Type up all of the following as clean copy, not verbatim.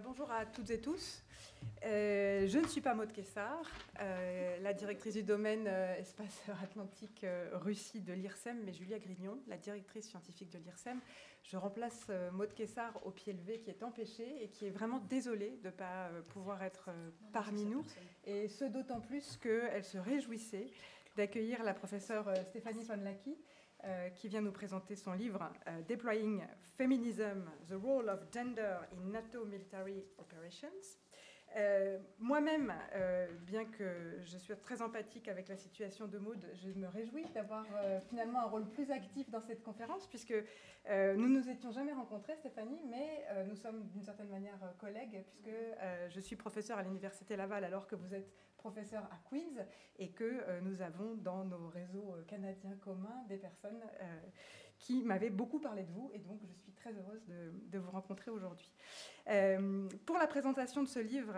Bonjour à toutes et tous. Je ne suis pas Maud Kessar, la directrice du domaine Espace Atlantique Russie de l'IRSEM, mais Julia Grignon, la directrice scientifique de l'IRSEM. Je remplace Maud Kessar au pied levé, qui est empêchée et qui est vraiment désolée de ne pas pouvoir être parmi nous. Et ce d'autant plus qu'elle se réjouissait d'accueillir la professeure Stéphanie von Lacky, qui vient nous présenter son livre Deploying Feminism, The Role of Gender in NATO Military Operations. Moi-même, bien que je sois très empathique avec la situation de Maud, je me réjouis d'avoir finalement un rôle plus actif dans cette conférence, puisque nous ne nous étions jamais rencontrés, Stéphanie, mais nous sommes d'une certaine manière collègues, puisque je suis professeure à l'Université Laval alors que vous êtes professeur à Queen's, et que nous avons dans nos réseaux canadiens communs des personnes qui m'avaient beaucoup parlé de vous, et donc je suis très heureuse de vous rencontrer aujourd'hui. Pour la présentation de ce livre,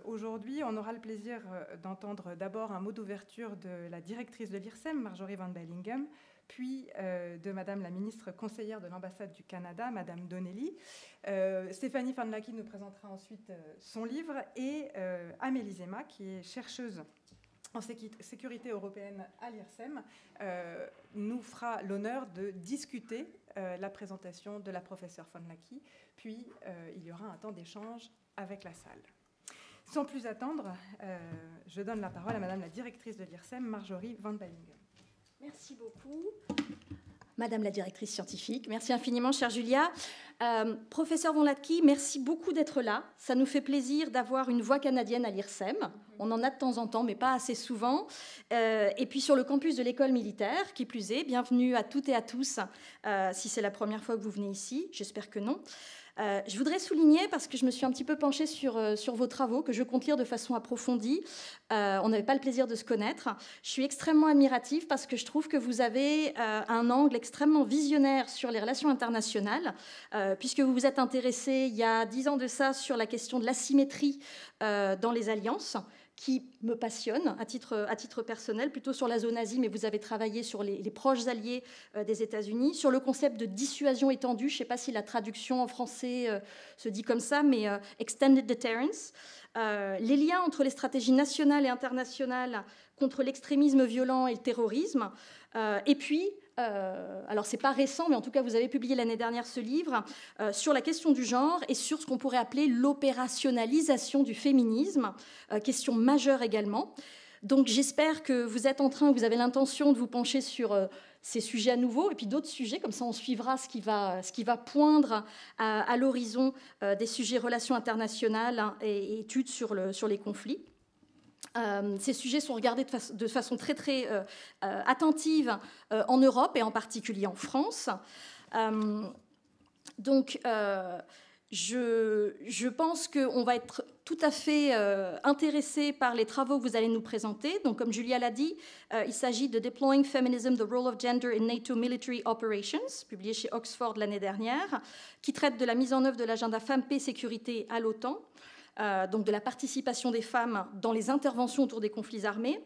aujourd'hui, on aura le plaisir d'entendre d'abord un mot d'ouverture de la directrice de l'IRSEM, Marjorie Van Bellingham, puis de Madame la ministre conseillère de l'ambassade du Canada, Madame Donnelly. Stéphanie van Lacky nous présentera ensuite son livre, et Amélie Zema, qui est chercheuse en sécurité européenne à l'IRSEM, nous fera l'honneur de discuter la présentation de la professeure von Lacky, puis il y aura un temps d'échange avec la salle. Sans plus attendre, je donne la parole à Madame la directrice de l'IRSEM, Marjorie Van Bellingham. Merci beaucoup, Madame la directrice scientifique. Merci infiniment, chère Julia. Professeur Von Lacky, merci beaucoup d'être là. Ça nous fait plaisir d'avoir une voix canadienne à l'IRSEM. On en a de temps en temps, mais pas assez souvent. Et puis sur le campus de l'école militaire, qui plus est, bienvenue à toutes et à tous, si c'est la première fois que vous venez ici. J'espère que non. Je voudrais souligner, parce que je me suis un petit peu penchée sur vos travaux, que je compte lire de façon approfondie. On n'avait pas le plaisir de se connaître. Je suis extrêmement admirative parce que je trouve que vous avez un angle extrêmement visionnaire sur les relations internationales, puisque vous vous êtes intéressé il y a 10 ans de ça sur la question de l'asymétrie dans les alliances, qui me passionne à titre personnel, plutôt sur la zone Asie, mais vous avez travaillé sur les proches alliés des États-Unis, sur le concept de dissuasion étendue, je ne sais pas si la traduction en français se dit comme ça, mais extended deterrence, les liens entre les stratégies nationales et internationales contre l'extrémisme violent et le terrorisme, et puis alors c'est pas récent, mais en tout cas vous avez publié l'année dernière ce livre sur la question du genre et sur ce qu'on pourrait appeler l'opérationnalisation du féminisme, question majeure également. Donc j'espère que vous êtes vous avez l'intention de vous pencher sur ces sujets à nouveau, et puis d'autres sujets, comme ça on suivra ce qui va poindre à l'horizon des sujets relations internationales et études sur les conflits. Ces sujets sont regardés de façon très, très attentive en Europe et en particulier en France. Donc, je pense qu'on va être tout à fait intéressé par les travaux que vous allez nous présenter. Donc, comme Julia l'a dit, il s'agit de Deploying Feminism, the Role of Gender in NATO Military Operations, publié chez Oxford l'année dernière, qui traite de la mise en œuvre de l'agenda Femmes, Paix, Sécurité à l'OTAN. Donc de la participation des femmes dans les interventions autour des conflits armés,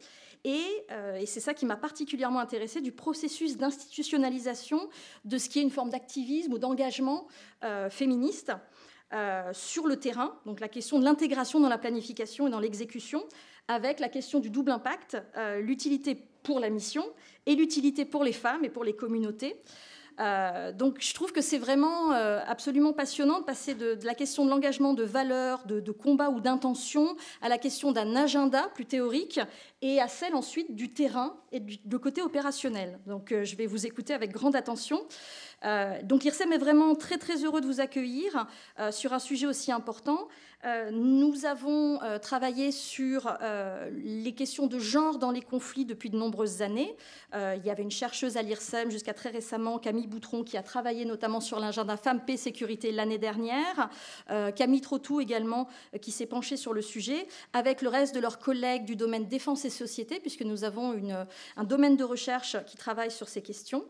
et c'est ça qui m'a particulièrement intéressée, du processus d'institutionnalisation de ce qui est une forme d'activisme ou d'engagement féministe sur le terrain, donc la question de l'intégration dans la planification et dans l'exécution, avec la question du double impact, l'utilité pour la mission et l'utilité pour les femmes et pour les communautés. Donc je trouve que c'est vraiment absolument passionnant de passer de la question de l'engagement, de valeurs, de combat ou d'intention à la question d'un agenda plus théorique et à celle ensuite du terrain et du côté opérationnel. Donc je vais vous écouter avec grande attention. Donc l'IRSEM est vraiment très très heureux de vous accueillir sur un sujet aussi important. Nous avons travaillé sur les questions de genre dans les conflits depuis de nombreuses années. Il y avait une chercheuse à l'IRSEM jusqu'à très récemment, Camille Boutron, qui a travaillé notamment sur l'agenda Femmes, Paix, Sécurité l'année dernière. Camille Trottou également, qui s'est penchée sur le sujet, avec le reste de leurs collègues du domaine défense et société, puisque nous avons un domaine de recherche qui travaille sur ces questions.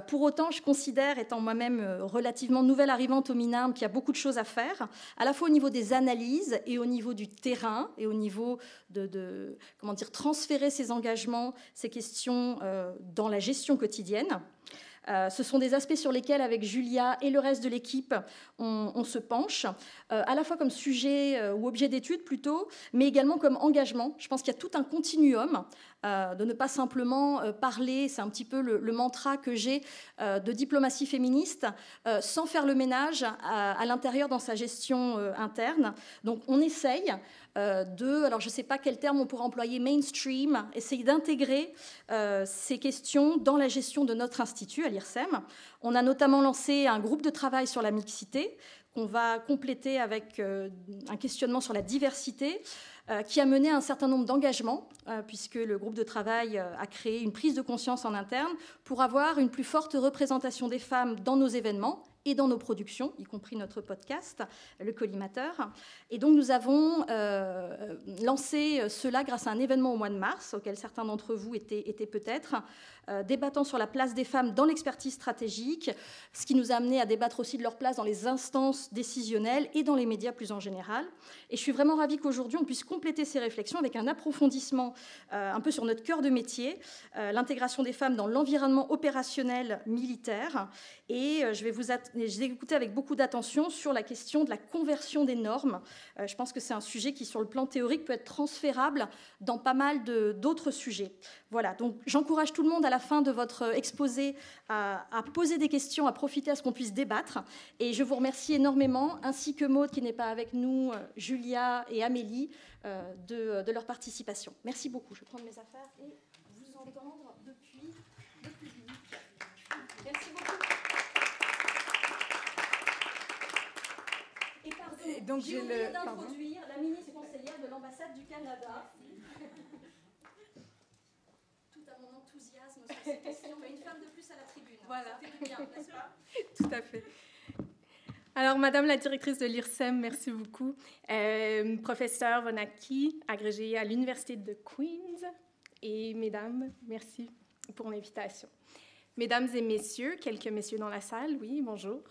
Pour autant, je considère, étant moi-même relativement nouvelle arrivante au MINARM, qu'il y a beaucoup de choses à faire, à la fois au niveau des analyses et au niveau du terrain, et au niveau de transférer ces engagements, ces questions dans la gestion quotidienne. Ce sont des aspects sur lesquels, avec Julia et le reste de l'équipe, on se penche, à la fois comme sujet ou objet d'étude plutôt, mais également comme engagement. Je pense qu'il y a tout un continuum de ne pas simplement parler, c'est un petit peu le mantra que j'ai de diplomatie féministe, sans faire le ménage à l'intérieur dans sa gestion interne. Donc on essaye alors je ne sais pas quel terme on pourrait employer, mainstream, essayer d'intégrer ces questions dans la gestion de notre institut à l'IRSEM. On a notamment lancé un groupe de travail sur la mixité, qu'on va compléter avec un questionnement sur la diversité, qui a mené à un certain nombre d'engagements, puisque le groupe de travail a créé une prise de conscience en interne pour avoir une plus forte représentation des femmes dans nos événements et dans nos productions, y compris notre podcast, le Collimateur. Et donc nous avons lancé cela grâce à un événement au mois de mars, auquel certains d'entre vous étaient peut-être, débattant sur la place des femmes dans l'expertise stratégique, ce qui nous a amené à débattre aussi de leur place dans les instances décisionnelles et dans les médias plus en général. Et je suis vraiment ravie qu'aujourd'hui on puisse compléter ces réflexions avec un approfondissement un peu sur notre cœur de métier, l'intégration des femmes dans l'environnement opérationnel militaire. Et je vais écouter avec beaucoup d'attention sur la question de la conversion des normes. Je pense que c'est un sujet qui, sur le plan théorique, peut être transférable dans pas mal d'autres sujets. Voilà, donc j'encourage tout le monde à la fin de votre exposé à poser des questions, à profiter à ce qu'on puisse débattre. Et je vous remercie énormément, ainsi que Maude qui n'est pas avec nous, Julia et Amélie, de leur participation. Merci beaucoup. Je vais prendre mes affaires et vous entendre depuis le public. Merci beaucoup. Et pardon, donc j'ai oublié d'introduire la ministre conseillère de l'ambassade du Canada. Tout à mon enthousiasme sur ces questions, mais une femme de plus à la tribune. Voilà. Ça fait du bien, n'est-ce pas? Tout à fait. Alors, Madame la directrice de l'IRSEM, merci beaucoup. Professeur Vonaki, agrégée à l'Université de Queens. Et mesdames, merci pour l'invitation. Mesdames et messieurs, quelques messieurs dans la salle, oui, bonjour.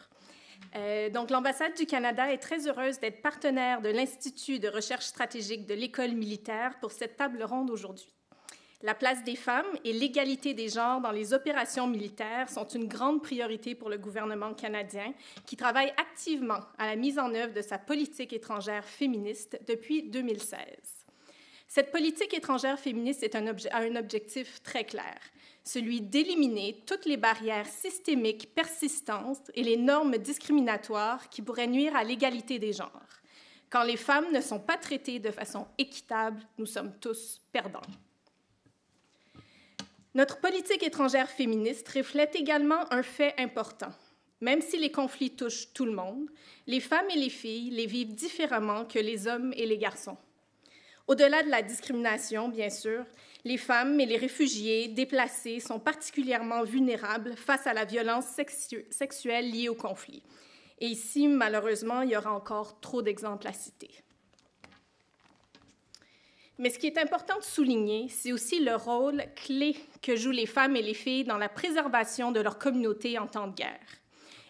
Donc, l'ambassade du Canada est très heureuse d'être partenaire de l'Institut de recherche stratégique de l'École militaire pour cette table ronde aujourd'hui. La place des femmes et l'égalité des genres dans les opérations militaires sont une grande priorité pour le gouvernement canadien qui travaille activement à la mise en œuvre de sa politique étrangère féministe depuis 2016. Cette politique étrangère féministe a un objectif très clair, celui d'éliminer toutes les barrières systémiques persistantes et les normes discriminatoires qui pourraient nuire à l'égalité des genres. Quand les femmes ne sont pas traitées de façon équitable, nous sommes tous perdants. Notre politique étrangère féministe reflète également un fait important. Même si les conflits touchent tout le monde, les femmes et les filles les vivent différemment que les hommes et les garçons. Au-delà de la discrimination, bien sûr, les femmes et les réfugiés déplacés sont particulièrement vulnérables face à la violence sexuelle liée au conflit. Et ici, malheureusement, il y aura encore trop d'exemples à citer. Mais ce qui est important de souligner, c'est aussi le rôle clé que jouent les femmes et les filles dans la préservation de leur communauté en temps de guerre.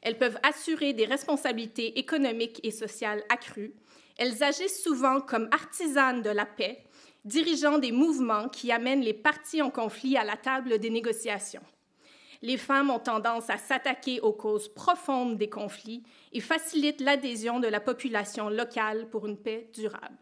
Elles peuvent assurer des responsabilités économiques et sociales accrues. Elles agissent souvent comme artisanes de la paix, dirigeant des mouvements qui amènent les parties en conflit à la table des négociations. Les femmes ont tendance à s'attaquer aux causes profondes des conflits et facilitent l'adhésion de la population locale pour une paix durable.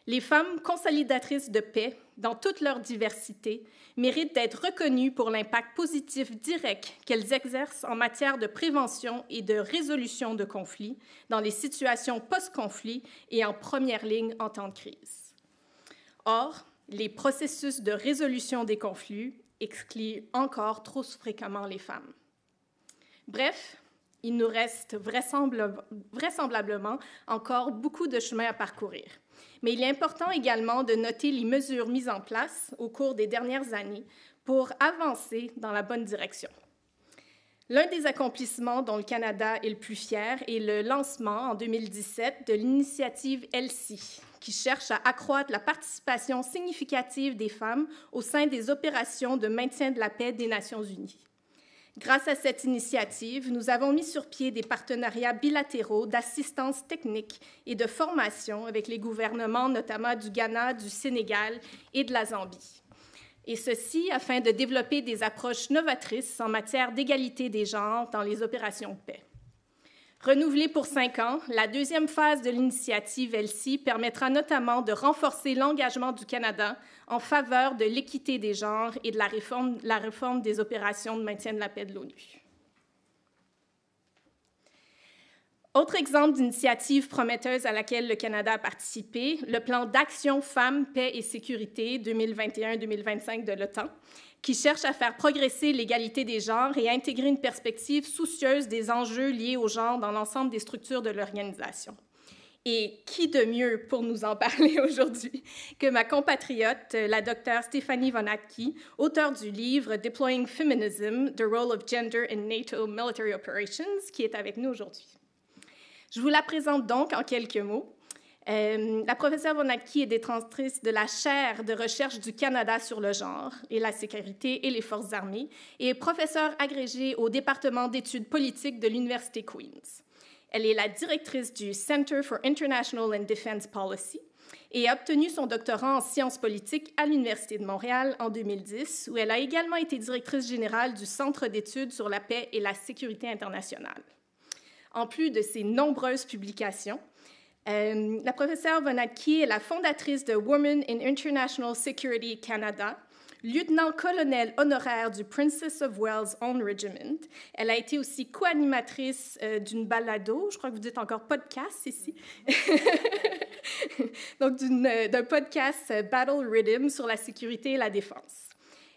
Les femmes consolidatrices de paix, dans toute leur diversité, méritent d'être reconnues pour l'impact positif direct qu'elles exercent en matière de prévention et de résolution de conflits dans les situations post-conflit et en première ligne en temps de crise. Or, les processus de résolution des conflits excluent encore trop fréquemment les femmes. Bref, il nous reste vraisemblablement encore beaucoup de chemin à parcourir. Mais il est important également de noter les mesures mises en place au cours des dernières années pour avancer dans la bonne direction. L'un des accomplissements dont le Canada est le plus fier est le lancement en 2017 de l'initiative ELSI, qui cherche à accroître la participation significative des femmes au sein des opérations de maintien de la paix des Nations unies. Grâce à cette initiative, nous avons mis sur pied des partenariats bilatéraux d'assistance technique et de formation avec les gouvernements, notamment du Ghana, du Sénégal et de la Zambie. et ceci afin de développer des approches novatrices en matière d'égalité des genres dans les opérations de paix. Renouvelée pour 5 ans, la deuxième phase de l'initiative ELSI permettra notamment de renforcer l'engagement du Canada en faveur de l'équité des genres et de la réforme des opérations de maintien de la paix de l'ONU. Autre exemple d'initiative prometteuse à laquelle le Canada a participé, le plan d'action Femmes, Paix et Sécurité 2021-2025 de l'OTAN, qui cherche à faire progresser l'égalité des genres et à intégrer une perspective soucieuse des enjeux liés au genre dans l'ensemble des structures de l'organisation. Et qui de mieux pour nous en parler aujourd'hui que ma compatriote, la docteure Stéphanie Wonatki, auteure du livre « Deploying Feminism, The Role of Gender in NATO Military Operations », qui est avec nous aujourd'hui. Je vous la présente donc en quelques mots. La professeure Wonatki est détentrice de la chaire de recherche du Canada sur le genre et la sécurité et les forces armées et est professeure agrégée au département d'études politiques de l'Université Queen's. Elle est la directrice du Center for International and Defense Policy et a obtenu son doctorat en sciences politiques à l'Université de Montréal en 2010, où elle a également été directrice générale du Centre d'études sur la paix et la sécurité internationale. En plus de ses nombreuses publications, la professeure Wonatki est la fondatrice de Women in International Security Canada, lieutenant-colonel honoraire du Princess of Wales Own Regiment. Elle a été aussi co-animatrice d'une balado, je crois que vous dites encore podcast ici, donc d'un podcast Battle Rhythm sur la sécurité et la défense.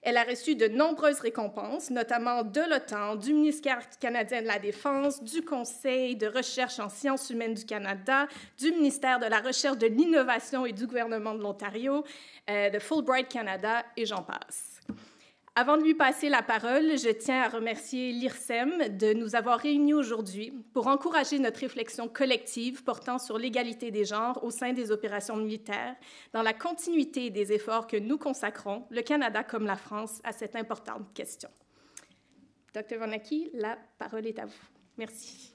Elle a reçu de nombreuses récompenses, notamment de l'OTAN, du ministère canadien de la Défense, du Conseil de recherche en sciences humaines du Canada, du ministère de la Recherche, de l'Innovation et du gouvernement de l'Ontario, de Fulbright Canada, et j'en passe. Avant de lui passer la parole, je tiens à remercier l'IRSEM de nous avoir réunis aujourd'hui pour encourager notre réflexion collective portant sur l'égalité des genres au sein des opérations militaires, dans la continuité des efforts que nous consacrons, le Canada comme la France, à cette importante question. Dr. Wonatki, la parole est à vous. Merci.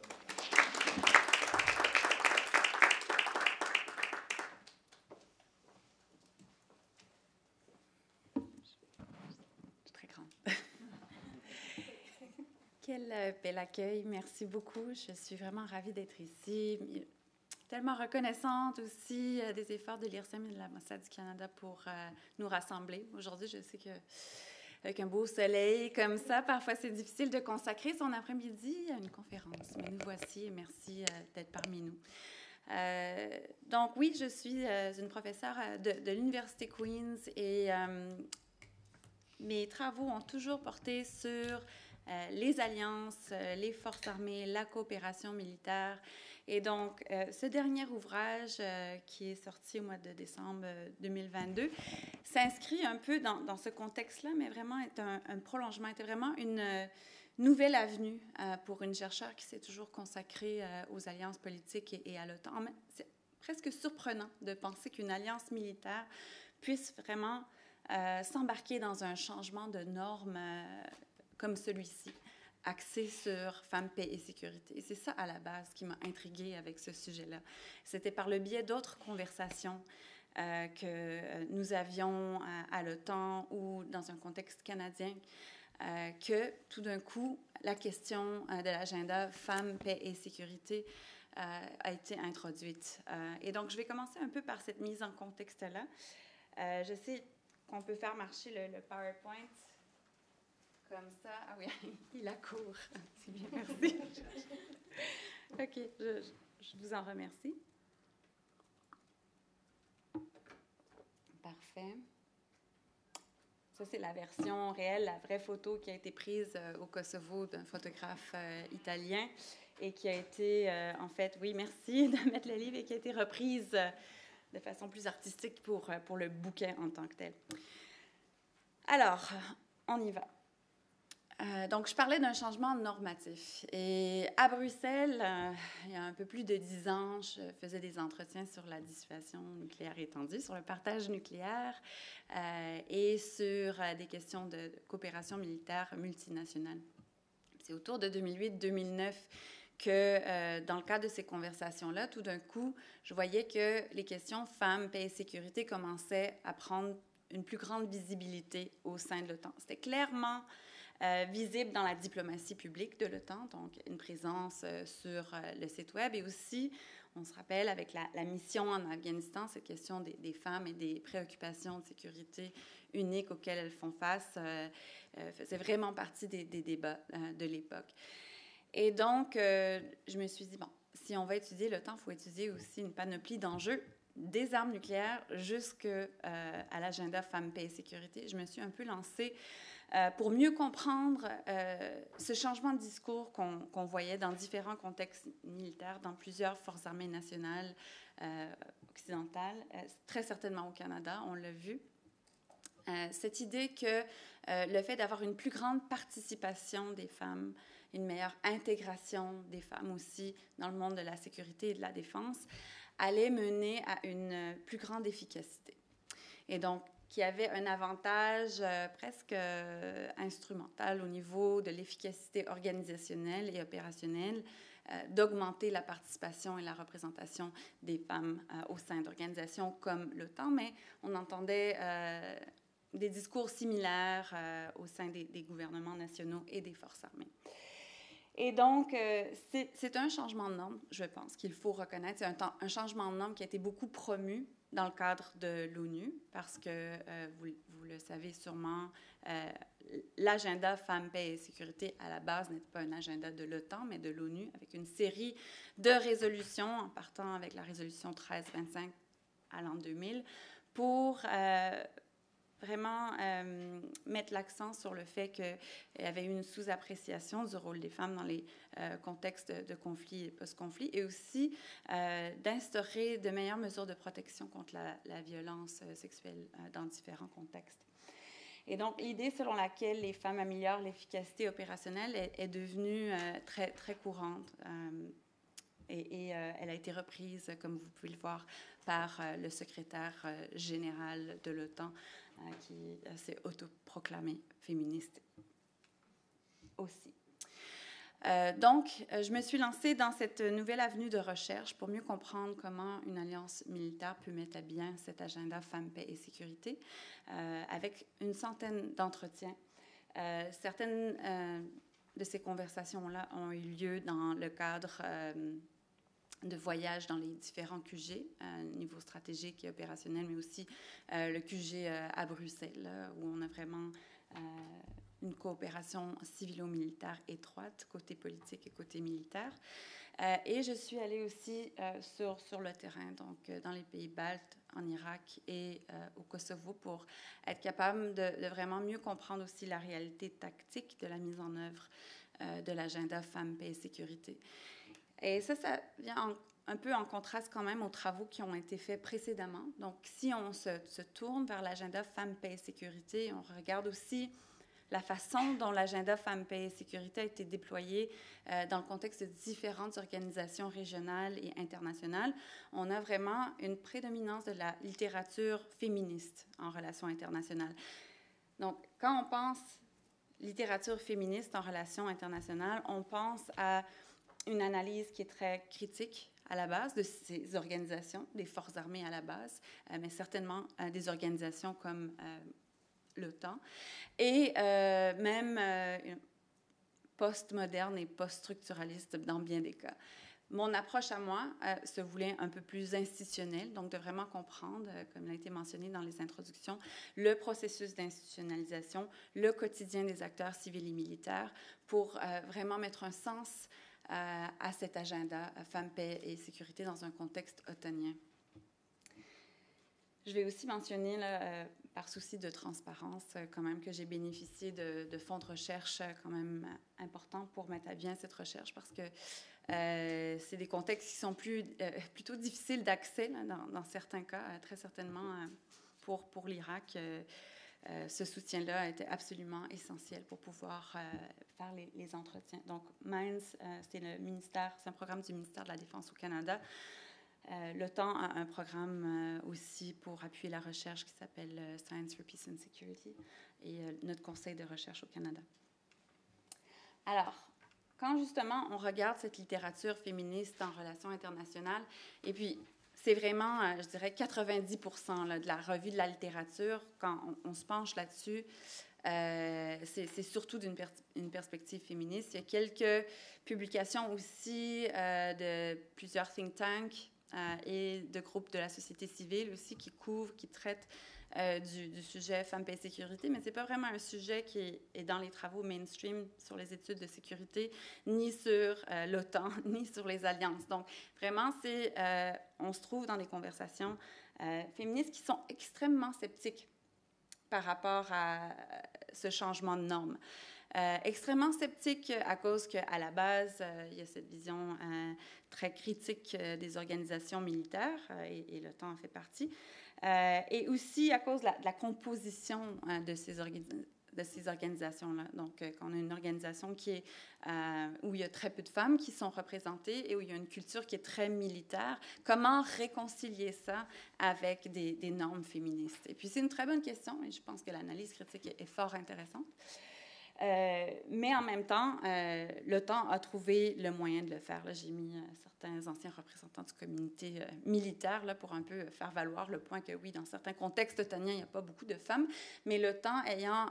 Quel bel accueil, merci beaucoup. Je suis vraiment ravie d'être ici. Tellement reconnaissante aussi des efforts de l'IRSEM et de l'ambassade du Canada pour nous rassembler. Aujourd'hui, je sais qu'avec un beau soleil comme ça, parfois c'est difficile de consacrer son après-midi à une conférence. Mais nous voici et merci d'être parmi nous. Donc oui, je suis une professeure de l'Université Queen's et mes travaux ont toujours porté sur les alliances, les forces armées, la coopération militaire. Et donc, ce dernier ouvrage qui est sorti au mois de décembre 2022 s'inscrit un peu dans ce contexte-là, mais vraiment est un prolongement, était vraiment une nouvelle avenue pour une chercheure qui s'est toujours consacrée aux alliances politiques et à l'OTAN. C'est presque surprenant de penser qu'une alliance militaire puisse vraiment s'embarquer dans un changement de normes comme celui-ci, axé sur femmes, paix et sécurité. Et c'est ça, à la base, qui m'a intriguée avec ce sujet-là. C'était par le biais d'autres conversations que nous avions à l'OTAN ou dans un contexte canadien que, tout d'un coup, la question de l'agenda femmes, paix et sécurité a été introduite. Et donc, je vais commencer un peu par cette mise en contexte-là. Je sais qu'on peut faire marcher le PowerPoint comme ça. Ah oui, il accourt. C'est bien, merci. OK, je vous en remercie. Parfait. Ça, c'est la version réelle, la vraie photo qui a été prise au Kosovo d'un photographe italien et qui a été, en fait, oui, merci de mettre le livre, et qui a été reprise de façon plus artistique pour le bouquin en tant que tel. Alors, on y va. Donc, je parlais d'un changement normatif. Et à Bruxelles, il y a un peu plus de 10 ans, je faisais des entretiens sur la dissuasion nucléaire étendue, sur le partage nucléaire et sur des questions de coopération militaire multinationale. C'est autour de 2008-2009 que, dans le cadre de ces conversations-là, tout d'un coup, je voyais que les questions femmes, paix et sécurité commençaient à prendre une plus grande visibilité au sein de l'OTAN. C'était clairement visible dans la diplomatie publique de l'OTAN, donc une présence sur le site web, et aussi, on se rappelle, avec la mission en Afghanistan, cette question des femmes et des préoccupations de sécurité uniques auxquelles elles font face faisait vraiment partie des débats de l'époque. Et donc, je me suis dit, bon, si on va étudier l'OTAN, il faut étudier aussi une panoplie d'enjeux, des armes nucléaires jusqu'à l'agenda Femmes, Paix et Sécurité. Je me suis un peu lancée pour mieux comprendre ce changement de discours qu'on voyait dans différents contextes militaires, dans plusieurs forces armées nationales occidentales, très certainement au Canada, on l'a vu. Cette idée que le fait d'avoir une plus grande participation des femmes, une meilleure intégration des femmes aussi dans le monde de la sécurité et de la défense, allait mener à une plus grande efficacité. Et donc, qui avait un avantage presque instrumental au niveau de l'efficacité organisationnelle et opérationnelle, d'augmenter la participation et la représentation des femmes au sein d'organisations comme l'OTAN, mais on entendait des discours similaires au sein des gouvernements nationaux et des forces armées. Et donc, c'est un changement de norme, je pense, qu'il faut reconnaître. C'est un changement de norme qui a été beaucoup promu dans le cadre de l'ONU, parce que, vous le savez sûrement, l'agenda Femmes, Paix et Sécurité, à la base, n'est pas un agenda de l'OTAN, mais de l'ONU, avec une série de résolutions, en partant avec la résolution 1325 à l'an 2000, pour vraiment mettre l'accent sur le fait qu'il y avait une sous-appréciation du rôle des femmes dans les contextes de conflit et post-conflit, et aussi d'instaurer de meilleures mesures de protection contre la violence sexuelle dans différents contextes. Et donc, l'idée selon laquelle les femmes améliorent l'efficacité opérationnelle est devenue très, très courante. Et elle a été reprise, comme vous pouvez le voir, par le secrétaire général de l'OTAN, qui s'est autoproclamé féministe aussi. Donc, je me suis lancée dans cette nouvelle avenue de recherche pour mieux comprendre comment une alliance militaire peut mettre à bien cet agenda Femmes, Paix et Sécurité, avec une centaine d'entretiens. Certaines de ces conversations-là ont eu lieu dans le cadre de voyages dans les différents QG, niveau stratégique et opérationnel, mais aussi le QG à Bruxelles, là, où on a vraiment une coopération civilo-militaire étroite, côté politique et côté militaire. Et je suis allée aussi sur le terrain, donc dans les pays baltes, en Irak et au Kosovo, pour être capable de vraiment mieux comprendre aussi la réalité tactique de la mise en œuvre de l'agenda Femmes, Paix et Sécurité. Et ça vient un peu en contraste quand même aux travaux qui ont été faits précédemment. Donc, si on se tourne vers l'agenda Femmes, Paix et Sécurité, on regarde aussi la façon dont l'agenda Femmes, Paix et Sécurité a été déployé dans le contexte de différentes organisations régionales et internationales. On a vraiment une prédominance de la littérature féministe en relations internationales. Donc, quand on pense littérature féministe en relations internationales, on pense à une analyse qui est très critique à la base de ces organisations, des forces armées à la base, mais certainement des organisations comme l'OTAN, et même post-moderne et post-structuraliste dans bien des cas. Mon approche à moi se voulait un peu plus institutionnelle, donc de vraiment comprendre, comme l'a été mentionné dans les introductions, le processus d'institutionnalisation, le quotidien des acteurs civils et militaires, pour vraiment mettre un sens à cet agenda Femmes, Paix et Sécurité dans un contexte otanien. Je vais aussi mentionner, là, par souci de transparence, quand même, que j'ai bénéficié de fonds de recherche quand même importants pour mettre à bien cette recherche, parce que c'est des contextes qui sont plutôt difficiles d'accès dans certains cas, très certainement pour l'Irak. Ce soutien-là était absolument essentiel pour pouvoir faire les entretiens. Donc, MINDS, c'est un programme du ministère de la Défense au Canada. L'OTAN a un programme aussi pour appuyer la recherche qui s'appelle Science for Peace and Security, et notre conseil de recherche au Canada. Alors, quand justement on regarde cette littérature féministe en relations internationales, et puis c'est vraiment, je dirais, 90% là, de la revue de la littérature. Quand on se penche là-dessus, c'est surtout une perspective féministe. Il y a quelques publications aussi de plusieurs think tanks et de groupes de la société civile aussi qui couvrent, qui traitent du sujet femmes, paix et sécurité, mais ce n'est pas vraiment un sujet qui est dans les travaux mainstream sur les études de sécurité, ni sur l'OTAN, ni sur les alliances. Donc, vraiment, on se trouve dans des conversations féministes qui sont extrêmement sceptiques par rapport à ce changement de normes. Extrêmement sceptique à cause qu'à la base, il y a cette vision très critique des organisations militaires, et l'OTAN en fait partie, et aussi à cause de la composition de ces organisations-là. Donc, quand on a une organisation où il y a très peu de femmes qui sont représentées et où il y a une culture qui est très militaire, comment réconcilier ça avec des normes féministes? Et puis, c'est une très bonne question et je pense que l'analyse critique est fort intéressante. Mais en même temps, l'OTAN a trouvé le moyen de le faire. Là, j'ai mis certains anciens représentants du comité militaire là, pour un peu faire valoir le point que, oui, dans certains contextes otaniens, il n'y a pas beaucoup de femmes, mais l'OTAN ayant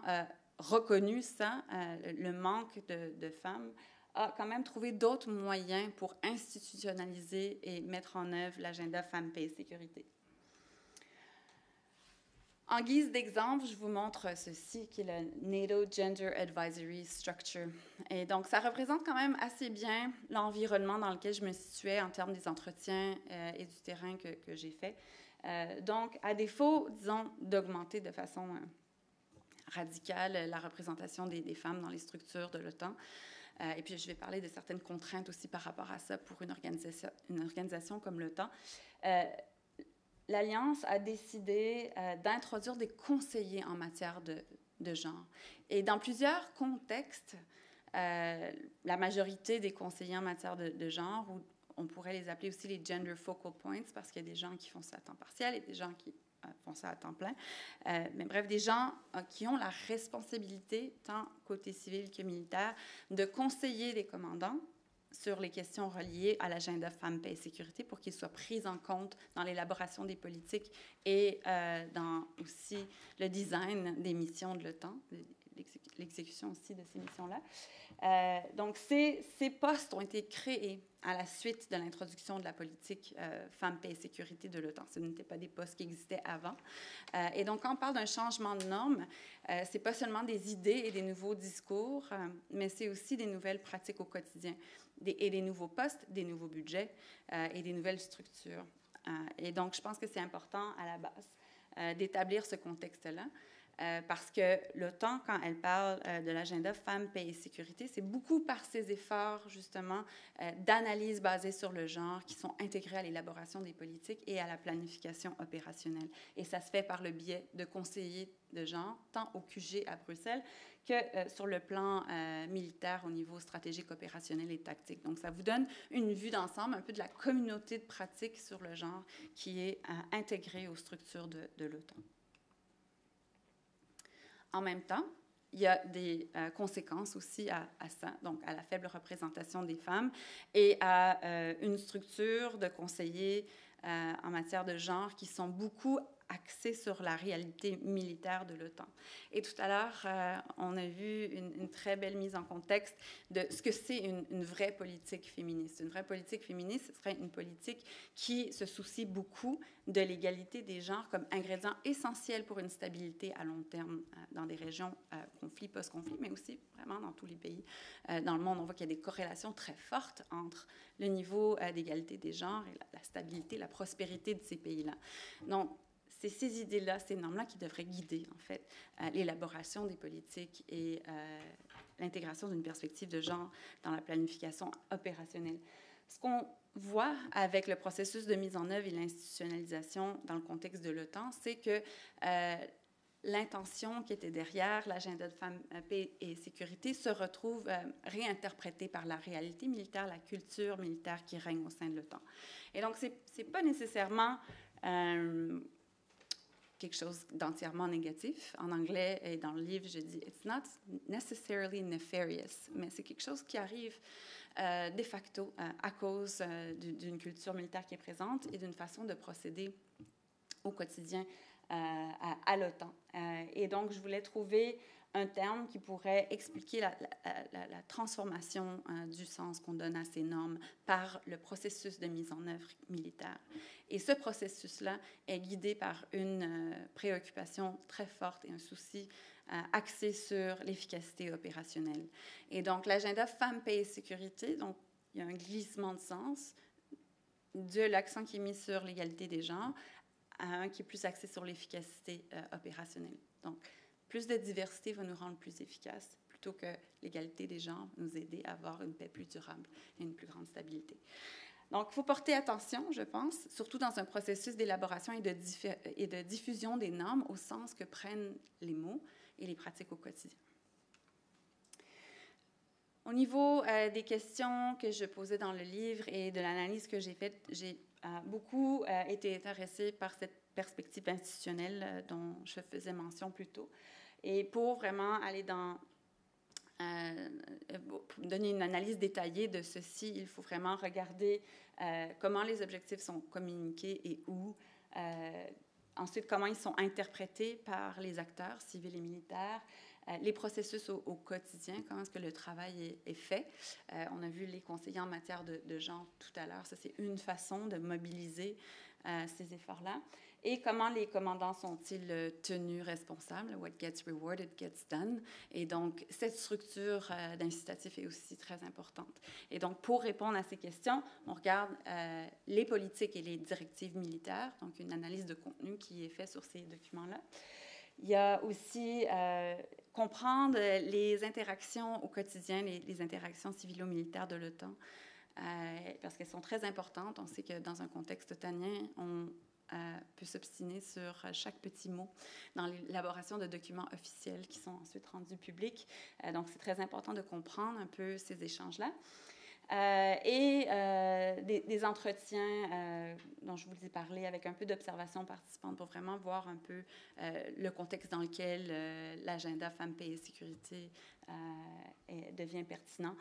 reconnu ça, le manque de femmes, a quand même trouvé d'autres moyens pour institutionnaliser et mettre en œuvre l'agenda Femmes, Paix et Sécurité. En guise d'exemple, je vous montre ceci, qui est le NATO Gender Advisory Structure. Et donc, ça représente quand même assez bien l'environnement dans lequel je me situais en termes des entretiens et du terrain que j'ai fait. Donc, à défaut, disons, d'augmenter de façon radicale la représentation des femmes dans les structures de l'OTAN, et puis je vais parler de certaines contraintes aussi par rapport à ça pour une organisation comme l'OTAN, l'Alliance a décidé d'introduire des conseillers en matière de genre. Et dans plusieurs contextes, la majorité des conseillers en matière de genre, ou on pourrait les appeler aussi les gender focal points, parce qu'il y a des gens qui font ça à temps partiel et des gens qui font ça à temps plein. Mais bref, des gens qui ont la responsabilité, tant côté civil que militaire, de conseiller les commandants sur les questions reliées à l'agenda Femmes, Paix et Sécurité pour qu'ils soient pris en compte dans l'élaboration des politiques et dans aussi le design des missions de l'OTAN, l'exécution aussi de ces missions-là. Donc, ces postes ont été créés à la suite de l'introduction de la politique Femmes, Paix et Sécurité de l'OTAN. Ce n'étaient pas des postes qui existaient avant. Et donc, quand on parle d'un changement de normes, ce n'est pas seulement des idées et des nouveaux discours, mais c'est aussi des nouvelles pratiques au quotidien, et des nouveaux postes, des nouveaux budgets et des nouvelles structures. Et donc, je pense que c'est important à la base d'établir ce contexte-là. Parce que l'OTAN, quand elle parle de l'agenda Femmes, Paix et Sécurité, c'est beaucoup par ses efforts, justement, d'analyse basée sur le genre qui sont intégrés à l'élaboration des politiques et à la planification opérationnelle. Et ça se fait par le biais de conseillers de genre, tant au QG à Bruxelles que sur le plan militaire au niveau stratégique, opérationnel et tactique. Donc, ça vous donne une vue d'ensemble, un peu de la communauté de pratique sur le genre qui est intégrée aux structures de l'OTAN. En même temps, il y a des conséquences aussi à ça, donc à la faible représentation des femmes et à une structure de conseillers en matière de genre qui sont beaucoup axés sur la réalité militaire de l'OTAN. Et tout à l'heure, on a vu une très belle mise en contexte de ce que c'est une vraie politique féministe. Une vraie politique féministe, ce serait une politique qui se soucie beaucoup de l'égalité des genres comme ingrédient essentiel pour une stabilité à long terme dans des régions conflit, post-conflit, mais aussi vraiment dans tous les pays dans le monde. On voit qu'il y a des corrélations très fortes entre le niveau d'égalité des genres et la stabilité, la prospérité de ces pays-là. Donc, c'est ces idées-là, ces normes-là qui devraient guider, en fait, l'élaboration des politiques et l'intégration d'une perspective de genre dans la planification opérationnelle. Ce qu'on voit avec le processus de mise en œuvre et l'institutionnalisation dans le contexte de l'OTAN, c'est que l'intention qui était derrière l'agenda de Femmes, Paix et Sécurité se retrouve réinterprétée par la réalité militaire, la culture militaire qui règne au sein de l'OTAN. Et donc, c'est pas nécessairement quelque chose d'entièrement négatif. En anglais et dans le livre, je dis « It's not necessarily nefarious », mais c'est quelque chose qui arrive de facto à cause d'une culture militaire qui est présente et d'une façon de procéder au quotidien à l'OTAN. Et donc, je voulais trouver un terme qui pourrait expliquer la transformation du sens qu'on donne à ces normes par le processus de mise en œuvre militaire. Et ce processus-là est guidé par une préoccupation très forte et un souci axé sur l'efficacité opérationnelle. Et donc, l'agenda Femmes, Paix et Sécurité, donc, il y a un glissement de sens de l'accent qui est mis sur l'égalité des genres à un qui est plus axé sur l'efficacité opérationnelle. Donc, plus de diversité va nous rendre plus efficaces, plutôt que l'égalité des genres va nous aider à avoir une paix plus durable et une plus grande stabilité. Donc, il faut porter attention, je pense, surtout dans un processus d'élaboration et de diffusion des normes au sens que prennent les mots et les pratiques au quotidien. Au niveau des questions que je posais dans le livre et de l'analyse que j'ai faite, j'ai beaucoup été intéressée par cette perspective institutionnelle dont je faisais mention plus tôt. Et pour vraiment aller pour donner une analyse détaillée de ceci, il faut vraiment regarder comment les objectifs sont communiqués et où. Ensuite, comment ils sont interprétés par les acteurs civils et militaires. Les processus au quotidien, comment est-ce que le travail est fait. On a vu les conseillers en matière de genre tout à l'heure. Ça, c'est une façon de mobiliser ces efforts-là. Et comment les commandants sont-ils tenus responsables? What gets rewarded gets done. Et donc, cette structure d'incitatif est aussi très importante. Et donc, pour répondre à ces questions, on regarde les politiques et les directives militaires, donc une analyse de contenu qui est faite sur ces documents-là. Il y a aussi comprendre les interactions au quotidien, les interactions civilo-militaires de l'OTAN, parce qu'elles sont très importantes. On sait que dans un contexte otanien, on peut s'obstiner sur chaque petit mot dans l'élaboration de documents officiels qui sont ensuite rendus publics. Donc, c'est très important de comprendre un peu ces échanges-là. Des entretiens dont je vous ai parlé avec un peu d'observation participante pour vraiment voir un peu le contexte dans lequel l'agenda Femmes, Paix et Sécurité devient pertinent.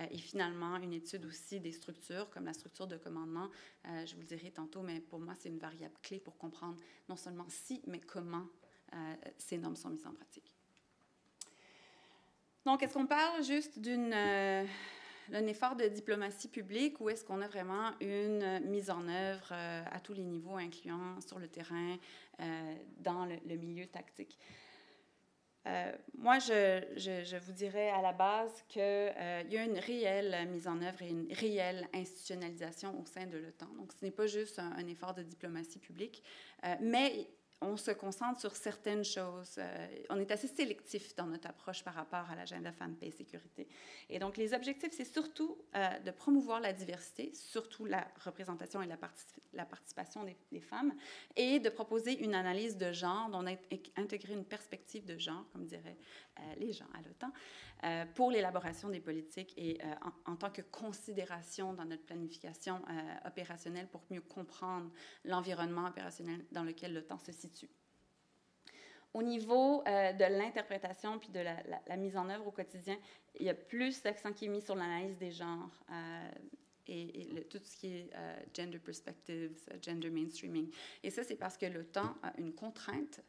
Et finalement, une étude aussi des structures, comme la structure de commandement. Je vous le dirai tantôt, mais pour moi, c'est une variable clé pour comprendre non seulement si, mais comment ces normes sont mises en pratique. Donc, est-ce qu'on parle juste d'un effort de diplomatie publique ou est-ce qu'on a vraiment une mise en œuvre à tous les niveaux, incluant sur le terrain, dans le milieu tactique? Moi, je vous dirais à la base qu'il y a une réelle mise en œuvre et une réelle institutionnalisation au sein de l'OTAN. Donc, ce n'est pas juste un effort de diplomatie publique, mais on se concentre sur certaines choses. On est assez sélectif dans notre approche par rapport à l'agenda Femmes, Paix et Sécurité. Et donc, les objectifs, c'est surtout de promouvoir la diversité, surtout la représentation et la participation des femmes, et de proposer une analyse de genre, dont intégrer une perspective de genre, comme diraient les gens à l'OTAN, pour l'élaboration des politiques et en tant que considération dans notre planification opérationnelle pour mieux comprendre l'environnement opérationnel dans lequel l'OTAN se situe. Au niveau de l'interprétation puis de la mise en œuvre au quotidien, il y a plus d'accent qui est mis sur l'analyse des genres et tout ce qui est gender perspectives, gender mainstreaming. Et ça, c'est parce que l'OTAN a une contrainte.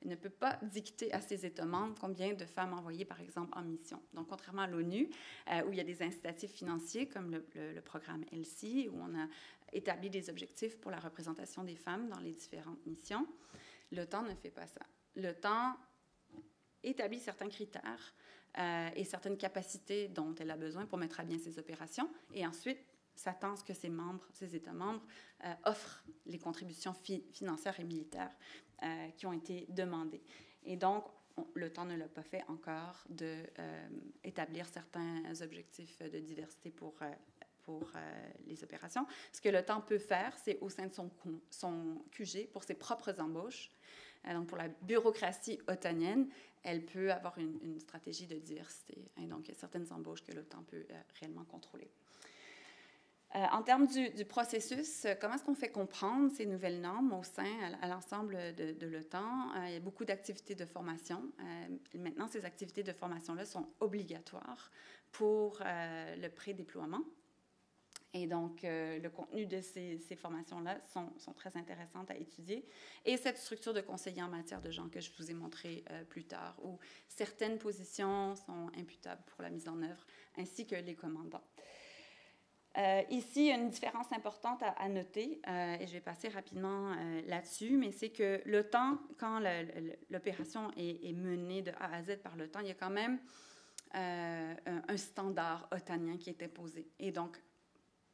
Il ne peut pas dicter à ses États membres combien de femmes envoyer, par exemple, en mission. Donc, contrairement à l'ONU, où il y a des incitatifs financiers, comme le programme ELSI, où on a établi des objectifs pour la représentation des femmes dans les différentes missions, l'OTAN ne fait pas ça. L'OTAN établit certains critères et certaines capacités dont elle a besoin pour mettre à bien ses opérations, et ensuite s'attend à ce que ses États membres offrent les contributions financières et militaires qui ont été demandées. Et donc, l'OTAN ne l'a pas fait encore d'établir certains objectifs de diversité pour les opérations. Ce que l'OTAN peut faire, c'est au sein de son QG, pour ses propres embauches, donc pour la bureaucratie otanienne, elle peut avoir une stratégie de diversité. Et donc, il y a certaines embauches que l'OTAN peut réellement contrôler. En termes du processus, comment est-ce qu'on fait comprendre ces nouvelles normes au sein, à l'ensemble de l'OTAN? Il y a beaucoup d'activités de formation. Maintenant, ces activités de formation-là sont obligatoires pour le pré-déploiement. Et donc, le contenu de ces formations-là sont très intéressantes à étudier. Et cette structure de conseiller en matière de genre que je vous ai montrée plus tard, où certaines positions sont imputables pour la mise en œuvre, ainsi que les commandants. Ici, il y a une différence importante à noter, et je vais passer rapidement là-dessus, mais c'est que l'OTAN, quand l'opération est menée de A à Z par l'OTAN, il y a quand même un standard otanien qui est imposé. Et donc,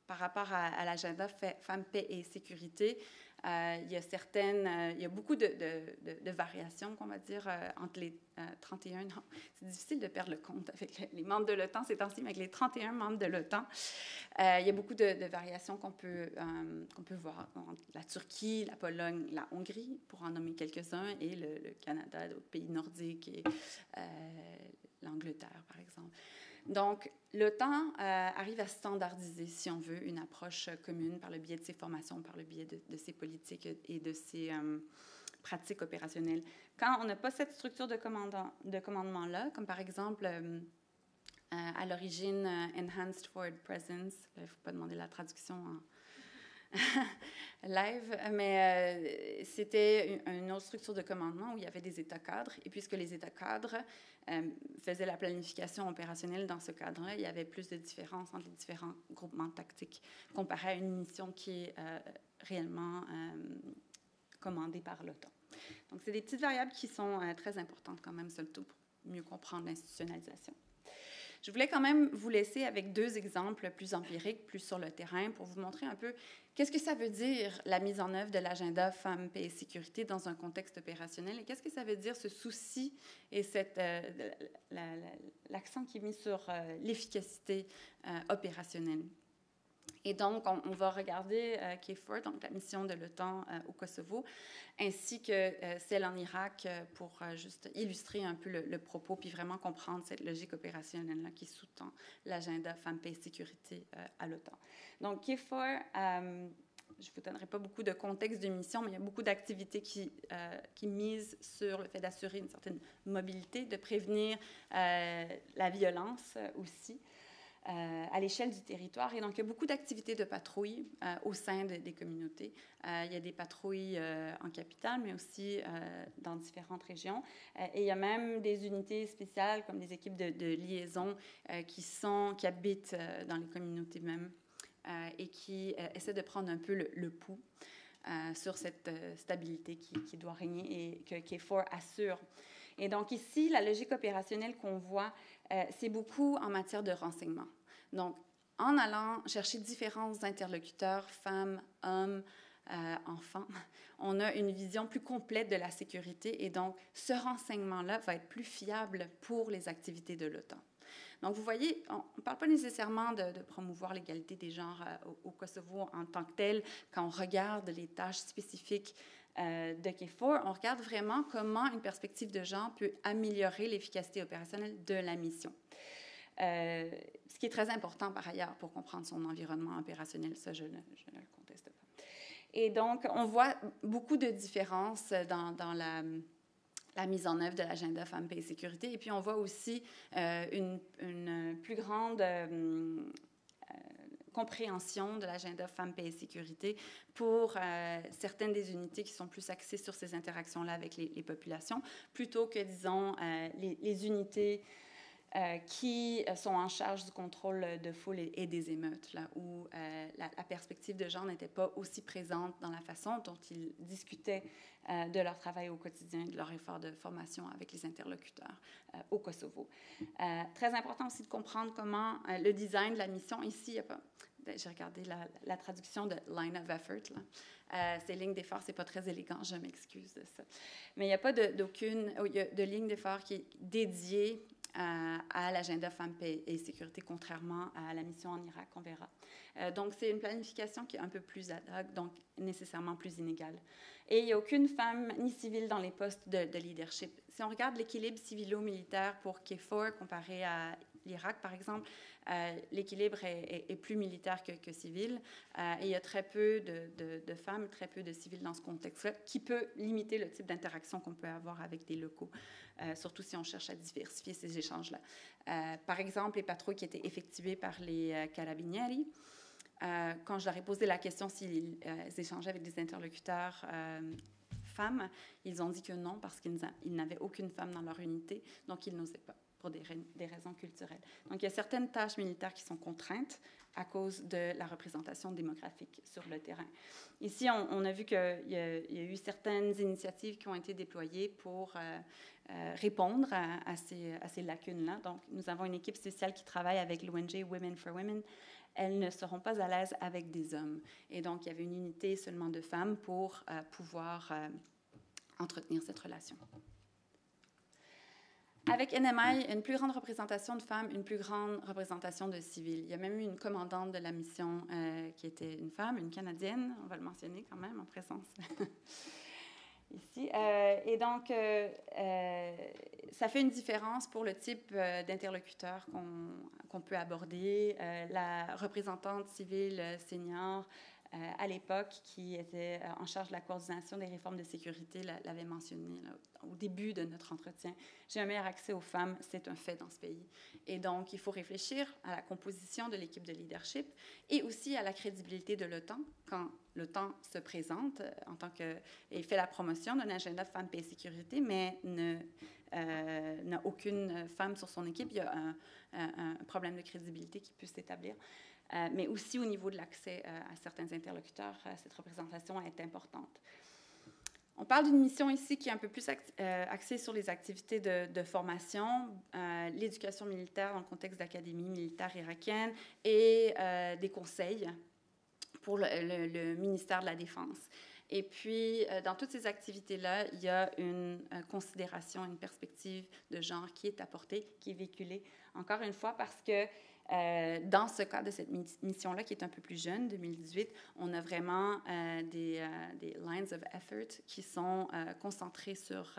par rapport à l'agenda Femmes, Paix et Sécurité, il y a beaucoup de variations, qu'on va dire, entre les 31... Non, c'est difficile de perdre le compte avec les membres de l'OTAN ces temps-ci, mais avec les 31 membres de l'OTAN, il y a beaucoup de variations qu'on peut voir entre la Turquie, la Pologne, la Hongrie, pour en nommer quelques-uns, et le Canada, d'autres pays nordiques, et l'Angleterre, par exemple. Donc, l'OTAN arrive à standardiser, si on veut, une approche commune par le biais de ses formations, par le biais de ses politiques et de ses pratiques opérationnelles. Quand on n'a pas cette structure de commandement-là, comme par exemple, à l'origine, Enhanced Forward Presence, il ne faut pas demander la traduction en live, mais c'était une autre structure de commandement où il y avait des états cadres. Et puisque les états cadres faisaient la planification opérationnelle dans ce cadre-là, il y avait plus de différences entre les différents groupements tactiques comparé à une mission qui est réellement commandée par l'OTAN. Donc, c'est des petites variables qui sont très importantes quand même, surtout pour mieux comprendre l'institutionnalisation. Je voulais quand même vous laisser avec 2 exemples plus empiriques, plus sur le terrain, pour vous montrer un peu qu'est-ce que ça veut dire la mise en œuvre de l'agenda Femmes, Paix et Sécurité dans un contexte opérationnel, et qu'est-ce que ça veut dire ce souci et l'accent qui est mis sur l'efficacité opérationnelle. Et donc, on va regarder KFOR, donc la mission de l'OTAN au Kosovo, ainsi que celle en Irak pour juste illustrer un peu le propos, puis vraiment comprendre cette logique opérationnelle-là qui sous-tend l'agenda Femmes, Paix et Sécurité à l'OTAN. Donc, KFOR, je ne vous donnerai pas beaucoup de contexte de mission, mais il y a beaucoup d'activités qui misent sur le fait d'assurer une certaine mobilité, de prévenir la violence aussi. À l'échelle du territoire. Et donc, il y a beaucoup d'activités de patrouille au sein des communautés. Il y a des patrouilles en capitale, mais aussi dans différentes régions. Et il y a même des unités spéciales, comme des équipes de liaison qui habitent dans les communautés même et qui essaient de prendre un peu le pouls sur cette stabilité qui doit régner et que KFOR assure. Et donc ici, la logique opérationnelle qu'on voit, c'est beaucoup en matière de renseignement. Donc, en allant chercher différents interlocuteurs, femmes, hommes, enfants, on a une vision plus complète de la sécurité et donc ce renseignement-là va être plus fiable pour les activités de l'OTAN. Donc, vous voyez, on ne parle pas nécessairement de promouvoir l'égalité des genres au Kosovo en tant que tel. Quand on regarde les tâches spécifiques de KFOR, on regarde vraiment comment une perspective de genre peut améliorer l'efficacité opérationnelle de la mission. Ce qui est très important par ailleurs pour comprendre son environnement opérationnel, ça je ne le conteste pas. Et donc, on voit beaucoup de différences dans la mise en œuvre de l'agenda Femmes, Paix et Sécurité. Et puis, on voit aussi une plus grande compréhension de l'agenda Femmes, Paix et Sécurité pour certaines des unités qui sont plus axées sur ces interactions-là avec les populations, plutôt que, disons, les unités qui sont en charge du contrôle de foule et des émeutes, là où la perspective de genre n'était pas aussi présente dans la façon dont ils discutaient de leur travail au quotidien, de leur effort de formation avec les interlocuteurs au Kosovo. Très important aussi de comprendre comment le design de la mission, ici, il n'y a pas... J'ai regardé la traduction de « line of effort », là. Ces lignes d'effort, c'est pas très élégant, je m'excuse de ça. Mais il n'y a pas de ligne d'effort qui est dédiée à l'agenda Femmes, Paix et Sécurité, contrairement à la mission en Irak, on verra. Donc, c'est une planification qui est un peu plus ad hoc, donc nécessairement plus inégale. Et il n'y a aucune femme ni civile dans les postes de leadership. Si on regarde l'équilibre civilo-militaire pour KFOR comparé à l'Irak, par exemple, l'équilibre est plus militaire que civil. Et il y a très peu de femmes, très peu de civils dans ce contexte-là, qui peut limiter le type d'interaction qu'on peut avoir avec des locaux, surtout si on cherche à diversifier ces échanges-là. Par exemple, les patrouilles qui étaient effectuées par les carabinieri, quand je leur ai posé la question s'ils échangeaient avec des interlocuteurs femmes, ils ont dit que non, parce qu'ils n'avaient aucune femme dans leur unité, donc ils n'osaient pas, pour des raisons culturelles. Donc, il y a certaines tâches militaires qui sont contraintes à cause de la représentation démographique sur le terrain. Ici, on a vu qu'il y a eu certaines initiatives qui ont été déployées pour répondre à ces lacunes-là. Donc, nous avons une équipe spéciale qui travaille avec l'ONG Women for Women. Elles ne seront pas à l'aise avec des hommes. Et donc, il y avait une unité seulement de femmes pour pouvoir entretenir cette relation. Avec NMI, une plus grande représentation de femmes, une plus grande représentation de civils. Il y a même eu une commandante de la mission qui était une femme, une Canadienne, on va le mentionner quand même en présence ici. Et donc, ça fait une différence pour le type d'interlocuteur qu'on peut aborder. La représentante civile senior à l'époque, qui était en charge de la coordination des réformes de sécurité, l'avait mentionné là, au début de notre entretien. J'ai un meilleur accès aux femmes, c'est un fait dans ce pays. Et donc, il faut réfléchir à la composition de l'équipe de leadership et aussi à la crédibilité de l'OTAN quand l'OTAN se présente en tant que et fait la promotion d'un agenda de femmes, paix et sécurité, mais n'a aucune femme sur son équipe. Il y a un problème de crédibilité qui peut s'établir. Mais aussi au niveau de l'accès à certains interlocuteurs, cette représentation est importante. On parle d'une mission ici qui est un peu plus axée sur les activités de formation, l'éducation militaire dans le contexte d'académie militaire irakienne et des conseils pour le ministère de la Défense. Et puis, dans toutes ces activités-là, il y a une considération, une perspective de genre qui est apportée, qui est véhiculée, encore une fois, parce que dans ce cas de cette mission-là, qui est un peu plus jeune, 2018, on a vraiment des lines of effort qui sont concentrés sur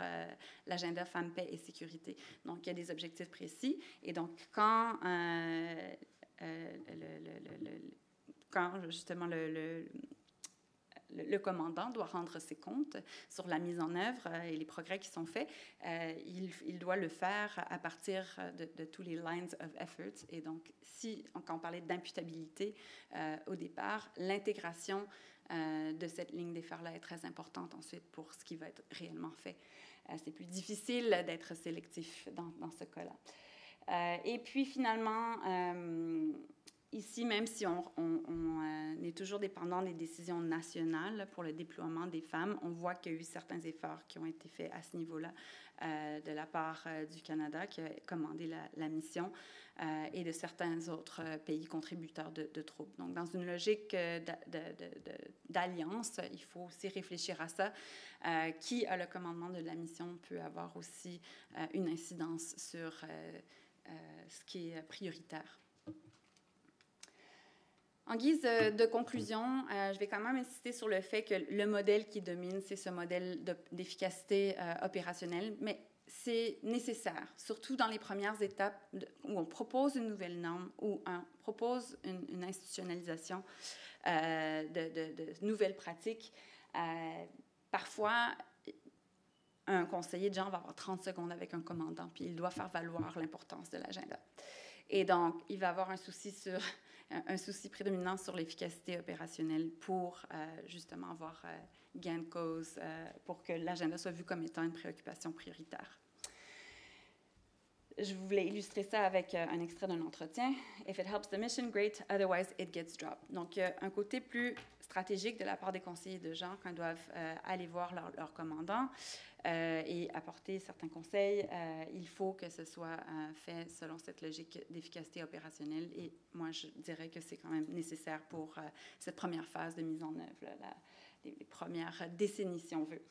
l'agenda femmes, paix et sécurité. Donc, il y a des objectifs précis. Et donc, quand justement le commandant doit rendre ses comptes sur la mise en œuvre et les progrès qui sont faits, il doit le faire à partir de tous les lines of effort. Et donc, quand on parlait d'imputabilité au départ, l'intégration de cette ligne d'effort-là est très importante ensuite pour ce qui va être réellement fait. C'est plus difficile d'être sélectif dans ce cas-là. Et puis, finalement, ici, même si on est toujours dépendant des décisions nationales pour le déploiement des femmes, on voit qu'il y a eu certains efforts qui ont été faits à ce niveau-là de la part du Canada, qui a commandé la mission, et de certains autres pays contributeurs de troupes. Donc, dans une logique d'alliance, il faut aussi réfléchir à ça. Qui a le commandement de la mission peut avoir aussi une incidence sur ce qui est prioritaire. En guise de conclusion, je vais quand même insister sur le fait que le modèle qui domine, c'est ce modèle d'efficacité opérationnelle, mais c'est nécessaire, surtout dans les premières étapes où on propose une nouvelle norme, où on propose une institutionnalisation de nouvelles pratiques. Parfois, un conseiller de genre va avoir 30 secondes avec un commandant, puis il doit faire valoir l'importance de l'agenda. Et donc, il va avoir un souci prédominant sur l'efficacité opérationnelle pour justement avoir gain de cause, pour que l'agenda soit vu comme étant une préoccupation prioritaire. Je voulais illustrer ça avec un extrait d'un entretien. « If it helps the mission, great. Otherwise, it gets dropped. » Donc, un côté plus stratégique de la part des conseillers de genre quand ils doivent aller voir leur commandant et apporter certains conseils. Il faut que ce soit fait selon cette logique d'efficacité opérationnelle. Et moi, je dirais que c'est quand même nécessaire pour cette première phase de mise en œuvre, les premières décennies, si on veut.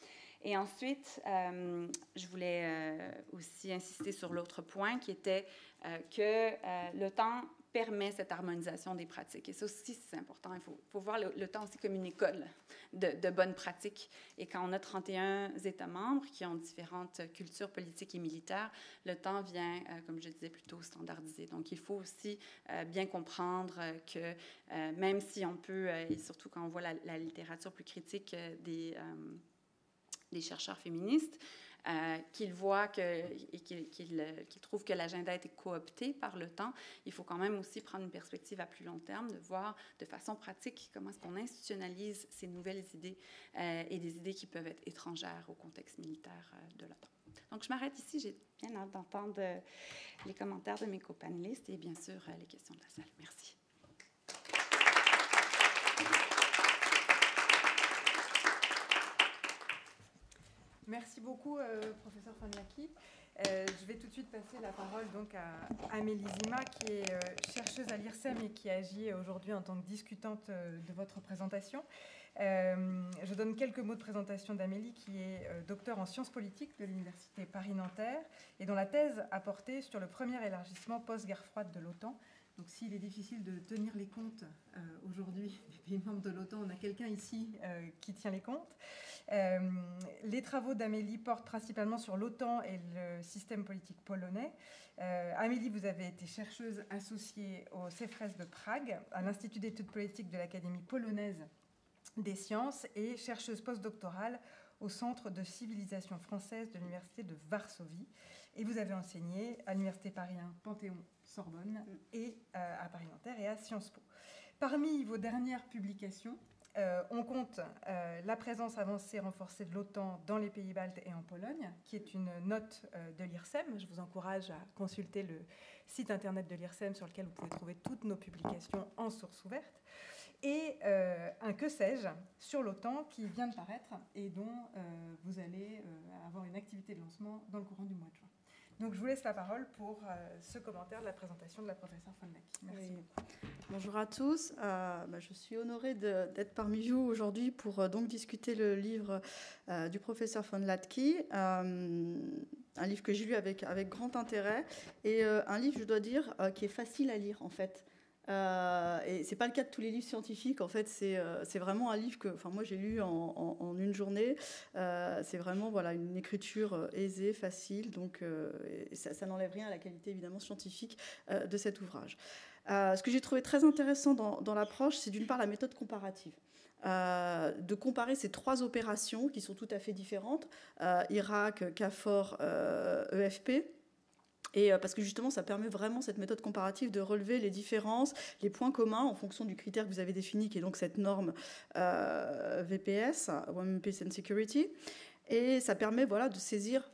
Et ensuite, je voulais aussi insister sur l'autre point qui était que l'OTAN permet cette harmonisation des pratiques. Et ça aussi, c'est important. Il faut voir le temps aussi comme une école de bonnes pratiques. Et quand on a 31 États membres qui ont différentes cultures politiques et militaires, le temps vient, comme je disais, plutôt standardisé. Donc, il faut aussi bien comprendre que même si on peut, et surtout quand on voit la littérature plus critique des chercheurs féministes, qu'ils voient qu'ils trouvent que l'agenda a été coopté par le temps, il faut quand même aussi prendre une perspective à plus long terme, de voir de façon pratique comment est-ce qu'on institutionnalise ces nouvelles idées et des idées qui peuvent être étrangères au contexte militaire de l'OTAN. Donc, je m'arrête ici. J'ai bien hâte d'entendre les commentaires de mes copanélistes et bien sûr les questions de la salle. Merci. Merci beaucoup, professeur Fonlaki. Je vais tout de suite passer la parole donc à Amélie Zima, qui est chercheuse à l'IRSEM et qui agit aujourd'hui en tant que discutante de votre présentation. Je donne quelques mots de présentation d'Amélie, qui est docteur en sciences politiques de l'Université Paris-Nanterre et dont la thèse a porté sur le premier élargissement post-guerre froide de l'OTAN. Donc, s'il est difficile de tenir les comptes aujourd'hui des pays membres de l'OTAN, on a quelqu'un ici qui tient les comptes. Les travaux d'Amélie portent principalement sur l'OTAN et le système politique polonais. Amélie, vous avez été chercheuse associée au CEFRES de Prague, à l'Institut d'études politiques de l'Académie polonaise des sciences et chercheuse postdoctorale au Centre de civilisation française de l'Université de Varsovie. Et vous avez enseigné à l'Université Paris 1 Panthéon-Sorbonne et à Paris-Nanterre et à Sciences Po. Parmi vos dernières publications, on compte la présence avancée renforcée de l'OTAN dans les pays baltes et en Pologne, qui est une note de l'IRSEM. Je vous encourage à consulter le site internet de l'IRSEM sur lequel vous pouvez trouver toutes nos publications en source ouverte. Et un que sais-je sur l'OTAN qui vient de paraître et dont vous allez avoir une activité de lancement dans le courant du mois de juin. Donc, je vous laisse la parole pour ce commentaire de la présentation de la professeure Fonlaki. Merci. Oui. Bonjour à tous. Je suis honorée d'être parmi vous aujourd'hui pour donc discuter le livre du professeur Fonlaki, un livre que j'ai lu avec grand intérêt et un livre, je dois dire, qui est facile à lire en fait. Et c'est pas le cas de tous les livres scientifiques. En fait, c'est vraiment un livre que, moi, j'ai lu en une journée. C'est vraiment une écriture aisée, facile. Donc, ça n'enlève rien à la qualité évidemment scientifique de cet ouvrage. Ce que j'ai trouvé très intéressant dans l'approche, c'est d'une part la méthode comparative. De comparer ces trois opérations qui sont tout à fait différentes, Irak, KFOR, EFP. Et parce que justement, ça permet vraiment, cette méthode comparative, de relever les différences, les points communs en fonction du critère que vous avez défini, qui est donc cette norme VPS, Women, Peace and Security. Et ça permet de saisir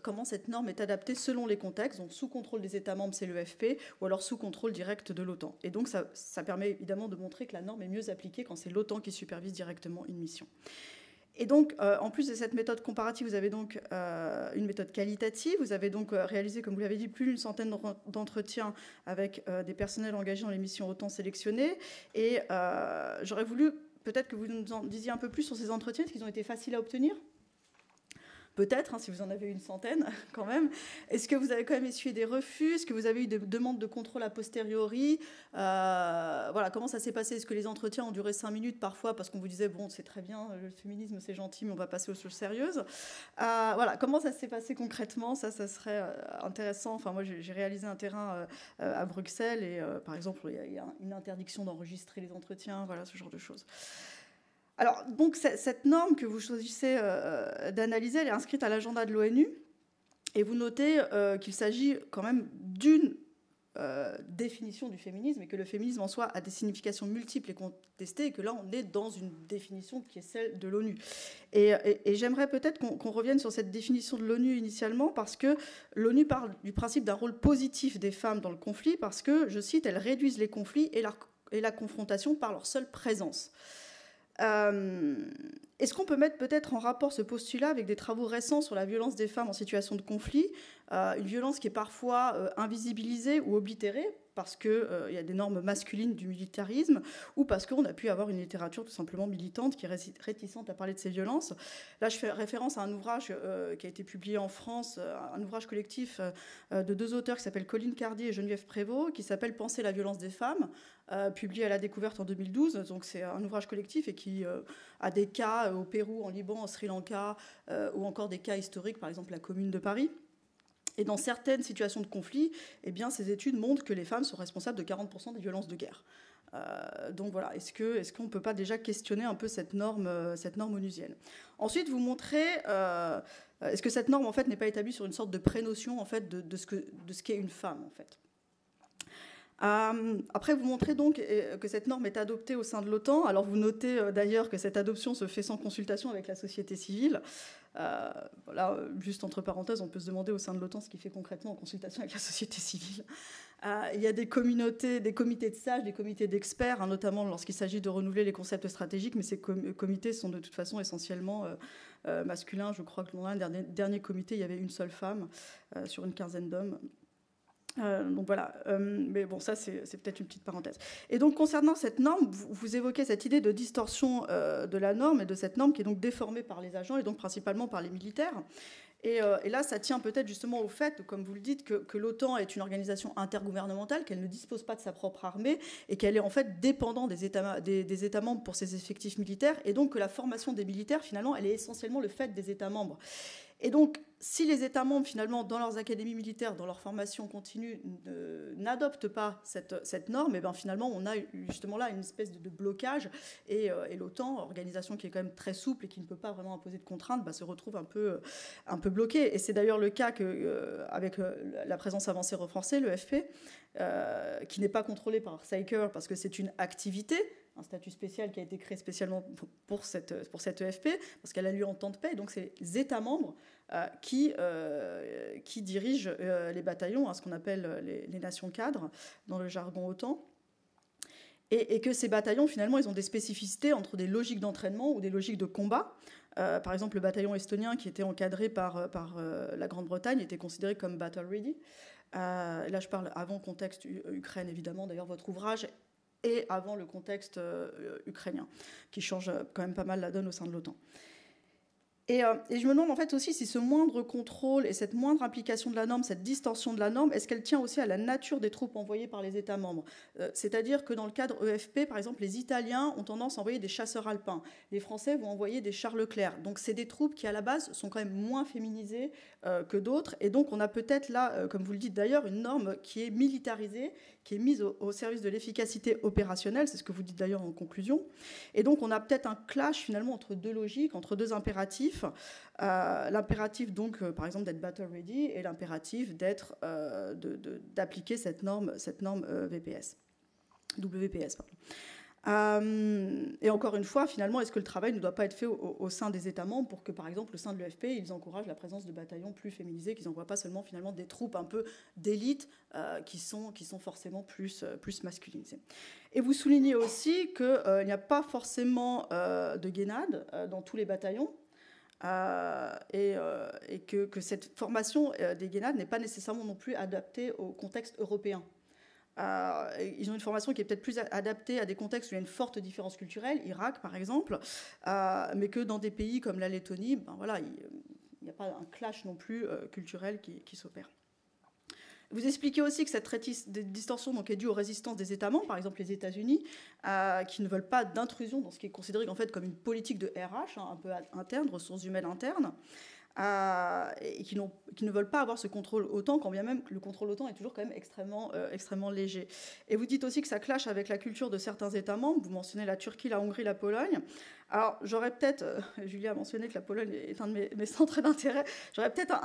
comment cette norme est adaptée selon les contextes. Donc, sous contrôle des États membres, c'est l'EFP, ou alors sous contrôle direct de l'OTAN. Et donc, ça permet évidemment de montrer que la norme est mieux appliquée quand c'est l'OTAN qui supervise directement une mission. Et donc, en plus de cette méthode comparative, vous avez donc une méthode qualitative. Vous avez donc réalisé, comme vous l'avez dit, plus d'une centaine d'entretiens avec des personnels engagés dans les missions OTAN sélectionnées. Et j'aurais voulu peut-être que vous nous en disiez un peu plus sur ces entretiens. Est-ce qu'ils ont été faciles à obtenir ? Peut-être, si vous en avez une centaine quand même. Est-ce que vous avez quand même essuyé des refus ? Est-ce que vous avez eu des demandes de contrôle a posteriori ? Comment ça s'est passé ? Est-ce que les entretiens ont duré 5 minutes parfois parce qu'on vous disait, bon, c'est très bien, le féminisme, c'est gentil, mais on va passer aux choses sérieuses. Comment ça s'est passé concrètement ? Ça serait intéressant. Moi, j'ai réalisé un terrain à Bruxelles et, par exemple, il y a une interdiction d'enregistrer les entretiens, ce genre de choses. Alors, donc, cette norme que vous choisissez d'analyser, elle est inscrite à l'agenda de l'ONU. Et vous notez qu'il s'agit quand même d'une définition du féminisme et que le féminisme en soi a des significations multiples et contestées et que là, on est dans une définition qui est celle de l'ONU. Et j'aimerais peut-être qu'on revienne sur cette définition de l'ONU initialement parce que l'ONU parle du principe d'un rôle positif des femmes dans le conflit parce que, je cite, elles réduisent les conflits et la confrontation par leur seule présence. Est-ce qu'on peut mettre peut-être en rapport ce postulat avec des travaux récents sur la violence des femmes en situation de conflit, une violence qui est parfois invisibilisée ou oblitérée parce qu'il y a des normes masculines du militarisme, ou parce qu'on a pu avoir une littérature tout simplement militante qui est réticente à parler de ces violences. Là, je fais référence à un ouvrage qui a été publié en France, un ouvrage collectif de 2 auteurs qui s'appellent Colline Cardier et Geneviève Prévost, qui s'appelle « Penser la violence des femmes », publié à La Découverte en 2012. Donc c'est un ouvrage collectif et qui a des cas au Pérou, en Liban, en Sri Lanka, ou encore des cas historiques, par exemple la Commune de Paris. Et dans certaines situations de conflit, eh bien, ces études montrent que les femmes sont responsables de 40% des violences de guerre. Donc voilà, est-ce qu'on ne peut pas déjà questionner un peu cette norme onusienne? Ensuite, vous montrez, est-ce que cette norme en fait n'est pas établie sur une sorte de prénotion en fait de ce qu'est une femme en fait? Après, vous montrez donc que cette norme est adoptée au sein de l'OTAN. Alors, vous notez d'ailleurs que cette adoption se fait sans consultation avec la société civile. Voilà, juste entre parenthèses, on peut se demander au sein de l'OTAN ce qu'il fait concrètement en consultation avec la société civile. Il y a des communautés, des comités de sages, des comités d'experts, hein, notamment lorsqu'il s'agit de renouveler les concepts stratégiques, mais ces comités sont de toute façon essentiellement masculins. Je crois que dans un dernier comité, il y avait une seule femme sur une quinzaine d'hommes. Donc voilà, mais bon, ça c'est peut-être une petite parenthèse. Et donc concernant cette norme, vous évoquez cette idée de distorsion de la norme et de cette norme qui est donc déformée par les agents et donc principalement par les militaires. Et là, ça tient peut-être justement au fait, comme vous le dites, que l'OTAN est une organisation intergouvernementale, qu'elle ne dispose pas de sa propre armée et qu'elle est en fait dépendante des États membres pour ses effectifs militaires, et donc que la formation des militaires, finalement, elle est essentiellement le fait des États membres. Et donc, si les États membres, finalement, dans leurs académies militaires, dans leur formation continue, n'adoptent pas cette norme, et bien finalement, on a justement là une espèce de blocage. Et l'OTAN, organisation qui est quand même très souple et qui ne peut pas vraiment imposer de contraintes, se retrouve un peu bloquée. Et c'est d'ailleurs le cas avec la présence avancée renforcée, l'EFP, qui n'est pas contrôlée par SAICER parce que c'est une activité, un statut spécial qui a été créé spécialement pour cette EFP, parce qu'elle a lieu en temps de paix. Donc, c'est les États membres qui dirigent les bataillons, ce qu'on appelle les nations cadres, dans le jargon OTAN. Et que ces bataillons, finalement, ils ont des spécificités entre des logiques d'entraînement ou des logiques de combat. Par exemple, le bataillon estonien qui était encadré par la Grande-Bretagne était considéré comme battle ready. Là, je parle avant contexte Ukraine, évidemment. D'ailleurs, votre ouvrage et avant le contexte ukrainien, qui change quand même pas mal la donne au sein de l'OTAN. Et je me demande en fait aussi si ce moindre contrôle et cette moindre implication de la norme, cette distorsion de la norme, est-ce qu'elle tient aussi à la nature des troupes envoyées par les États membres? C'est-à-dire que dans le cadre EFP, par exemple, les Italiens ont tendance à envoyer des chasseurs alpins. Les Français vont envoyer des chars Leclerc. Donc c'est des troupes qui, à la base, sont quand même moins féminisées que d'autres. Et donc on a peut-être là, comme vous le dites d'ailleurs, une norme qui est militarisée, qui est mise au service de l'efficacité opérationnelle. C'est ce que vous dites d'ailleurs en conclusion. Et donc on a peut-être un clash finalement entre deux logiques, entre deux impératifs. L'impératif donc par exemple d'être battle ready et l'impératif d'appliquer cette norme WPS. Et encore une fois, finalement, est-ce que le travail ne doit pas être fait au sein des États membres pour que, par exemple, au sein de l'EFP, ils encouragent la présence de bataillons plus féminisés, qu'ils n'envoient pas seulement finalement des troupes un peu d'élite qui sont forcément plus masculinisées. Et vous soulignez aussi qu'il n'y a pas forcément de gainade dans tous les bataillons. Et que cette formation des gainades n'est pas nécessairement non plus adaptée au contexte européen. Ils ont une formation qui est peut-être plus adaptée à des contextes où il y a une forte différence culturelle, Irak par exemple, mais que dans des pays comme la Lettonie, voilà, il n'y a pas un clash non plus culturel qui s'opère. Vous expliquez aussi que cette distorsion donc, est due aux résistances des États membres, par exemple les États-Unis, qui ne veulent pas d'intrusion dans ce qui est considéré en fait comme une politique de RH, un peu interne, ressources humaines internes, et qui ne veulent pas avoir ce contrôle OTAN, quand bien même le contrôle OTAN est toujours quand même extrêmement léger. Et vous dites aussi que ça clash avec la culture de certains États membres. Vous mentionnez la Turquie, la Hongrie, la Pologne. Alors j'aurais peut-être, Julia a mentionné que la Pologne est un de mes centres d'intérêt, j'aurais peut-être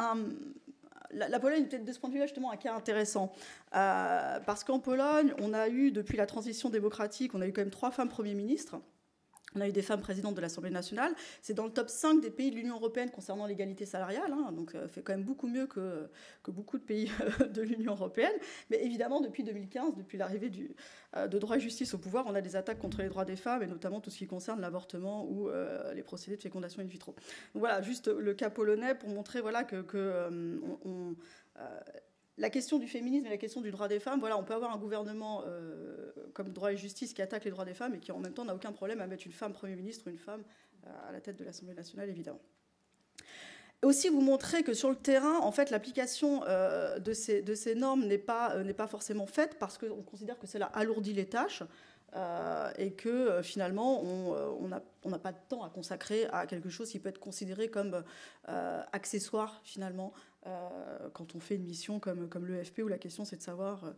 la Pologne est peut-être de ce point de vue-là justement un cas intéressant. Parce qu'en Pologne, on a eu, depuis la transition démocratique, on a eu quand même 3 femmes premiers ministres. On a eu des femmes présidentes de l'Assemblée nationale. C'est dans le top 5 des pays de l'Union européenne concernant l'égalité salariale. Donc, fait quand même beaucoup mieux que beaucoup de pays de l'Union européenne. Mais évidemment, depuis 2015, depuis l'arrivée de Droit et Justice au pouvoir, on a des attaques contre les droits des femmes, et notamment tout ce qui concerne l'avortement ou les procédés de fécondation in vitro. Donc voilà, juste le cas polonais pour montrer voilà, la question du féminisme et la question du droit des femmes, voilà, on peut avoir un gouvernement comme Droit et Justice qui attaque les droits des femmes et qui en même temps n'a aucun problème à mettre une femme Premier ministre ou une femme à la tête de l'Assemblée nationale, évidemment. Aussi, vous montrez que sur le terrain, en fait, l'application de ces normes n'est pas forcément faite parce qu'on considère que cela alourdit les tâches et que finalement, on n'a pas de temps à consacrer à quelque chose qui peut être considéré comme accessoire, finalement, quand on fait une mission comme l'EFP, où la question, c'est de savoir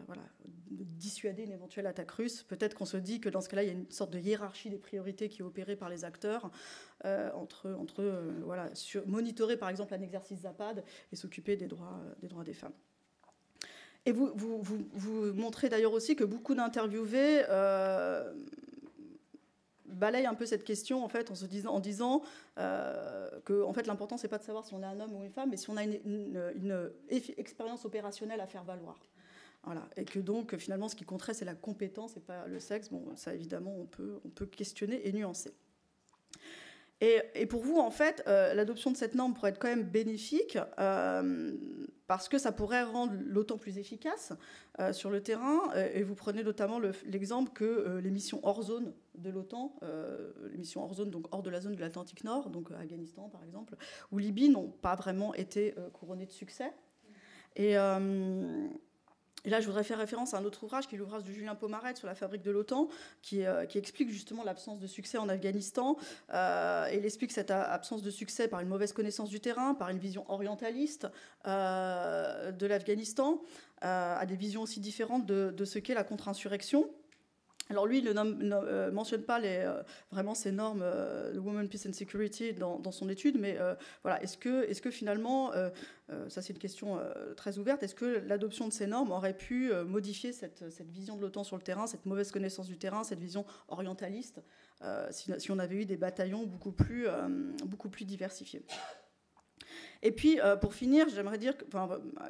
voilà, dissuader une éventuelle attaque russe. Peut-être qu'on se dit que dans ce cas-là, il y a une sorte de hiérarchie des priorités qui est opérée par les acteurs voilà, monitorer, par exemple, un exercice ZAPAD et s'occuper des droits des femmes. Et vous montrez d'ailleurs aussi que beaucoup d'interviewés balayent un peu cette question en fait, en disant que en fait, l'important, c'est pas de savoir si on est un homme ou une femme, mais si on a une expérience opérationnelle à faire valoir. Voilà. Et que donc, finalement, ce qui compterait, c'est la compétence et pas le sexe. Bon, ça, évidemment, on peut questionner et nuancer. Et pour vous, en fait, l'adoption de cette norme pourrait être quand même bénéfique parce que ça pourrait rendre l'OTAN plus efficace sur le terrain. Et vous prenez notamment l'exemple que les missions hors zone de l'OTAN, les missions hors zone, donc hors de la zone de l'Atlantique Nord, donc Afghanistan par exemple, ou Libye, n'ont pas vraiment été couronnées de succès. Et là, je voudrais faire référence à un autre ouvrage, qui est l'ouvrage de Julien Pomarette sur la fabrique de l'OTAN, qui explique justement l'absence de succès en Afghanistan. Il explique cette absence de succès par une mauvaise connaissance du terrain, par une vision orientaliste de l'Afghanistan, à des visions aussi différentes de ce qu'est la contre-insurrection. Alors lui, il ne mentionne pas vraiment ces normes de Women, Peace and Security dans son étude, mais voilà, est-ce que finalement, ça c'est une question très ouverte, est-ce que l'adoption de ces normes aurait pu modifier cette vision de l'OTAN sur le terrain, cette mauvaise connaissance du terrain, cette vision orientaliste, si on avait eu des bataillons beaucoup plus diversifiés. Et puis, pour finir, j'aimerais dire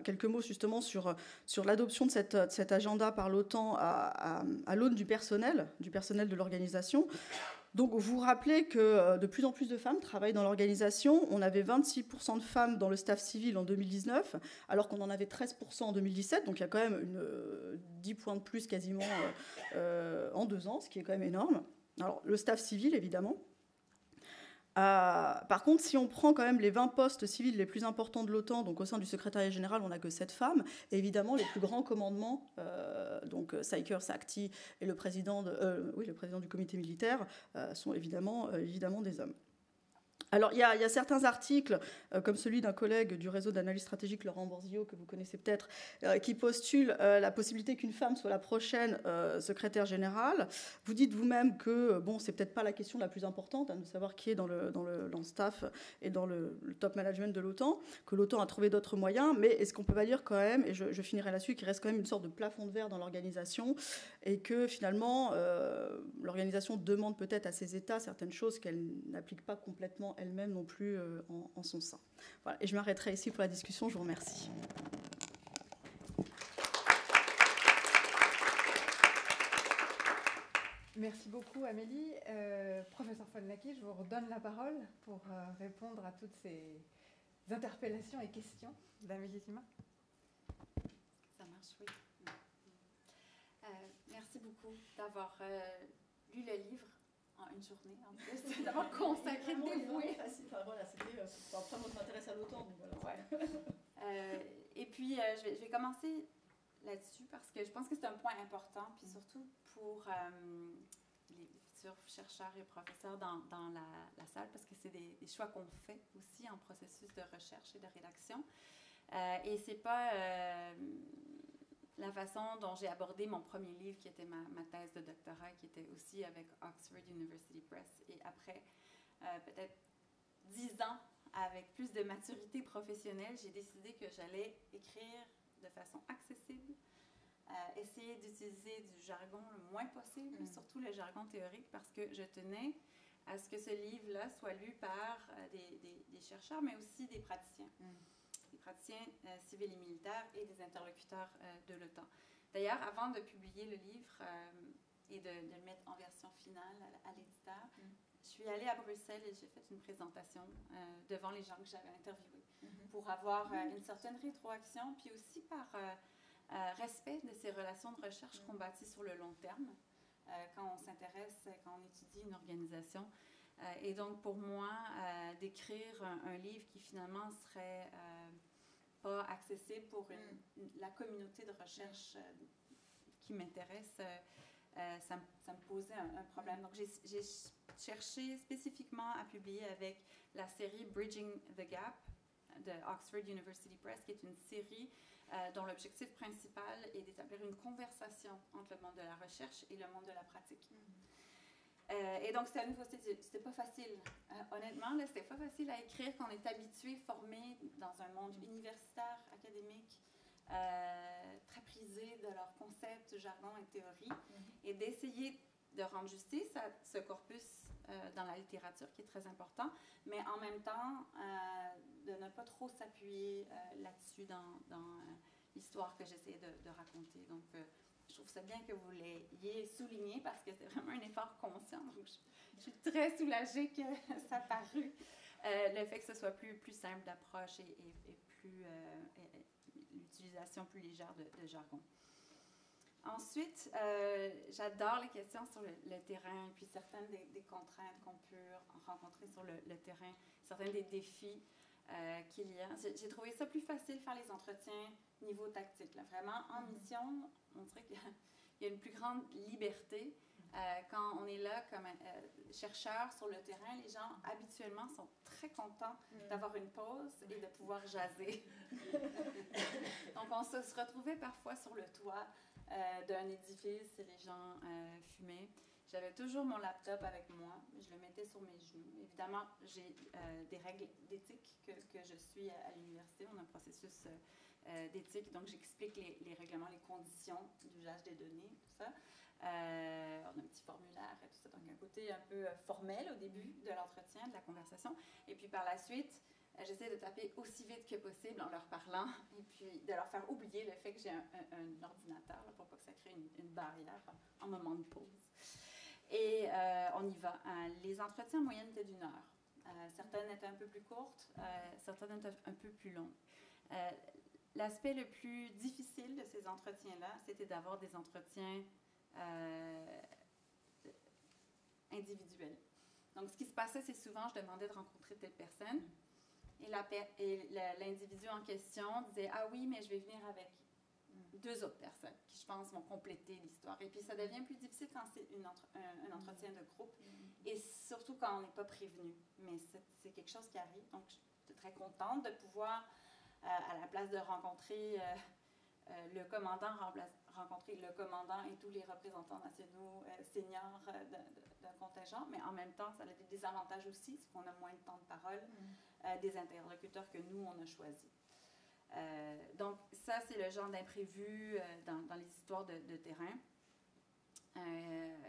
quelques mots justement sur l'adoption de cet agenda par l'OTAN à l'aune du personnel de l'organisation. Donc, vous vous rappelez que de plus en plus de femmes travaillent dans l'organisation. On avait 26% de femmes dans le staff civil en 2019, alors qu'on en avait 13% en 2017. Donc, il y a quand même 10 points de plus quasiment en 2 ans, ce qui est quand même énorme. Alors, le staff civil, évidemment. Par contre, si on prend quand même les 20 postes civils les plus importants de l'OTAN, donc au sein du secrétariat général, on n'a que 7 femmes. Et évidemment, les plus grands commandements, donc Sykers, Sakti et le président du comité militaire, sont évidemment des hommes. Alors, il y a certains articles, comme celui d'un collègue du réseau d'analyse stratégique, Laurent Borzillot, que vous connaissez peut-être, qui postule la possibilité qu'une femme soit la prochaine secrétaire générale. Vous dites vous-même que, bon, c'est peut-être pas la question la plus importante, de savoir qui est dans le staff et dans le top management de l'OTAN, que l'OTAN a trouvé d'autres moyens, mais est-ce qu'on peut pas dire quand même, et je finirai là-dessus, qu'il reste quand même une sorte de plafond de verre dans l'organisation, et que finalement, l'organisation demande peut-être à ses États certaines choses qu'elle n'applique pas complètement elle-même non plus en son sein. Voilà, et je m'arrêterai ici pour la discussion. Je vous remercie. Merci beaucoup, Amélie. Professeur Fonlaki, je vous redonne la parole pour répondre à toutes ces interpellations et questions d'Amélie Dumas. Ça marche, oui. Merci beaucoup d'avoir lu le livre en une journée, en plus, d'avoir consacré, dévoué. Enfin, voilà, c'était... après, moi, je m'intéresse à l'OTAN, donc voilà. Ouais. Et puis, je vais commencer là-dessus parce que je pense que c'est un point important, puis surtout pour les futurs chercheurs et professeurs dans la salle, parce que c'est des choix qu'on fait aussi en processus de recherche et de rédaction. Et c'est pas la façon dont j'ai abordé mon premier livre, qui était ma thèse de doctorat, qui était aussi avec Oxford University Press. Et après peut-être 10 ans, avec plus de maturité professionnelle, j'ai décidé que j'allais écrire de façon accessible, essayer d'utiliser du jargon le moins possible, surtout le jargon théorique, parce que je tenais à ce que ce livre-là soit lu par des chercheurs, mais aussi des praticiens. Des praticiens civils et militaires et des interlocuteurs de l'OTAN. D'ailleurs, avant de publier le livre et de le mettre en version finale à l'éditeur, suis allée à Bruxelles et j'ai fait une présentation devant les gens que j'avais interviewés pour avoir une certaine rétroaction, puis aussi par respect de ces relations de recherche qu'on bâtit sur le long terme quand on s'intéresse, quand on étudie une organisation. Et donc, pour moi, d'écrire un livre qui finalement serait pas accessible pour la communauté de recherche qui m'intéresse, ça me posait un problème. Donc, j'ai cherché spécifiquement à publier avec la série Bridging the Gap de Oxford University Press, qui est une série dont l'objectif principal est d'établir une conversation entre le monde de la recherche et le monde de la pratique. Et donc, c'était à nouveau, c'était pas facile. Honnêtement, là, c'était pas facile à écrire quand on est habitué, formé dans un monde universitaire, académique, très prisé de leurs concepts, jargon et théorie, et d'essayer de rendre justice à ce corpus dans la littérature qui est très important, mais en même temps, de ne pas trop s'appuyer là-dessus dans l'histoire que j'essayais de raconter. Donc, je trouve ça bien que vous l'ayez souligné parce que c'est vraiment un effort conscient. Donc, je suis très soulagée que ça parut. Le fait que ce soit plus simple d'approche et plus l'utilisation plus légère de jargon. Ensuite, j'adore les questions sur le terrain et puis certaines des contraintes qu'on peut rencontrer sur le terrain, certains des défis qu'il y a. J'ai trouvé ça plus facile de faire les entretiens niveau tactique. Là. Vraiment, en mission, on dirait qu'il y a une plus grande liberté. Quand on est là comme chercheur sur le terrain, les gens habituellement sont très contents d'avoir une pause et de pouvoir jaser. Donc, on se retrouvait parfois sur le toit d'un édifice et les gens fumaient. J'avais toujours mon laptop avec moi, je le mettais sur mes genoux. Évidemment, j'ai des règles d'éthique que je suis à l'université. On a un processus d'éthique, donc j'explique les règlements, les conditions d'usage des données, tout ça. On a un petit formulaire et tout ça, donc un côté un peu formel au début de l'entretien, de la conversation. Et puis par la suite, j'essaie de taper aussi vite que possible en leur parlant et puis de leur faire oublier le fait que j'ai un ordinateur là, pour pas que ça crée une barrière en moment de pause. Et on y va. Les entretiens en moyenne étaient d'1 heure. Certaines étaient un peu plus courtes, certaines étaient un peu plus longues. L'aspect le plus difficile de ces entretiens-là, c'était d'avoir des entretiens individuels. Donc, ce qui se passait, c'est souvent, je demandais de rencontrer telle personne et l'individu en question disait « Ah oui, mais je vais venir avec 2 autres personnes qui, je pense, vont compléter l'histoire. » Et puis, ça devient plus difficile quand c'est un entretien de groupe et surtout quand on n'est pas prévenu. Mais c'est quelque chose qui arrive. Donc, je suis très contente de pouvoir, à la place de rencontrer le commandant, rencontrer le commandant et tous les représentants nationaux seniors d'un contingent, mais en même temps, ça a des désavantages aussi, c'est qu'on a moins de temps de parole des interlocuteurs que nous, on a choisis. Donc, ça, c'est le genre d'imprévu dans les histoires de terrain.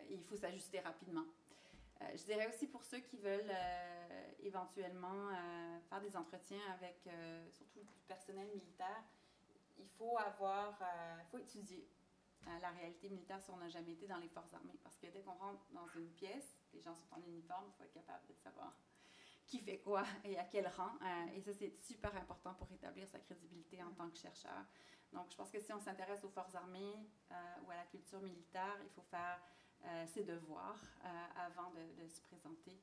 Il faut s'ajuster rapidement. Je dirais aussi pour ceux qui veulent éventuellement faire des entretiens avec surtout du personnel militaire, il faut étudier la réalité militaire si on n'a jamais été dans les forces armées. Parce que dès qu'on rentre dans une pièce, les gens sont en uniforme, il faut être capable de savoir qui fait quoi et à quel rang. Et ça, c'est super important pour établir sa crédibilité en tant que chercheur. Donc, je pense que si on s'intéresse aux forces armées ou à la culture militaire, il faut faire ses devoirs avant de se présenter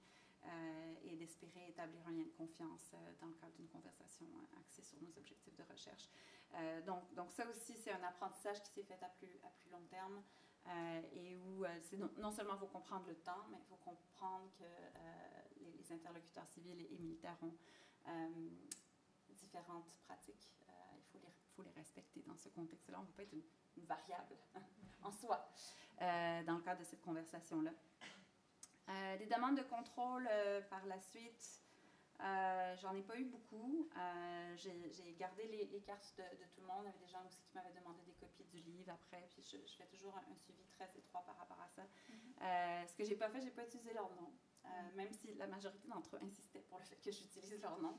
et d'espérer établir un lien de confiance dans le cadre d'une conversation axée sur nos objectifs de recherche. Donc ça aussi, c'est un apprentissage qui s'est fait à plus long terme et où non seulement il faut comprendre le temps, mais il faut comprendre que les interlocuteurs civils et militaires ont différentes pratiques. Il faut les respecter dans ce contexte-là. On ne peut pas être une variable en soi dans le cadre de cette conversation-là. Des demandes de contrôle par la suite, j'en ai pas eu beaucoup. J'ai gardé les cartes de tout le monde. Il y avait des gens aussi qui m'avaient demandé des copies du livre après. Puis je fais toujours un suivi très étroit par rapport à ça. Ce que j'ai pas fait, j'ai pas utilisé leur nom. Même si la majorité d'entre eux insistaient pour le fait que j'utilise leur nom.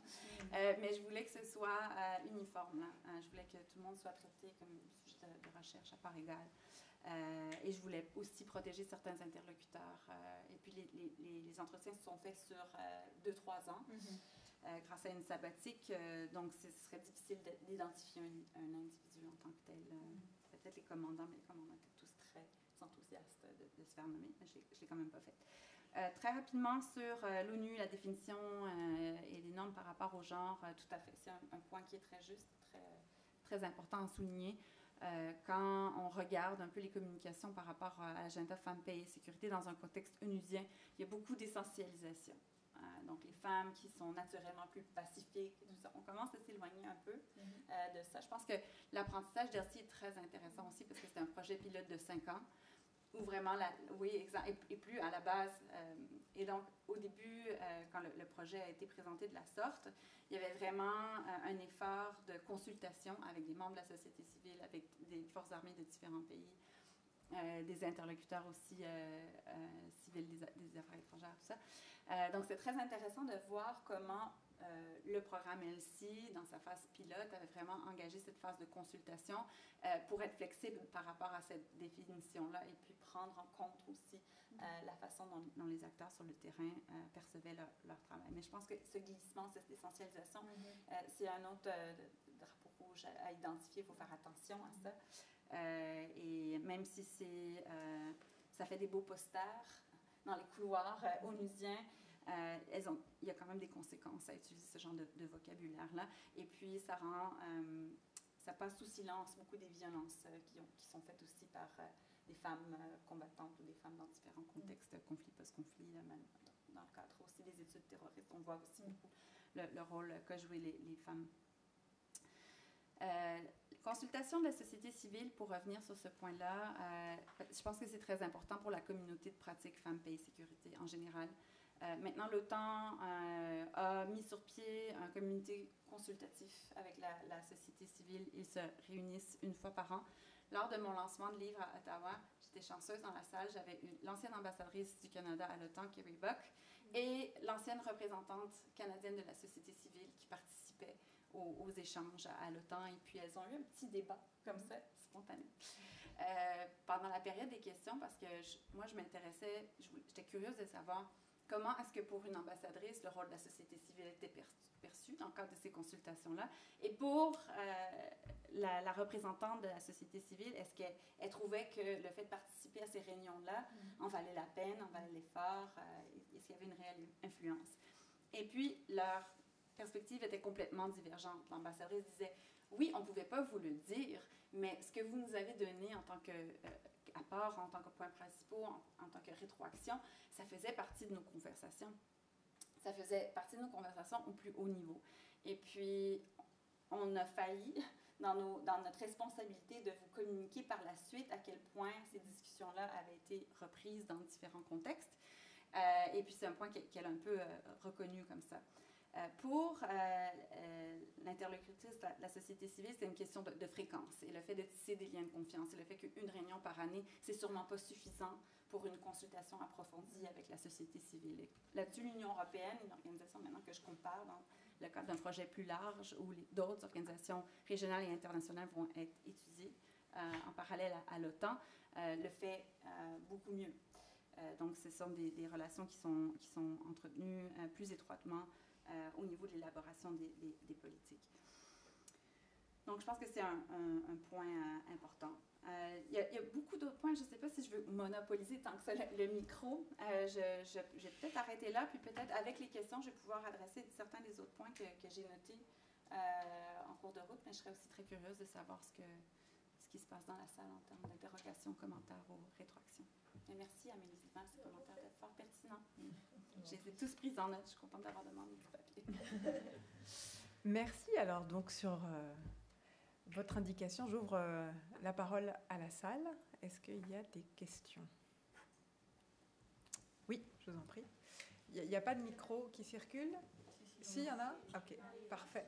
Mais je voulais que ce soit uniforme. Là. Je voulais que tout le monde soit traité comme sujet de recherche à part égale. Et je voulais aussi protéger certains interlocuteurs. Et puis, les entretiens se sont faits sur 2-3 ans. Grâce à une sabbatique, donc ce serait difficile d'identifier un individu en tant que tel. Peut-être les commandants, mais les commandants étaient tous très enthousiastes de se faire nommer, mais je ne l'ai quand même pas fait. Très rapidement sur l'ONU, la définition et les normes par rapport au genre, tout à fait, c'est un point qui est très juste, très important à souligner. Quand on regarde un peu les communications par rapport à l'agenda femmes, paix et sécurité dans un contexte onusien, il y a beaucoup d'essentialisation. Donc, les femmes qui sont naturellement plus pacifiques, tout ça, on commence à s'éloigner un peu de ça. Je pense que l'apprentissage d'Elsie est très intéressant aussi parce que c'est un projet pilote de 5 ans où vraiment, oui, exact, et plus à la base. Et donc, au début, quand le projet a été présenté de la sorte, il y avait vraiment un effort de consultation avec des membres de la société civile, avec des forces armées de différents pays, des interlocuteurs aussi civils, des affaires étrangères, tout ça. Donc, c'est très intéressant de voir comment le programme Elsie, dans sa phase pilote, avait vraiment engagé cette phase de consultation pour être flexible par rapport à cette définition-là et puis prendre en compte aussi la façon dont les acteurs sur le terrain percevaient leur travail. Mais je pense que ce glissement, cette essentialisation, c'est un autre drapeau rouge à identifier. Il faut faire attention à ça. Et même si ça fait des beaux posters dans les couloirs onusiens, il y a quand même des conséquences à utiliser ce genre de vocabulaire-là. Et puis, ça passe sous silence beaucoup des violences qui sont faites aussi par des femmes combattantes ou des femmes dans différents contextes, conflits, post-conflits, même dans le cadre aussi des études terroristes. On voit aussi beaucoup le rôle qu'a joué les femmes. Consultation de la société civile, pour revenir sur ce point-là, je pense que c'est très important pour la communauté de pratique femmes, paix et sécurité en général. Maintenant, l'OTAN a mis sur pied un comité consultatif avec la société civile. Ils se réunissent une fois par an. Lors de mon lancement de livre à Ottawa, j'étais chanceuse dans la salle. J'avais l'ancienne ambassadrice du Canada à l'OTAN, Kerry Buck, et l'ancienne représentante canadienne de la société civile qui participait aux échanges à l'OTAN. Et puis, elles ont eu un petit débat comme ça, spontané, pendant la période des questions, parce que moi, je m'intéressais, j'étais curieuse de savoir comment est-ce que pour une ambassadrice, le rôle de la société civile était perçu dans le cadre de ces consultations-là. Et pour la représentante de la société civile, est-ce qu'elle trouvait que le fait de participer à ces réunions-là en valait la peine, en valait l'effort, est-ce qu'il y avait une réelle influence? Et puis, leur perspective était complètement divergente. L'ambassadrice disait, oui, on ne pouvait pas vous le dire, mais ce que vous nous avez donné en tant que apport, en tant que points principaux, en tant que rétroaction, ça faisait partie de nos conversations. Ça faisait partie de nos conversations au plus haut niveau. Et puis, on a failli, dans notre responsabilité, de vous communiquer par la suite à quel point ces discussions-là avaient été reprises dans différents contextes. Et puis, c'est un point qu'elle a un peu reconnu comme ça. Pour l'interlocutrice de la société civile, c'est une question de fréquence et le fait de tisser des liens de confiance et le fait qu'une réunion par année, c'est sûrement pas suffisant pour une consultation approfondie avec la société civile. Là-dessus, l'Union européenne, une organisation maintenant que je compare dans le cadre d'un projet plus large où d'autres organisations régionales et internationales vont être étudiées en parallèle à l'OTAN, le fait beaucoup mieux. Donc, ce sont des relations qui sont entretenues plus étroitement au niveau de l'élaboration des politiques. Donc, je pense que c'est un point important. Il y a beaucoup d'autres points. Je ne sais pas si je veux monopoliser tant que ça le micro. Je vais peut-être arrêter là, puis peut-être avec les questions, je vais pouvoir adresser certains des autres points que j'ai notés en cours de route, mais je serais aussi très curieuse de savoir ce qui se passe dans la salle en termes d'interrogations, commentaires ou rétroactions. Et merci à mes visiteurs, ces commentaires étaient fort pertinents. Je les ai tous pris en note. Je suis contente d'avoir demandé du papier. Merci. Alors, donc, sur votre indication, j'ouvre la parole à la salle. Est-ce qu'il y a des questions? Oui, je vous en prie. Il n'y a pas de micro qui circule? Si, il y en a? Ok, parfait.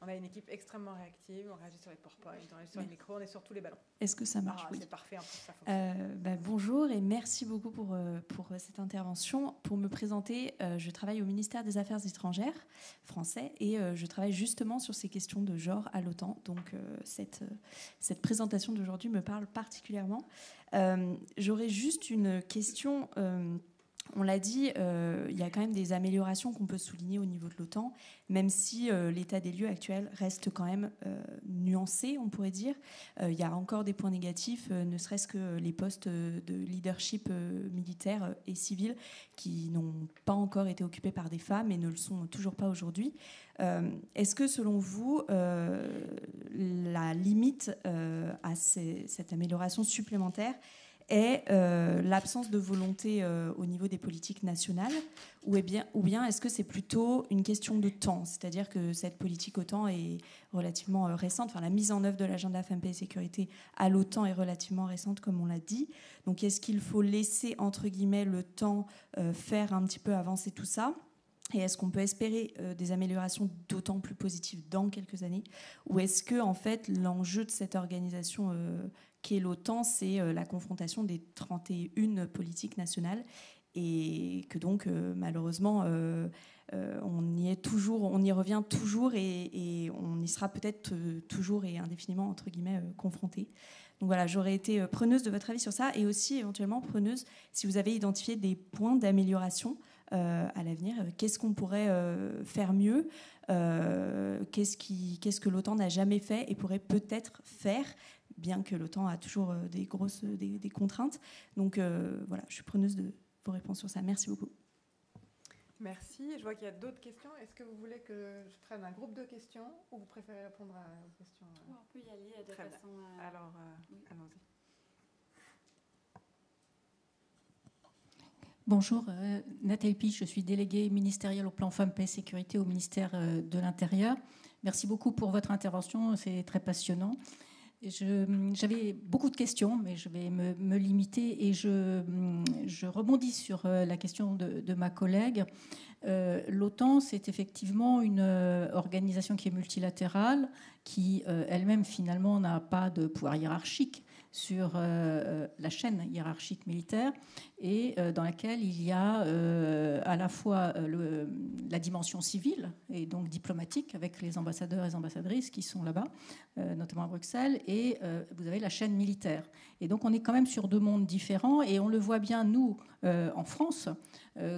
On a une équipe extrêmement réactive, on réagit sur les PowerPoint, on réagit sur les micros, on est sur tous les ballons. Est-ce que ça marche? Ah, oui. c'est parfait, en plus, ça fonctionne. Bonjour et merci beaucoup pour cette intervention. Pour me présenter, je travaille au ministère des Affaires étrangères français et je travaille justement sur ces questions de genre à l'OTAN. Donc cette présentation d'aujourd'hui me parle particulièrement. J'aurais juste une question. On l'a dit, il y a quand même des améliorations qu'on peut souligner au niveau de l'OTAN, même si l'état des lieux actuel reste quand même nuancé, on pourrait dire. Il y a encore des points négatifs, ne serait-ce que les postes de leadership militaire et civil qui n'ont pas encore été occupés par des femmes et ne le sont toujours pas aujourd'hui. Est-ce que, selon vous, la limite à cette amélioration supplémentaire est l'absence de volonté au niveau des politiques nationales, ou bien est-ce que c'est plutôt une question de temps, c'est-à-dire que cette politique OTAN est relativement récente, enfin la mise en œuvre de l'agenda Femmes, Paix et Sécurité à l'OTAN est relativement récente, comme on l'a dit. Donc est-ce qu'il faut laisser, entre guillemets, le temps faire un petit peu avancer tout ça ? Et est-ce qu'on peut espérer des améliorations d'autant plus positives dans quelques années ? Ou est-ce que, en fait, l'enjeu de cette organisation qu'est l'OTAN, c'est la confrontation des 31 politiques nationales et que donc, malheureusement, on y revient toujours et on y sera peut-être toujours et indéfiniment, entre guillemets, confronté. Donc voilà, j'aurais été preneuse de votre avis sur ça et aussi éventuellement preneuse si vous avez identifié des points d'amélioration à l'avenir. Qu'est-ce qu'on pourrait faire mieux ? Qu'est-ce que l'OTAN n'a jamais fait et pourrait peut-être faire, bien que l'OTAN a toujours des contraintes. Donc voilà, je suis preneuse de vos réponses sur ça. Merci beaucoup. Merci. Je vois qu'il y a d'autres questions. Est-ce que vous voulez que je prenne un groupe de questions ou vous préférez répondre aux questions On peut y aller de façon... Alors, oui. allons-y. Bonjour, Nathalie Piche, je suis déléguée ministérielle au plan Femmes, Paix et Sécurité au ministère de l'Intérieur. Merci beaucoup pour votre intervention, c'est très passionnant. J'avais beaucoup de questions, mais je vais me limiter et je rebondis sur la question de ma collègue. L'OTAN, c'est effectivement une organisation qui est multilatérale, qui elle-même finalement n'a pas de pouvoir hiérarchique sur la chaîne hiérarchique militaire et dans laquelle il y a à la fois la dimension civile et donc diplomatique avec les ambassadeurs et les ambassadrices qui sont là-bas, notamment à Bruxelles, et vous avez la chaîne militaire. Et donc on est quand même sur deux mondes différents et on le voit bien, nous, en France,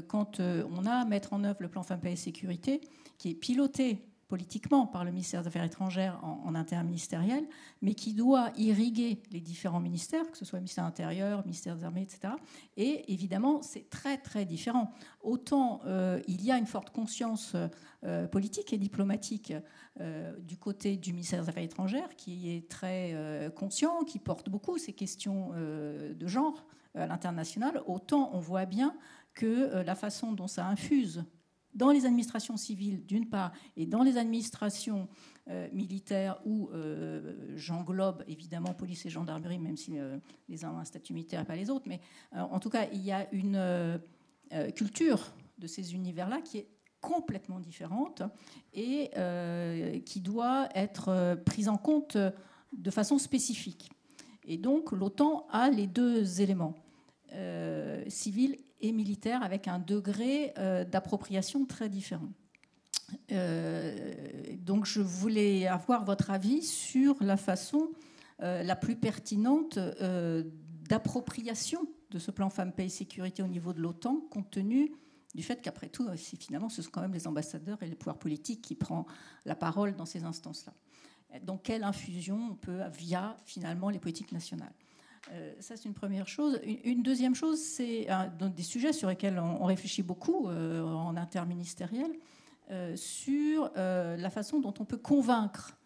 quand on a à mettre en œuvre le plan Femmes, Paix et Sécurité, qui est piloté politiquement par le ministère des Affaires étrangères en interministériel, mais qui doit irriguer les différents ministères, que ce soit le ministère de l'Intérieur, le ministère des Armées, etc. Et évidemment, c'est très, très différent. Autant il y a une forte conscience politique et diplomatique du côté du ministère des Affaires étrangères, qui est très conscient, qui porte beaucoup ces questions de genre à l'international, autant on voit bien que la façon dont ça infuse dans les administrations civiles, d'une part, et dans les administrations militaires, où j'englobe évidemment police et gendarmerie, même si les uns ont un statut militaire et pas les autres, mais en tout cas, il y a une culture de ces univers-là qui est complètement différente et qui doit être prise en compte de façon spécifique. Et donc, l'OTAN a les deux éléments, civil et militaire, avec un degré d'appropriation très différent. Donc je voulais avoir votre avis sur la façon la plus pertinente d'appropriation de ce plan Femmes, Paix et Sécurité au niveau de l'OTAN, compte tenu du fait qu'après tout, finalement, ce sont quand même les ambassadeurs et les pouvoirs politiques qui prennent la parole dans ces instances-là. Donc quelle infusion on peut, via finalement les politiques nationales. Ça, c'est une première chose. Une deuxième chose, c'est des sujets sur lesquels on réfléchit beaucoup en interministériel, sur la façon dont on peut convaincre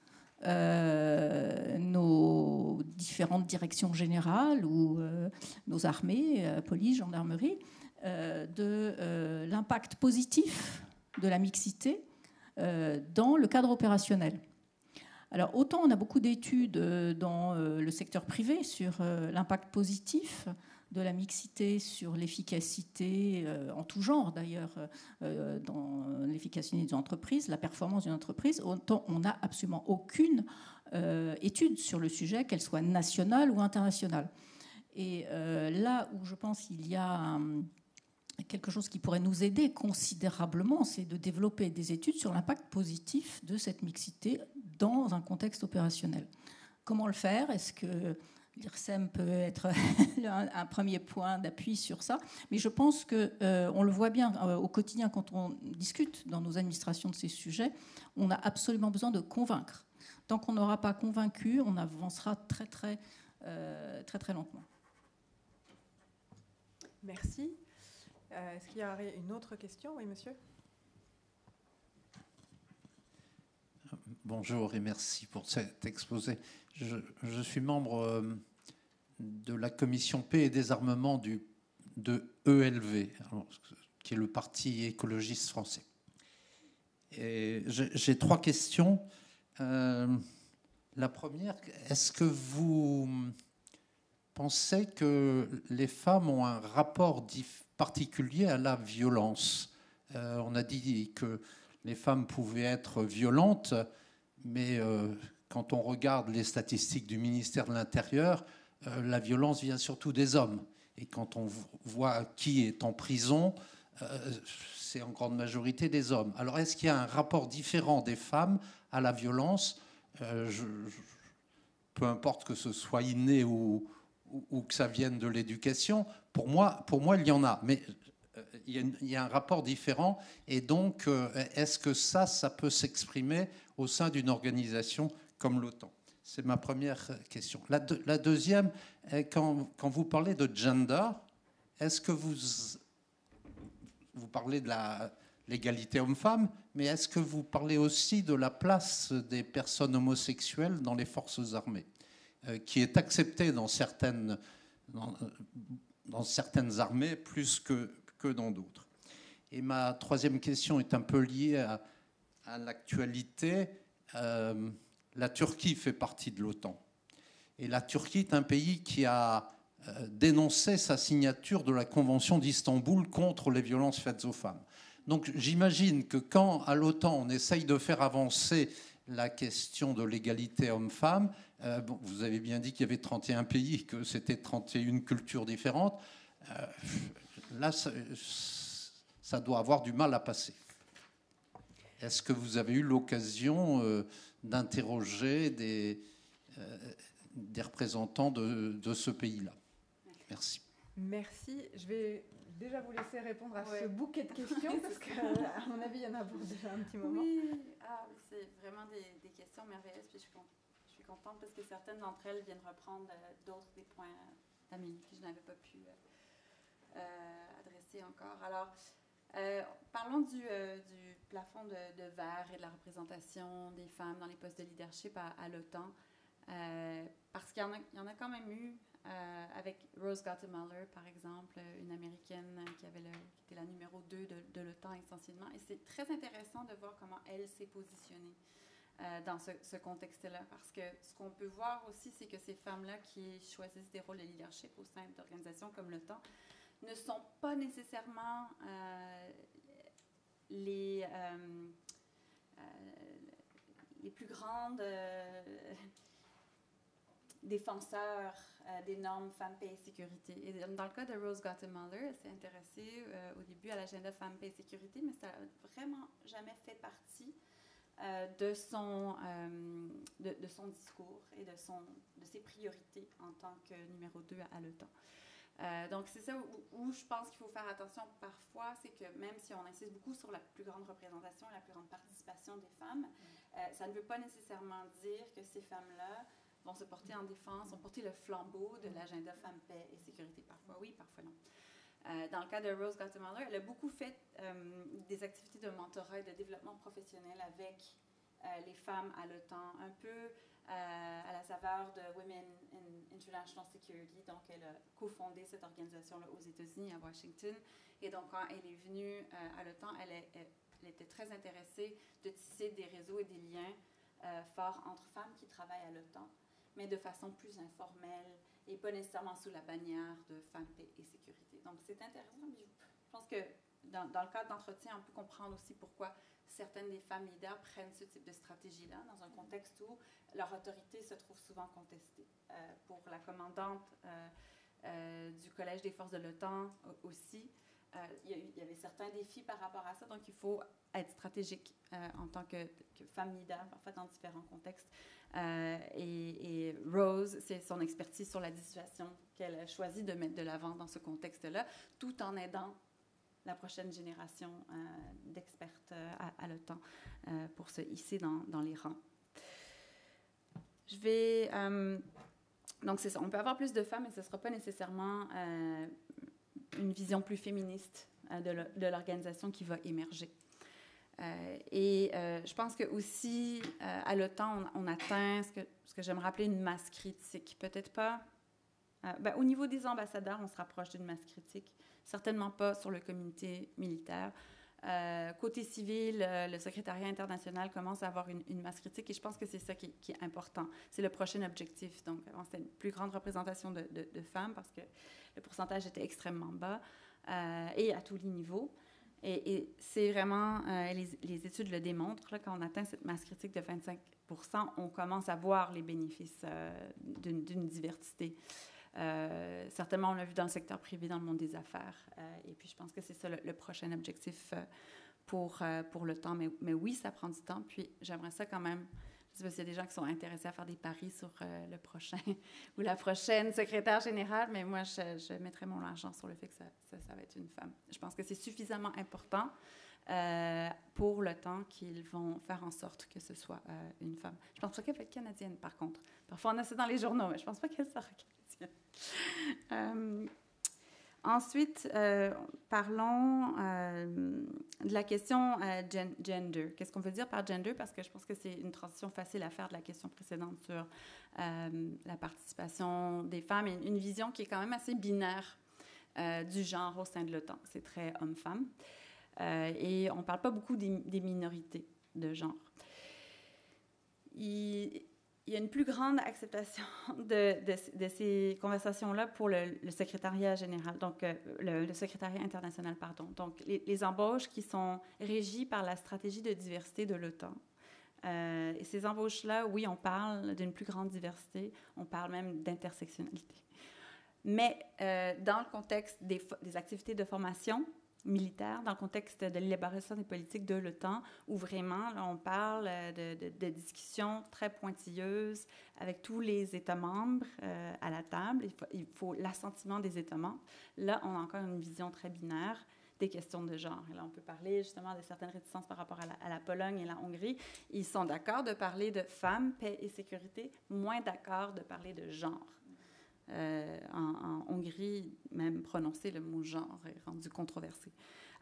nos différentes directions générales ou nos armées, police, gendarmerie, de l'impact positif de la mixité dans le cadre opérationnel. Alors, autant on a beaucoup d'études dans le secteur privé sur l'impact positif de la mixité sur l'efficacité, en tout genre d'ailleurs, dans l'efficacité d'une entreprise, la performance d'une entreprise, autant on n'a absolument aucune étude sur le sujet, qu'elle soit nationale ou internationale. Et là où je pense qu'il y a quelque chose qui pourrait nous aider considérablement, c'est de développer des études sur l'impact positif de cette mixité dans un contexte opérationnel. Comment le faire? Est-ce que l'IRSEM peut être un premier point d'appui sur ça? Mais je pense qu'on le voit bien au quotidien quand on discute dans nos administrations de ces sujets, on a absolument besoin de convaincre. Tant qu'on n'aura pas convaincu, on avancera très lentement. Merci. Est-ce qu'il y a une autre question? Oui, monsieur. Bonjour et merci pour cet exposé. Je suis membre de la commission paix et désarmement de ELV, qui est le parti écologiste français. Et j'ai 3 questions. La première, est-ce que vous pensez que les femmes ont un rapport particulier à la violence? On a dit que les femmes pouvaient être violentes, mais quand on regarde les statistiques du ministère de l'Intérieur, la violence vient surtout des hommes. Et quand on voit qui est en prison, c'est en grande majorité des hommes. Alors est-ce qu'il y a un rapport différent des femmes à la violence? Peu importe que ce soit inné ou que ça vienne de l'éducation, pour moi, il y en a. Mais il y a un rapport différent. Et donc, est-ce que ça peut s'exprimer au sein d'une organisation comme l'OTAN? C'est ma première question. La deuxième, quand vous parlez de gender, est-ce que vous parlez de l'égalité homme-femme, mais est-ce que vous parlez aussi de la place des personnes homosexuelles dans les forces armées, qui est acceptée dans certaines armées plus que dans d'autres? Et ma troisième question est un peu liée à l'actualité. La Turquie fait partie de l'OTAN. Et la Turquie est un pays qui a dénoncé sa signature de la Convention d'Istanbul contre les violences faites aux femmes. Donc j'imagine que quand, à l'OTAN, on essaye de faire avancer la question de l'égalité homme-femme, vous avez bien dit qu'il y avait 31 pays, que c'était 31 cultures différentes. Là, ça doit avoir du mal à passer. Est-ce que vous avez eu l'occasion d'interroger des représentants de ce pays-là? Merci. Merci. Je vais déjà vous laisser répondre à ce bouquet de questions, parce qu'à mon avis, il y en a pour déjà un petit moment. Oui, c'est vraiment des questions merveilleuses. Puis je suis contente parce que certaines d'entre elles viennent reprendre d'autres des points d'Amélie que je n'avais pas pu adresser encore. Alors, parlons du plafond de verre et de la représentation des femmes dans les postes de leadership à l'OTAN, parce qu'il y en a quand même eu avec Rose Gottemoeller, par exemple, une Américaine qui était la numéro 2 de l'OTAN essentiellement. Et c'est très intéressant de voir comment elle s'est positionnée dans ce contexte-là, parce que ce qu'on peut voir aussi, c'est que ces femmes-là qui choisissent des rôles de leadership au sein d'organisations comme l'OTAN ne sont pas nécessairement les plus grandes défenseurs des normes femmes, paix et sécurité. Et dans le cas de Rose Gottemoeller, elle s'est intéressée au début à l'agenda femmes, paix et sécurité, mais ça n'a vraiment jamais fait partie de son discours et de ses priorités en tant que numéro 2 à l'OTAN. Donc, c'est ça où je pense qu'il faut faire attention parfois, c'est que même si on insiste beaucoup sur la plus grande représentation et la plus grande participation des femmes, ça ne veut pas nécessairement dire que ces femmes-là vont se porter en défense, vont porter le flambeau de l'agenda femmes, paix et sécurité. Parfois oui, parfois non. Dans le cas de Rose Gottemoeller, elle a beaucoup fait des activités de mentorat et de développement professionnel avec les femmes à l'OTAN, un peu à la saveur de Women in International Security. Donc, elle a cofondé cette organisation-là aux États-Unis, à Washington. Et donc, quand elle est venue à l'OTAN, elle était très intéressée de tisser des réseaux et des liens forts entre femmes qui travaillent à l'OTAN, mais de façon plus informelle et pas nécessairement sous la bannière de femmes, paix et sécurité. Donc, c'est intéressant. Je pense que dans le cadre d'entretien, on peut comprendre aussi pourquoi certaines des femmes leaders prennent ce type de stratégie-là dans un contexte où leur autorité se trouve souvent contestée. Pour la commandante du Collège des forces de l'OTAN aussi, il y avait certains défis par rapport à ça, donc il faut être stratégique en tant que femme leader, parfois dans différents contextes. Et Rose, c'est son expertise sur la dissuasion qu'elle a choisi de mettre de l'avant dans ce contexte-là, tout en aidant la prochaine génération d'expertes à l'OTAN pour se hisser dans les rangs. Je vais... donc, c'est ça. On peut avoir plus de femmes, mais ce ne sera pas nécessairement une vision plus féministe de l'organisation qui va émerger. Je pense que aussi à l'OTAN, on atteint ce que j'aime rappeler une masse critique. Peut-être pas... au niveau des ambassadeurs, on se rapproche d'une masse critique. Certainement pas sur le comité militaire. Côté civil, le secrétariat international commence à avoir une masse critique et je pense que c'est ça qui est important. C'est le prochain objectif. Donc, c'était une plus grande représentation de femmes parce que le pourcentage était extrêmement bas et à tous les niveaux. Et c'est vraiment, les études le démontrent, là, quand on atteint cette masse critique de 25%, on commence à voir les bénéfices d'une diversité. Certainement, on l'a vu dans le secteur privé, dans le monde des affaires. Et puis, je pense que c'est ça le prochain objectif pour le temps. Mais oui, ça prend du temps. Puis, j'aimerais ça quand même... Je ne sais pas s'il y a des gens qui sont intéressés à faire des paris sur le prochain ou la prochaine secrétaire générale, mais moi, je mettrais mon argent sur le fait que ça va être une femme. Je pense que c'est suffisamment important pour le temps qu'ils vont faire en sorte que ce soit une femme. Je ne pense pas qu'elle va être canadienne, par contre. Parfois, on a ça dans les journaux, mais je ne pense pas qu'elle sera canadienne. Ensuite, parlons de la question gender. Qu'est-ce qu'on veut dire par gender? Parce que je pense que c'est une transition facile à faire de la question précédente sur la participation des femmes et une vision qui est quand même assez binaire du genre au sein de l'OTAN. C'est très homme-femme. Et on ne parle pas beaucoup des minorités de genre. Il y a une plus grande acceptation de ces conversations-là pour le secrétariat général, donc le secrétariat international, pardon. Donc, les embauches qui sont régies par la stratégie de diversité de l'OTAN. Et ces embauches-là, oui, on parle d'une plus grande diversité, on parle même d'intersectionnalité. Mais dans le contexte des activités de formation militaire, dans le contexte de l'élaboration des politiques de l'OTAN, où vraiment, là, on parle de discussions très pointilleuses avec tous les États membres à la table. Il faut l'assentiment des États membres. Là, on a encore une vision très binaire des questions de genre. Et là, on peut parler justement de certaines réticences par rapport à la Pologne et la Hongrie. Ils sont d'accord de parler de femmes, paix et sécurité, moins d'accord de parler de genre. En Hongrie, même prononcer le mot genre est rendu controversé.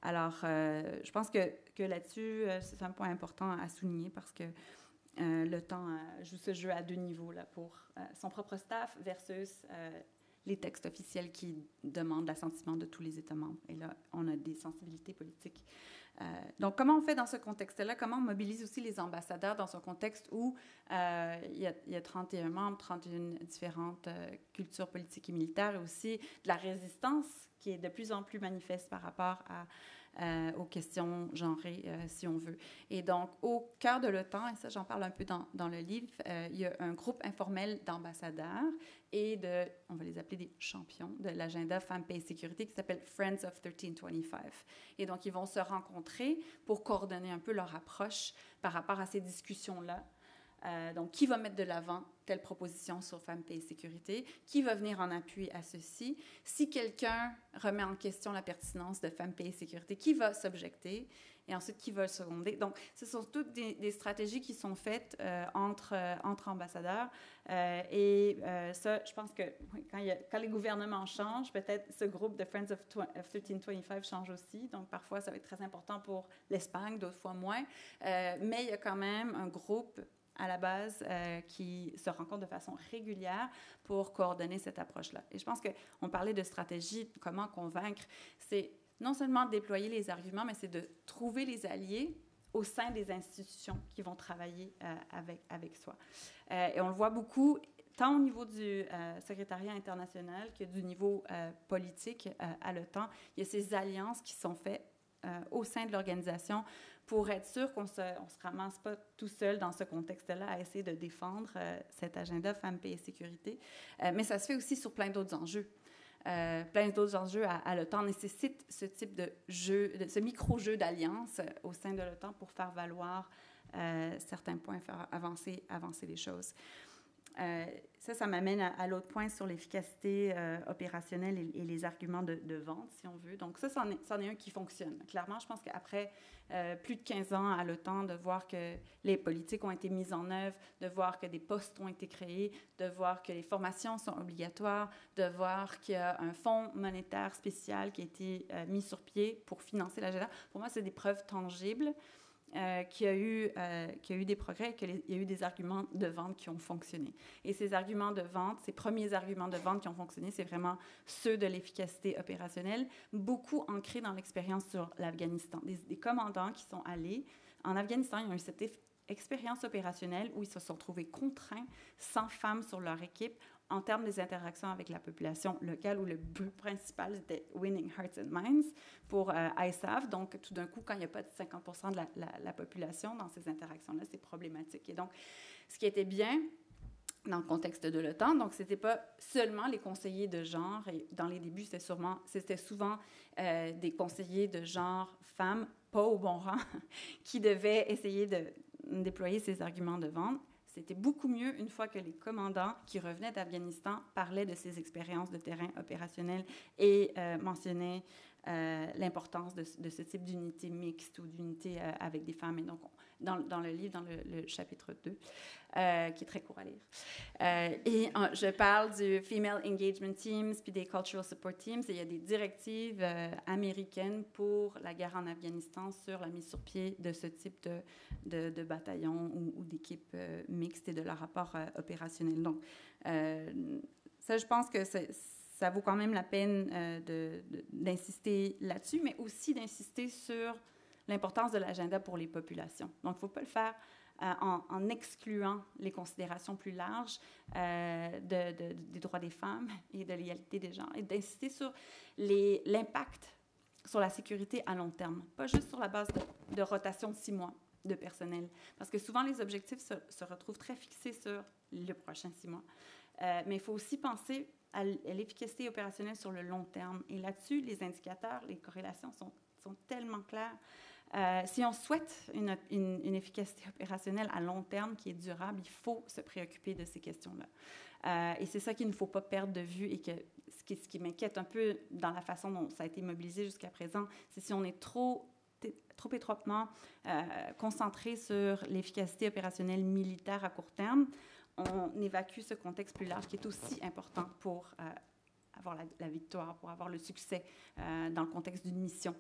Alors, je pense que là-dessus, c'est un point important à souligner parce que l'OTAN joue ce jeu à deux niveaux là, pour son propre staff versus les textes officiels qui demandent l'assentiment de tous les États membres. Et là, on a des sensibilités politiques. Donc, comment on fait dans ce contexte-là? Comment on mobilise aussi les ambassadeurs dans ce contexte où il y a 31 membres, 31 différentes cultures politiques et militaires, et aussi de la résistance qui est de plus en plus manifeste par rapport aux questions genrées, si on veut. Et donc, au cœur de l'OTAN, et ça, j'en parle un peu dans le livre, il y a un groupe informel d'ambassadeurs et on va les appeler des champions de l'agenda Femmes, Paix et Sécurité qui s'appelle Friends of 1325. Et donc, ils vont se rencontrer pour coordonner un peu leur approche par rapport à ces discussions-là. Donc, qui va mettre de l'avant telle proposition sur Femmes, Paix et Sécurité? Qui va venir en appui à ceci? Si quelqu'un remet en question la pertinence de Femmes, Paix et Sécurité, qui va s'objecter? Et ensuite, qui va le seconder? Donc, ce sont toutes des stratégies qui sont faites entre ambassadeurs. Ça, je pense que quand les gouvernements changent, peut-être ce groupe de Friends of 1325 change aussi. Donc, parfois, ça va être très important pour l'Espagne, d'autres fois moins. Mais il y a quand même un groupe à la base qui se rencontrent de façon régulière pour coordonner cette approche-là. Et je pense qu'on parlait de stratégie, comment convaincre. C'est non seulement de déployer les arguments, mais c'est de trouver les alliés au sein des institutions qui vont travailler avec soi. Et on le voit beaucoup tant au niveau du secrétariat international que du niveau politique à l'OTAN, il y a ces alliances qui sont faites au sein de l'organisation pour être sûr qu'on ne se ramasse pas tout seul dans ce contexte-là à essayer de défendre cet agenda femmes, paix et sécurité. Mais ça se fait aussi sur plein d'autres enjeux. Plein d'autres enjeux à l'OTAN nécessitent ce type de jeu, ce micro-jeu d'alliance au sein de l'OTAN pour faire valoir certains points, faire avancer les choses. Ça m'amène à l'autre point sur l'efficacité opérationnelle et les arguments de vente, si on veut. Donc ça, c'en est un qui fonctionne. Clairement, je pense qu'après plus de 15 ans à l'OTAN, de voir que les politiques ont été mises en œuvre, de voir que des postes ont été créés, de voir que les formations sont obligatoires, de voir qu'il y a un fonds monétaire spécial qui a été mis sur pied pour financer l'agenda, pour moi, c'est des preuves tangibles qu'il y a eu des progrès, qu'il y a eu des arguments de vente qui ont fonctionné. Et ces arguments de vente, ces premiers arguments de vente qui ont fonctionné, c'est vraiment ceux de l'efficacité opérationnelle, beaucoup ancrés dans l'expérience sur l'Afghanistan. Des commandants qui sont allés en Afghanistan, ils ont eu cette expérience opérationnelle où ils se sont trouvés contraints, sans femmes sur leur équipe, en termes des interactions avec la population locale, où le but principal était « winning hearts and minds » pour ISAF. Donc, tout d'un coup, quand il n'y a pas de 50% de la population dans ces interactions-là, c'est problématique. Et donc, ce qui était bien dans le contexte de l'OTAN, donc, c'était pas seulement les conseillers de genre, et dans les débuts, c'était souvent des conseillers de genre femmes, pas au bon rang, qui devaient essayer de déployer ces arguments de vente. C'était beaucoup mieux une fois que les commandants qui revenaient d'Afghanistan parlaient de ces expériences de terrain opérationnel et mentionnaient l'importance de ce type d'unité mixte ou d'unité avec des femmes. Et donc, dans le livre, dans le chapitre 2, qui est très court à lire, je parle du Female Engagement Teams puis des Cultural Support Teams. Et il y a des directives américaines pour la guerre en Afghanistan sur la mise sur pied de ce type de bataillon ou d'équipe mixte et de leur rapport opérationnel. Donc, ça, je pense que ça vaut quand même la peine d'insister là-dessus, mais aussi d'insister sur l'importance de l'agenda pour les populations. Donc, il ne faut pas le faire en excluant les considérations plus larges des droits des femmes et de l'égalité des genres, et d'insister sur l'impact sur la sécurité à long terme, pas juste sur la base de rotation de 6 mois de personnel, parce que souvent les objectifs se retrouvent très fixés sur le prochain 6 mois. Mais il faut aussi penser à l'efficacité opérationnelle sur le long terme. Et là-dessus, les indicateurs, les corrélations sont tellement claires. Si on souhaite une efficacité opérationnelle à long terme qui est durable, il faut se préoccuper de ces questions-là. Et c'est ça qu'il ne faut pas perdre de vue et ce qui m'inquiète un peu dans la façon dont ça a été mobilisé jusqu'à présent, c'est si on est trop étroitement concentré sur l'efficacité opérationnelle militaire à court terme, on évacue ce contexte plus large qui est aussi important pour avoir la victoire, pour avoir le succès dans le contexte d'une mission.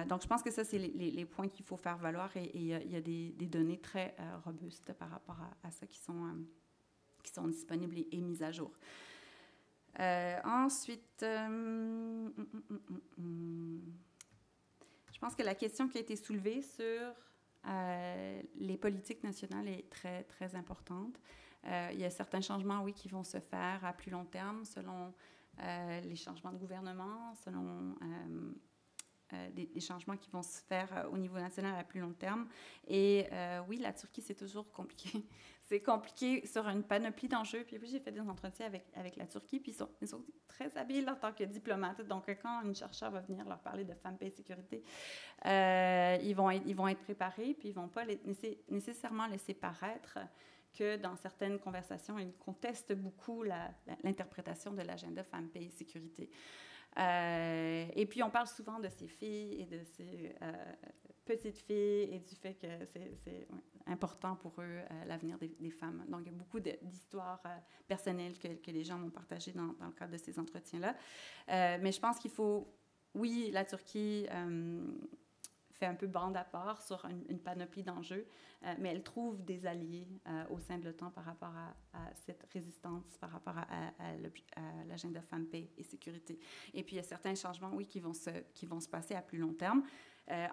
Donc, je pense que ça, c'est les points qu'il faut faire valoir et il y a des données très robustes par rapport à ça qui sont disponibles et mises à jour. Ensuite, je pense que la question qui a été soulevée sur les politiques nationales est très, très importante. Il y a certains changements, oui, qui vont se faire à plus long terme selon les changements de gouvernement, selon des changements qui vont se faire au niveau national à plus long terme. Et oui, la Turquie, c'est toujours compliqué. C'est compliqué sur une panoplie d'enjeux. Puis j'ai fait des entretiens avec la Turquie, puis ils sont très habiles en tant que diplomates. Donc, quand une chercheur va venir leur parler de femmes, paix et sécurité, ils vont être préparés, puis ils ne vont pas nécessairement laisser paraître que dans certaines conversations, ils contestent beaucoup l'interprétation de l'agenda femmes, paix et sécurité. Et puis, on parle souvent de ces filles et de ces petites filles et du fait que c'est important pour eux l'avenir des femmes. Donc, il y a beaucoup d'histoires personnelles que les gens m'ont partagées dans le cadre de ces entretiens-là. Mais je pense qu'il faut... Oui, la Turquie fait un peu bande à part sur une panoplie d'enjeux, mais elle trouve des alliés au sein de l'OTAN par rapport à cette résistance, par rapport à l'agenda femmes, paix et sécurité. Et puis, il y a certains changements, oui, qui vont se passer à plus long terme.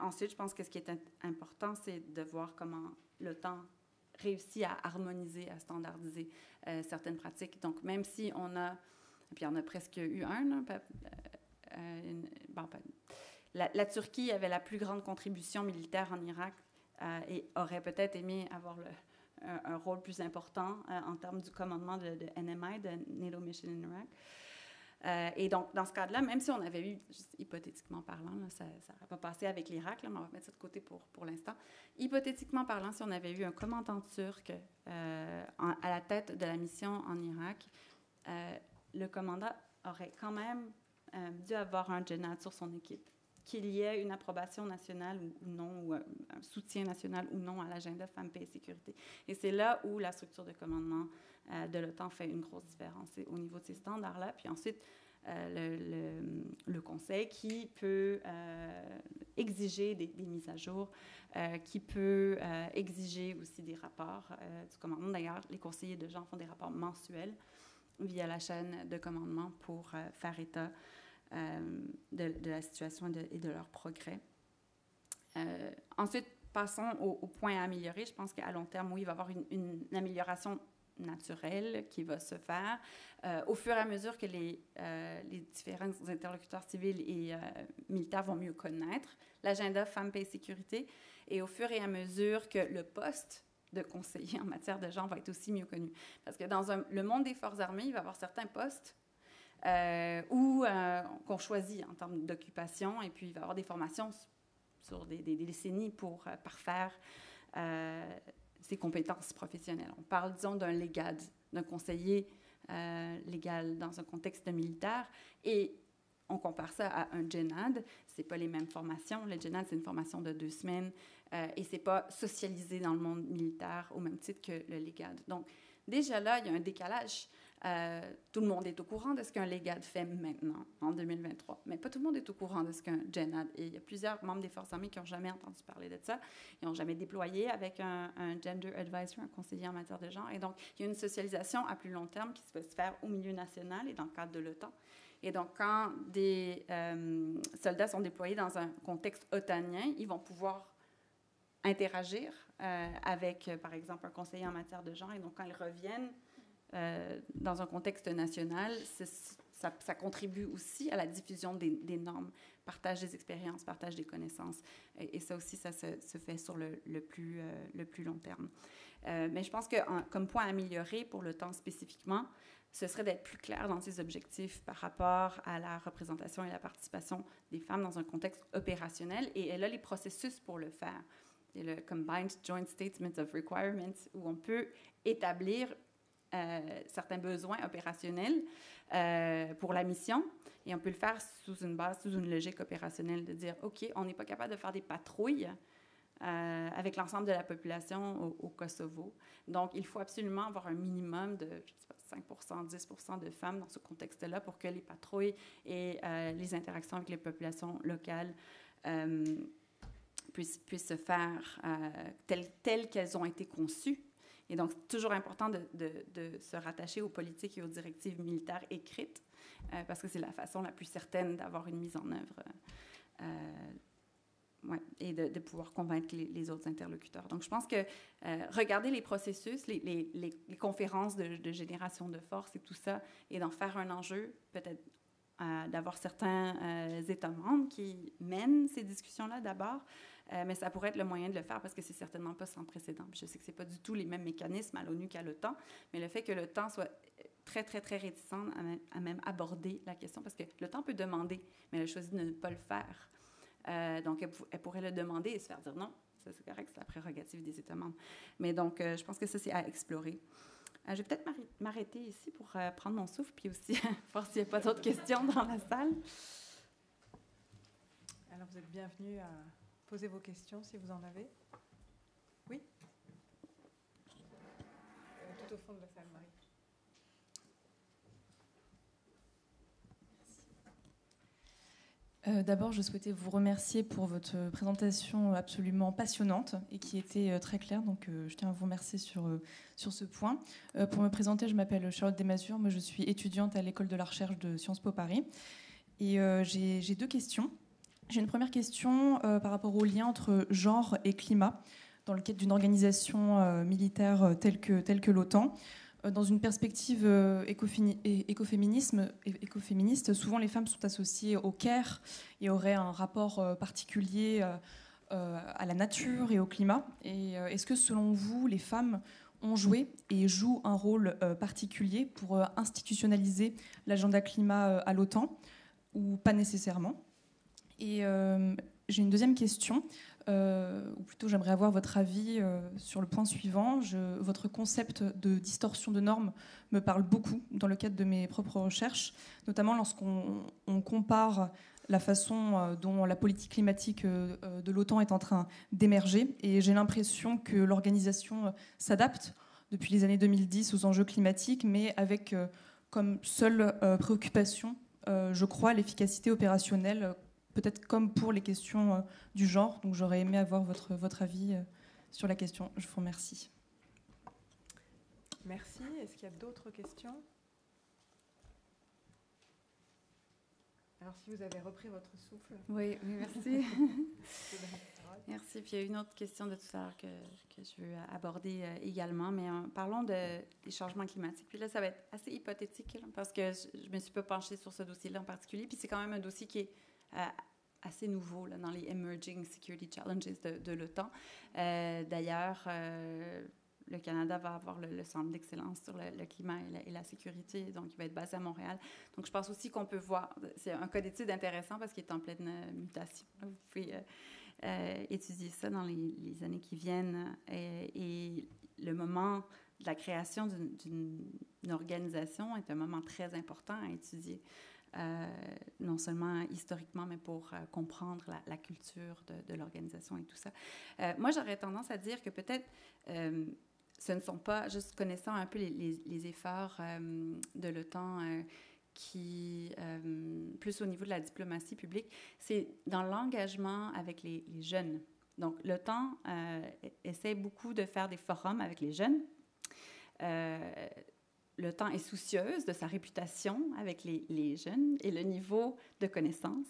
Ensuite, je pense que ce qui est important, c'est de voir comment l'OTAN réussi à harmoniser, à standardiser certaines pratiques. Donc, même si on a, puis il y en a presque eu un, la Turquie avait la plus grande contribution militaire en Irak et aurait peut-être aimé avoir un rôle plus important en termes du commandement de NMI, de NATO Mission in Iraq. Et donc, dans ce cadre-là, même si on avait eu, hypothétiquement parlant, là, ça n'aurait pas passé avec l'Irak, mais on va mettre ça de côté pour l'instant. Hypothétiquement parlant, si on avait eu un commandant turc à la tête de la mission en Irak, le commandant aurait quand même dû avoir un djihad sur son équipe, qu'il y ait une approbation nationale ou non, ou un soutien national ou non à l'agenda Femmes, Paix et Sécurité. Et c'est là où la structure de commandement de l'OTAN fait une grosse différence, c'est au niveau de ces standards-là. Puis ensuite, le Conseil qui peut exiger des mises à jour, qui peut exiger aussi des rapports du commandement. D'ailleurs, les conseillers de gens font des rapports mensuels via la chaîne de commandement pour faire état de la situation et de leur progrès. Ensuite, passons au point à améliorer. Je pense qu'à long terme, oui, il va y avoir une amélioration naturelle qui va se faire au fur et à mesure que les différents interlocuteurs civils et militaires vont mieux connaître l'agenda Femmes, Paix et Sécurité, et au fur et à mesure que le poste de conseiller en matière de genre va être aussi mieux connu. Parce que dans le monde des forces armées, il va y avoir certains postes qu'on choisit en termes d'occupation, et puis il va y avoir des formations sur des décennies pour parfaire ses compétences professionnelles. On parle, disons, d'un légad, d'un conseiller légal dans un contexte militaire, et on compare ça à un djihad. C'est pas les mêmes formations. Le djihad, c'est une formation de 2 semaines et c'est pas socialisé dans le monde militaire au même titre que le légad. Donc, déjà là, il y a un décalage. Tout le monde est au courant de ce qu'un légad fait maintenant, en 2023. Mais pas tout le monde est au courant de ce qu'un djihad. Et il y a plusieurs membres des forces armées qui n'ont jamais entendu parler de ça. Ils n'ont jamais déployé avec un gender advisor, un conseiller en matière de genre. Et donc, il y a une socialisation à plus long terme qui va se faire au milieu national et dans le cadre de l'OTAN. Et donc, quand des soldats sont déployés dans un contexte otanien, ils vont pouvoir interagir avec, par exemple, un conseiller en matière de genre. Et donc, quand ils reviennent dans un contexte national, ça contribue aussi à la diffusion des normes, partage des expériences, partage des connaissances. Et ça aussi, ça se fait sur le plus long terme. Mais je pense que comme point à améliorer pour le temps spécifiquement, ce serait d'être plus clair dans ses objectifs par rapport à la représentation et la participation des femmes dans un contexte opérationnel. Et elle a les processus pour le faire. Il y a le Combined Joint Statement of Requirements, où on peut établir certains besoins opérationnels pour la mission, et on peut le faire sous une logique opérationnelle, de dire, OK, on n'est pas capable de faire des patrouilles avec l'ensemble de la population au Kosovo. Donc, il faut absolument avoir un minimum de, je sais pas, 5%, 10% de femmes dans ce contexte-là pour que les patrouilles et les interactions avec les populations locales puissent se faire telles qu'elles ont été conçues. Et donc, c'est toujours important de se rattacher aux politiques et aux directives militaires écrites parce que c'est la façon la plus certaine d'avoir une mise en œuvre et de pouvoir convaincre les autres interlocuteurs. Donc, je pense que regarder les processus, les conférences de génération de force et tout ça, et d'en faire un enjeu, peut-être d'avoir certains États membres qui mènent ces discussions-là d'abord, mais ça pourrait être le moyen de le faire parce que c'est certainement pas sans précédent. Je sais que c'est pas du tout les mêmes mécanismes à l'ONU qu'à l'OTAN, mais le fait que l'OTAN soit très, très, très réticente à même aborder la question, parce que l'OTAN peut demander, mais elle a choisi de ne pas le faire. Donc, elle pourrait le demander et se faire dire non, ça c'est correct, c'est la prérogative des États membres. Mais donc, je pense que ça, c'est à explorer. Je vais peut-être m'arrêter ici pour prendre mon souffle, puis aussi voir s'il n'y a pas d'autres questions dans la salle. Alors, vous êtes bienvenus à poser vos questions si vous en avez. Oui ? Tout au fond de la salle, Marie. D'abord, je souhaitais vous remercier pour votre présentation absolument passionnante et qui était très claire. Donc, je tiens à vous remercier sur ce point. Pour me présenter, je m'appelle Charlotte Desmazures. Moi, je suis étudiante à l'École de la Recherche de Sciences Po Paris. Et j'ai 2 questions. J'ai une première question par rapport au lien entre genre et climat. dans le cadre d'une organisation militaire telle que l'OTAN. Dans une perspective écoféministe, souvent les femmes sont associées au care et auraient un rapport particulier à la nature et au climat. Et est-ce que selon vous, les femmes ont joué et jouent un rôle particulier pour institutionnaliser l'agenda climat à l'OTAN, ou pas nécessairement? Et j'ai une deuxième question, ou plutôt j'aimerais avoir votre avis sur le point suivant. Votre concept de distorsion de normes me parle beaucoup dans le cadre de mes propres recherches, notamment lorsqu'on compare la façon dont la politique climatique de l'OTAN est en train d'émerger. Et j'ai l'impression que l'organisation s'adapte depuis les années 2010 aux enjeux climatiques, mais avec comme seule préoccupation, je crois, l'efficacité opérationnelle, peut-être comme pour les questions du genre. Donc j'aurais aimé avoir votre avis sur la question. Je vous remercie. Merci. Est-ce qu'il y a d'autres questions? Alors, si vous avez repris votre souffle. Oui, merci. Merci. Puis il y a une autre question de tout à l'heure que je veux aborder également, mais parlons des changements climatiques. Puis là, ça va être assez hypothétique là, parce que je ne me suis pas penchée sur ce dossier-là en particulier. Puis c'est quand même un dossier qui est assez nouveau là, dans les Emerging Security Challenges de l'OTAN. D'ailleurs, le Canada va avoir le centre d'excellence sur le climat et la sécurité, donc il va être basé à Montréal. Donc je pense aussi qu'on peut voir, c'est un cas d'étude intéressant parce qu'il est en pleine mutation. Vous pouvez étudier ça dans les années qui viennent. Et le moment de la création d'une organisation est un moment très important à étudier. Non seulement historiquement, mais pour comprendre la culture de l'organisation et tout ça. Moi, j'aurais tendance à dire que peut-être ce ne sont pas, juste connaissant un peu les efforts de l'OTAN qui, plus au niveau de la diplomatie publique, c'est dans l'engagement avec les jeunes. Donc, l'OTAN essaie beaucoup de faire des forums avec les jeunes. L'OTAN est soucieuse de sa réputation avec les jeunes et le niveau de connaissance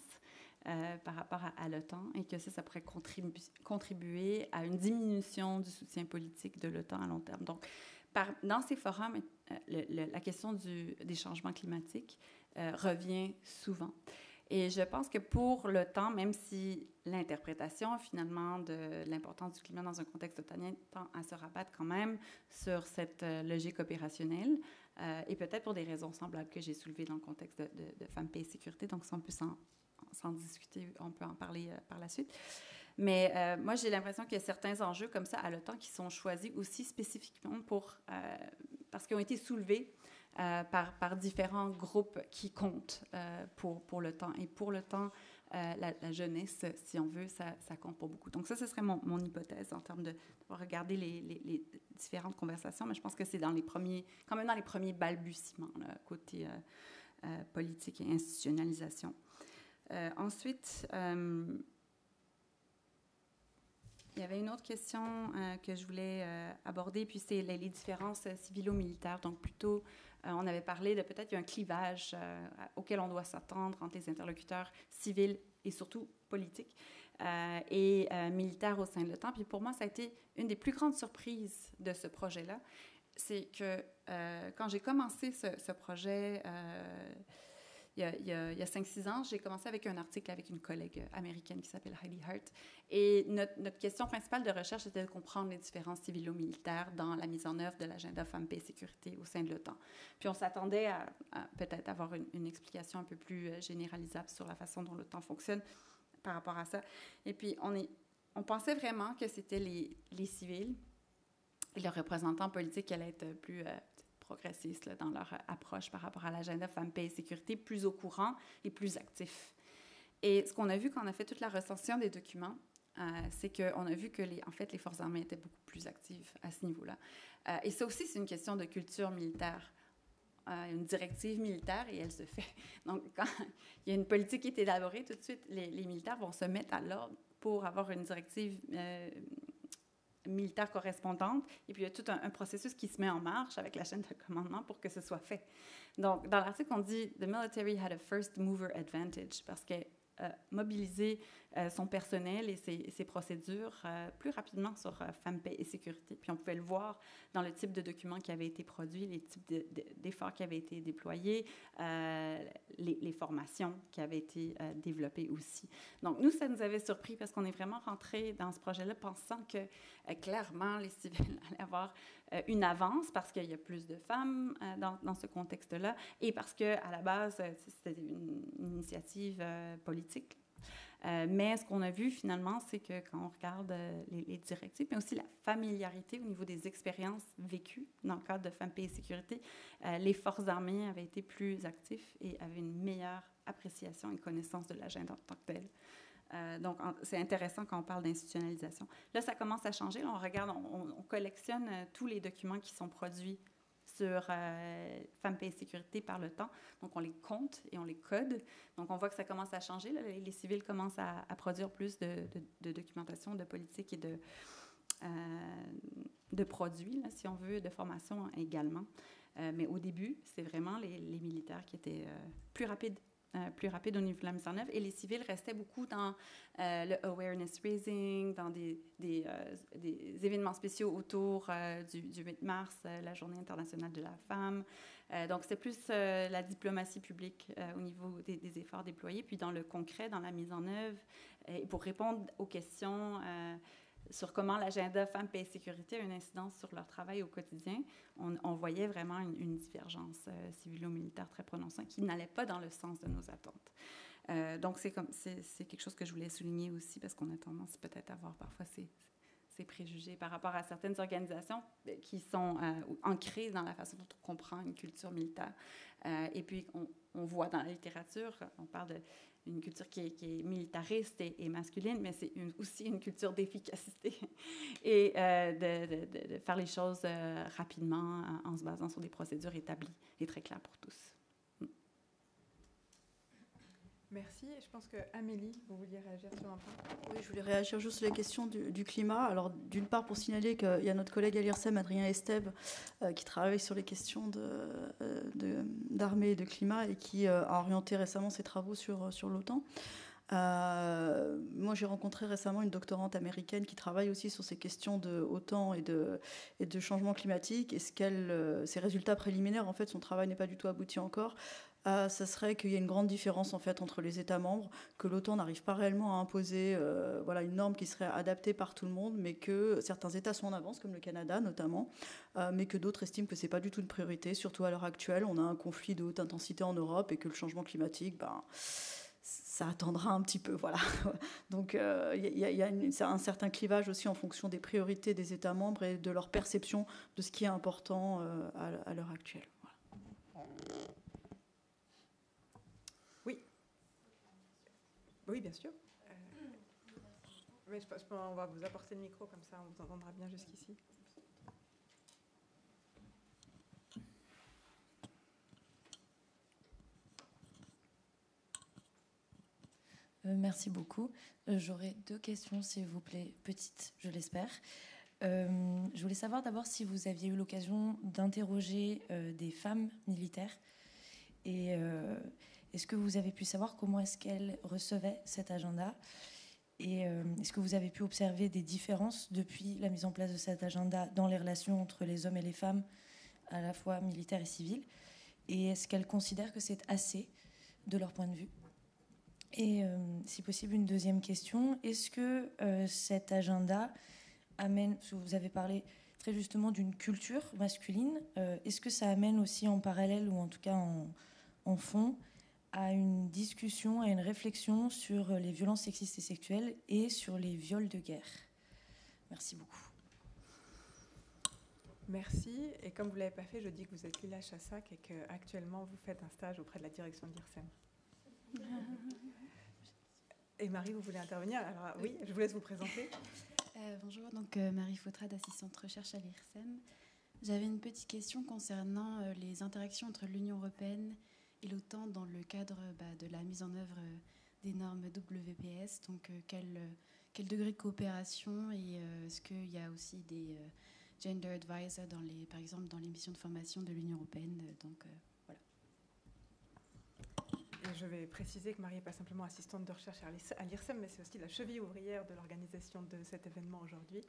par rapport à l'OTAN, et que ça pourrait contribuer à une diminution du soutien politique de l'OTAN à long terme. Donc, dans ces forums, la question des changements climatiques revient souvent. Et je pense que pour l'OTAN, même si l'interprétation finalement de l'importance du climat dans un contexte otanien tend à se rabattre quand même sur cette logique opérationnelle, et peut-être pour des raisons semblables que j'ai soulevées dans le contexte de femmes, paix et sécurité, donc ça on peut s'en discuter, on peut en parler par la suite. Mais moi, j'ai l'impression qu'il y a certains enjeux comme ça à l'OTAN qui sont choisis aussi spécifiquement parce qu'ils ont été soulevés par différents groupes qui comptent pour l'OTAN. Et pour l'OTAN, la jeunesse, si on veut, ça compte pour beaucoup. Donc ça, ce serait mon hypothèse en termes de regarder les différentes conversations. Mais je pense que c'est quand même dans les premiers balbutiements, là, côté politique et institutionnalisation. Ensuite, il y avait une autre question que je voulais aborder, puis c'est les différences civilo-militaires. Donc, plutôt, on avait parlé de peut-être qu'il y a un clivage auquel on doit s'attendre entre les interlocuteurs civils et surtout politiques et militaires au sein de l'OTAN. Puis pour moi, ça a été une des plus grandes surprises de ce projet-là. C'est que quand j'ai commencé ce projet... Il y a 5-6 ans, j'ai commencé avec un article avec une collègue américaine qui s'appelle Heidi Hart. Et notre question principale de recherche était de comprendre les différences civilo-militaires dans la mise en œuvre de l'agenda Femmes, Paix et Sécurité au sein de l'OTAN. Puis on s'attendait à peut-être avoir une explication un peu plus généralisable sur la façon dont l'OTAN fonctionne par rapport à ça. Et puis on pensait vraiment que c'était les civils et leurs représentants politiques qui allaient être plus... progressistes là, dans leur approche par rapport à l'agenda Femmes, Paix et Sécurité, plus au courant et plus actifs. Et ce qu'on a vu quand on a fait toute la recension des documents, c'est qu'on a vu que en fait, les forces armées étaient beaucoup plus actives à ce niveau-là. Et ça aussi, c'est une question de culture militaire. Une directive militaire et elle se fait. Donc, quand il y a une politique qui est élaborée, tout de suite, les militaires vont se mettre à l'ordre pour avoir une directive militaire correspondante, et puis il y a tout un processus qui se met en marche avec la chaîne de commandement pour que ce soit fait. Donc, dans l'article, on dit « The military had a first mover advantage » parce que mobiliser son personnel et ses procédures plus rapidement sur Femmes, Paix et Sécurité. Puis on pouvait le voir dans le type de documents qui avaient été produits, les types d'efforts qui avaient été déployés, les formations qui avaient été développées aussi. Donc nous, ça nous avait surpris parce qu'on est vraiment rentré dans ce projet-là pensant que clairement, les civils allaient avoir une avance parce qu'il y a plus de femmes dans ce contexte-là et parce qu'à la base, c'était une initiative politique. Mais ce qu'on a vu finalement, c'est que quand on regarde les directives, mais aussi la familiarité au niveau des expériences vécues dans le cadre de Femmes, Paix et Sécurité, les forces armées avaient été plus actifs et avaient une meilleure appréciation et connaissance de l'agenda en tant que tel. Donc, c'est intéressant quand on parle d'institutionnalisation. Là, ça commence à changer. Là, on regarde, on collectionne tous les documents qui sont produits sur Femmes, Paix et Sécurité par le temps. Donc, on les compte et on les code. Donc, on voit que ça commence à changer. Là. Les civils commencent à produire plus de documentation, de politique et de produits, là, si on veut, de formation également. Mais au début, c'est vraiment les militaires qui étaient plus rapides au niveau de la mise en œuvre. Et les civils restaient beaucoup dans le awareness raising, dans des événements spéciaux autour du 8 mars, la Journée internationale de la femme. Donc, c'était plus la diplomatie publique au niveau des efforts déployés. Puis dans le concret, dans la mise en œuvre, et pour répondre aux questions sur comment l'agenda Femmes, Paix et Sécurité a une incidence sur leur travail au quotidien, on voyait vraiment une divergence civilo-militaire très prononcée qui n'allait pas dans le sens de nos attentes. Donc, c'est quelque chose que je voulais souligner aussi parce qu'on a tendance peut-être à avoir parfois ces préjugés par rapport à certaines organisations qui sont ancrées dans la façon dont on comprend une culture militaire. Et puis, on voit dans la littérature, on parle d'une culture qui est militariste et masculine, mais c'est aussi une culture d'efficacité et de faire les choses rapidement en se basant sur des procédures établies et très claires pour tous. Merci. Je pense que Amélie, vous vouliez réagir sur un point. Oui, je voulais réagir juste sur la question du climat. Alors, d'une part, pour signaler qu'il y a notre collègue à l'IRSEM, Adrien Estève, qui travaille sur les questions d'armée et de climat et qui a orienté récemment ses travaux sur l'OTAN. Moi, j'ai rencontré récemment une doctorante américaine qui travaille aussi sur ces questions de OTAN et de changement climatique. Et ses résultats préliminaires, en fait, son travail n'est pas du tout abouti encore. Ça serait qu'il y a une grande différence en fait entre les États membres, que l'OTAN n'arrive pas réellement à imposer une norme qui serait adaptée par tout le monde, mais que certains États sont en avance, comme le Canada notamment, mais que d'autres estiment que c'est pas du tout une priorité, surtout à l'heure actuelle. On a un conflit de haute intensité en Europe et que le changement climatique, ça attendra un petit peu, voilà. Donc il y a un certain clivage aussi en fonction des priorités des États membres et de leur perception de ce qui est important à l'heure actuelle. Oui, bien sûr. Mais je pense qu'on va vous apporter le micro, comme ça on vous entendra bien jusqu'ici. Merci beaucoup. J'aurais 2 questions, s'il vous plaît, petites, je l'espère. Je voulais savoir d'abord si vous aviez eu l'occasion d'interroger des femmes militaires et est-ce que vous avez pu savoir comment est-ce qu'elles recevaient cet agenda et est-ce que vous avez pu observer des différences depuis la mise en place de cet agenda dans les relations entre les hommes et les femmes, à la fois militaires et civiles, et est-ce qu'elles considèrent que c'est assez de leur point de vue? Et si possible, une deuxième question, est-ce que cet agenda amène, parce que vous avez parlé très justement d'une culture masculine, est-ce que ça amène aussi en parallèle, ou en tout cas en fond, à une discussion, à une réflexion sur les violences sexistes et sexuelles et sur les viols de guerre? Merci beaucoup. Merci. Et comme vous ne l'avez pas fait, je dis que vous êtes Lila Chassac et qu'actuellement vous faites un stage auprès de la direction de l'IRSEM. Et Marie, vous voulez intervenir? Alors oui, je vous laisse vous présenter. Bonjour, donc Marie Fautrade, assistante recherche à l'IRSEM. J'avais une petite question concernant les interactions entre l'Union européenne et l'OTAN dans le cadre de la mise en œuvre des normes WPS. Donc quel degré de coopération et est-ce qu'il y a aussi des gender advisors par exemple dans les missions de formation de l'Union européenne? Donc voilà. je vais préciser que Marie n'est pas simplement assistante de recherche à l'IRSEM, mais c'est aussi la cheville ouvrière de l'organisation de cet événement aujourd'hui,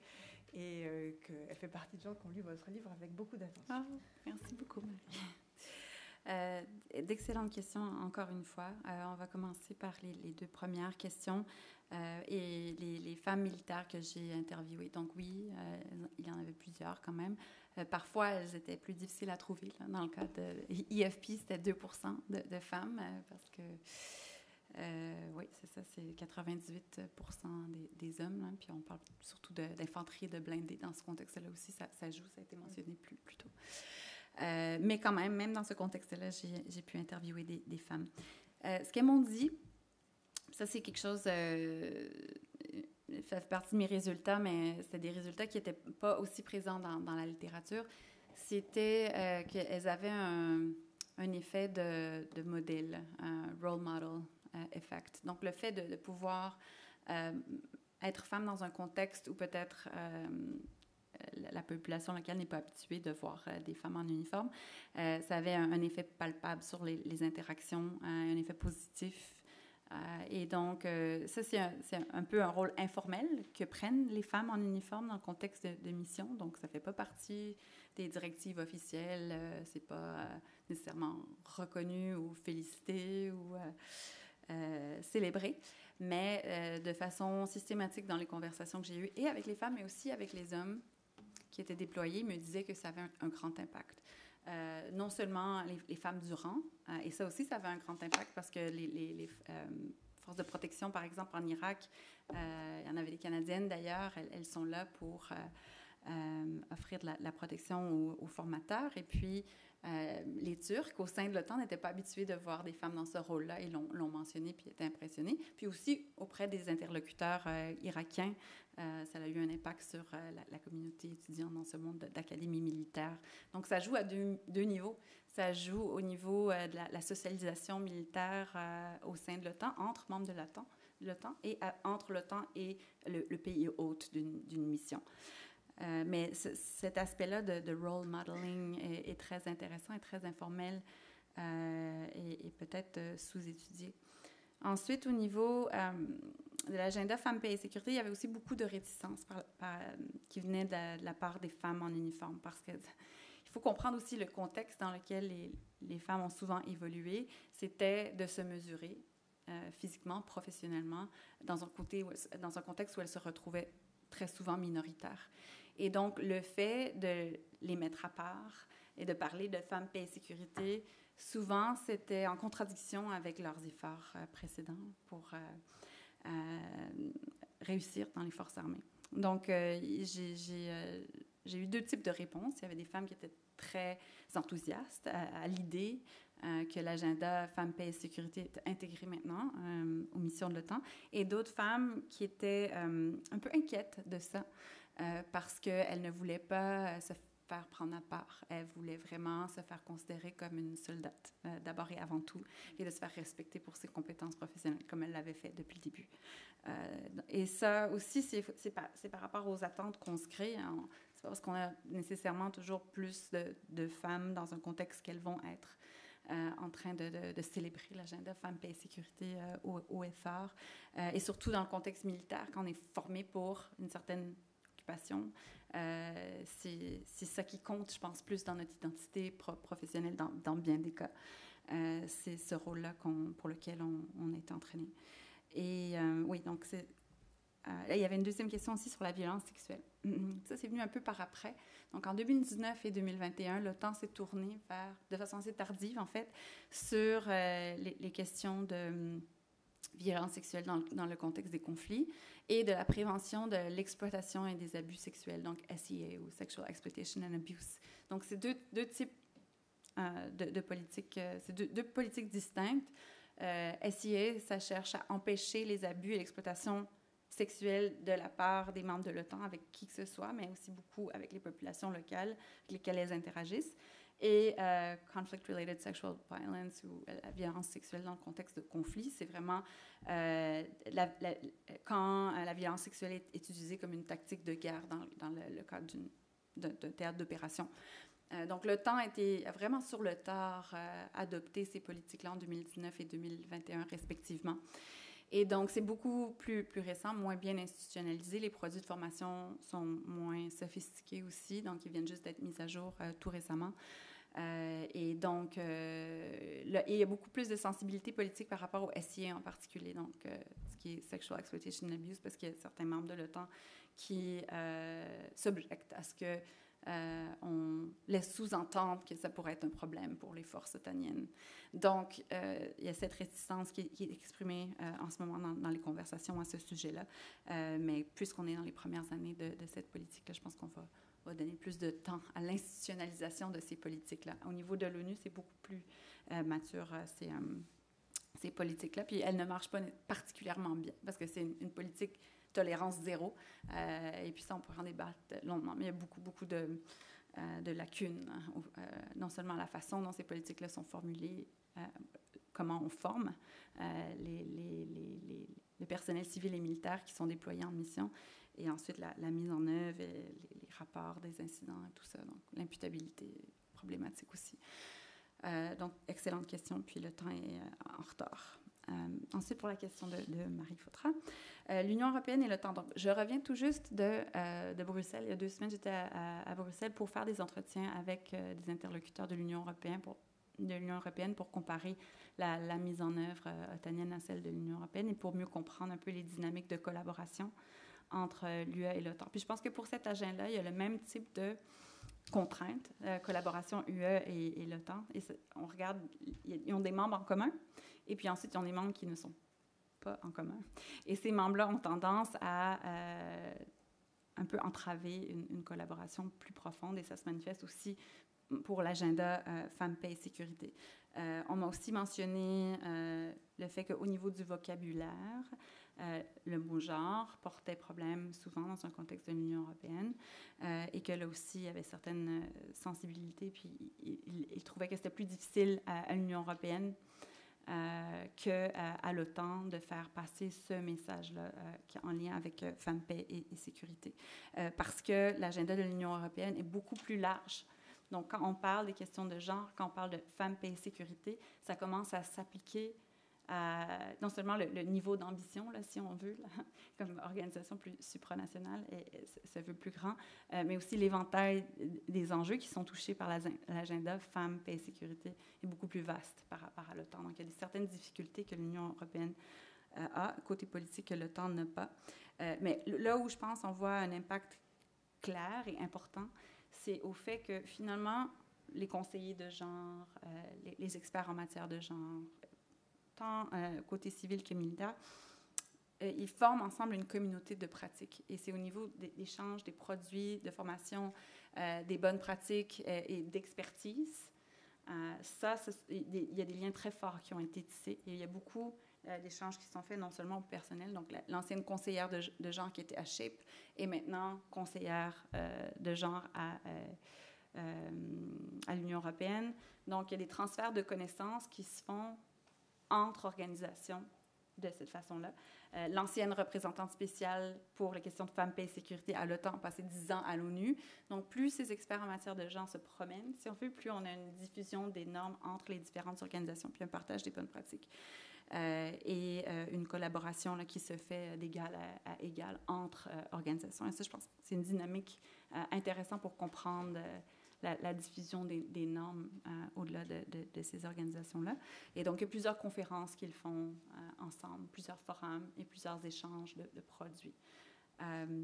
et qu'elle fait partie de gens qui ont lu votre livre avec beaucoup d'attention. Oh, merci beaucoup, Marie. D'excellentes questions, encore une fois. On va commencer par les deux premières questions et les femmes militaires que j'ai interviewées. Donc oui, il y en avait plusieurs quand même. Parfois, elles étaient plus difficiles à trouver. Là. Dans le cas de IFP, c'était 2% de femmes, parce que, oui, c'est ça, c'est 98% des hommes. Là, puis on parle surtout d'infanterie et de blindés dans ce contexte-là aussi. Ça joue, ça a été mentionné plus tôt. Mais quand même dans ce contexte-là, j'ai pu interviewer des femmes. Ce qu'elles m'ont dit, ça c'est quelque chose... ça fait partie de mes résultats, mais c'était des résultats qui n'étaient pas aussi présents dans la littérature. C'était qu'elles avaient un effet de modèle, un role model effect. Donc, le fait de pouvoir être femme dans un contexte où peut-être la population locale n'est pas habituée de voir des femmes en uniforme, ça avait un effet palpable sur les interactions, un effet positif. Et donc, ça, c'est un peu un rôle informel que prennent les femmes en uniforme dans le contexte de mission. Donc, ça ne fait pas partie des directives officielles. Ce n'est pas nécessairement reconnu ou félicité ou célébré. Mais de façon systématique dans les conversations que j'ai eues, et avec les femmes, mais aussi avec les hommes qui étaient déployés, me disaient que ça avait un grand impact. Non seulement les femmes du rang, et ça aussi, ça avait un grand impact parce que les forces de protection, par exemple, en Irak, il y en avait des Canadiennes d'ailleurs, elles sont là pour offrir de la protection aux formateurs. Et puis, les Turcs, au sein de l'OTAN, n'étaient pas habitués de voir des femmes dans ce rôle-là. Ils l'ont mentionné puis étaient impressionnés. Puis aussi, auprès des interlocuteurs irakiens, ça a eu un impact sur la communauté étudiante dans ce monde d'académie militaire. Donc, ça joue à deux niveaux. Ça joue au niveau de la socialisation militaire au sein de l'OTAN, entre membres de l'OTAN et entre l'OTAN et le pays hôte d'une mission. Mais cet aspect-là de role modeling est très intéressant et très informel et peut-être sous-étudié. Ensuite, au niveau de l'agenda Femmes, Paix et Sécurité, il y avait aussi beaucoup de réticences qui venaient de la part des femmes en uniforme, parce qu'il faut comprendre aussi le contexte dans lequel les femmes ont souvent évolué. C'était de se mesurer physiquement, professionnellement, dans un contexte où elles se retrouvaient très souvent minoritaires. Et donc, le fait de les mettre à part et de parler de femmes, paix et sécurité, souvent, c'était en contradiction avec leurs efforts précédents pour réussir dans les forces armées. Donc, j'ai eu deux types de réponses. Il y avait des femmes qui étaient très enthousiastes à l'idée que l'agenda Femmes, Paix et Sécurité est intégré maintenant aux missions de l'OTAN, et d'autres femmes qui étaient un peu inquiètes de ça parce qu'elles ne voulaient pas se faire prendre à part. Elles voulaient vraiment se faire considérer comme une soldate, d'abord et avant tout, et de se faire respecter pour ses compétences professionnelles, comme elles l'avaient fait depuis le début. Et ça aussi, c'est par rapport aux attentes qu'on se crée. C'est pas parce qu'on a nécessairement toujours plus de femmes dans un contexte qu'elles vont être en train de célébrer l'agenda Femmes, Paix et Sécurité au FR. Et surtout dans le contexte militaire, quand on est formé pour une certaine occupation, c'est ça qui compte, je pense, plus dans notre identité professionnelle dans bien des cas. C'est ce rôle-là pour lequel on est entraîné. Et oui, donc il y avait une deuxième question aussi sur la violence sexuelle. Ça, c'est venu un peu par après. Donc, en 2019 et 2021, l'OTAN s'est tourné de façon assez tardive, en fait, sur les questions de violence sexuelle dans le contexte des conflits et de la prévention de l'exploitation et des abus sexuels, donc SEA, ou Sexual Exploitation and Abuse. Donc, c'est deux types de politiques, c'est deux politiques distinctes. SEA, ça cherche à empêcher les abus et l'exploitation sexuelle de la part des membres de l'OTAN avec qui que ce soit, mais aussi beaucoup avec les populations locales avec lesquelles elles interagissent. Et Conflict-Related Sexual Violence, ou la violence sexuelle dans le contexte de conflit, c'est vraiment quand la violence sexuelle est utilisée comme une tactique de guerre dans le cadre d'un théâtre d'opération. Donc, l'OTAN a été vraiment sur le tard adopté ces politiques-là en 2019 et 2021 respectivement. Et donc, c'est beaucoup plus récent, moins bien institutionnalisé. Les produits de formation sont moins sophistiqués aussi, donc ils viennent juste d'être mis à jour tout récemment. Et donc, il y a beaucoup plus de sensibilité politique par rapport au SIA en particulier, donc ce qui est Sexual Exploitation and Abuse, parce qu'il y a certains membres de l'OTAN qui s'objectent à ce que on laisse sous-entendre que ça pourrait être un problème pour les forces otaniennes. Donc, il y a cette réticence qui est exprimée en ce moment dans les conversations à ce sujet-là. Mais puisqu'on est dans les premières années de cette politique-là, je pense qu'on va donner plus de temps à l'institutionnalisation de ces politiques-là. Au niveau de l'ONU, c'est beaucoup plus mature, ces politiques-là. Puis elles ne marchent pas particulièrement bien parce que c'est une politique tolérance zéro. Et puis ça, on pourrait en débattre longuement. Mais il y a beaucoup de lacunes, non seulement à la façon dont ces politiques-là sont formulées, comment on forme le personnel civil et militaire qui sont déployés en mission, et ensuite la mise en œuvre, et les rapports des incidents et tout ça. Donc, l'imputabilité problématique aussi. Donc, excellente question, puis le temps est en retard. Ensuite, pour la question de Marie Fautra, l'Union européenne et l'OTAN. Donc, je reviens tout juste de Bruxelles. Il y a 2 semaines, j'étais à Bruxelles pour faire des entretiens avec des interlocuteurs de l'Union européenne pour comparer la mise en œuvre otanienne à celle de l'Union européenne et pour mieux comprendre un peu les dynamiques de collaboration entre l'UE et l'OTAN. Puis je pense que pour cet agenda, il y a le même type de contraintes, collaboration UE et l'OTAN. Et on regarde, ils ont des membres en commun, et puis ensuite, ils ont des membres qui ne sont pas en commun. Et ces membres-là ont tendance à un peu entraver une collaboration plus profonde, et ça se manifeste aussi pour l'agenda Femmes, Paix et Sécurité. On m'a aussi mentionné le fait qu'au niveau du vocabulaire, le mot genre portait problème souvent dans un contexte de l'Union européenne et que là aussi, il y avait certaines sensibilités, puis il trouvait que c'était plus difficile à l'Union européenne qu'à l'OTAN de faire passer ce message-là qui est en lien avec Femmes, Paix et Sécurité. Parce que l'agenda de l'Union européenne est beaucoup plus large. Donc, quand on parle des questions de genre, quand on parle de Femmes, Paix et Sécurité, ça commence à s'appliquer à non seulement le niveau d'ambition, là, si on veut, là, comme organisation plus supranationale, et se veut plus grand, mais aussi l'éventail des enjeux qui sont touchés par l'agenda Femmes, Paix et Sécurité est beaucoup plus vaste par rapport à l'OTAN. Donc, il y a certaines difficultés que l'Union européenne a, côté politique, que l'OTAN n'a pas. Mais là où je pense on voit un impact clair et important, c'est au fait que finalement, les conseillers de genre, les experts en matière de genre, tant côté civil que militaire, ils forment ensemble une communauté de pratiques. Et c'est au niveau des échanges, des produits, de formation, des bonnes pratiques et d'expertise. Il y a des liens très forts qui ont été tissés. Et il y a beaucoup d'échanges qui sont faits non seulement au personnel, donc l'ancienne conseillère de genre qui était à SHAPE est maintenant conseillère de genre à l'Union européenne. Donc, il y a des transferts de connaissances qui se font entre organisations de cette façon-là. L'ancienne représentante spéciale pour les questions de femmes, paix et sécurité à l'OTAN a passé 10 ans à l'ONU. Donc, plus ces experts en matière de genre se promènent, si on veut, plus on a une diffusion des normes entre les différentes organisations, puis un partage des bonnes pratiques. Et une collaboration là, qui se fait d'égal à égal entre organisations. Et ça, je pense que c'est une dynamique intéressante pour comprendre la diffusion des normes au-delà de ces organisations-là. Et donc, il y a plusieurs conférences qu'ils font ensemble, plusieurs forums et plusieurs échanges de produits.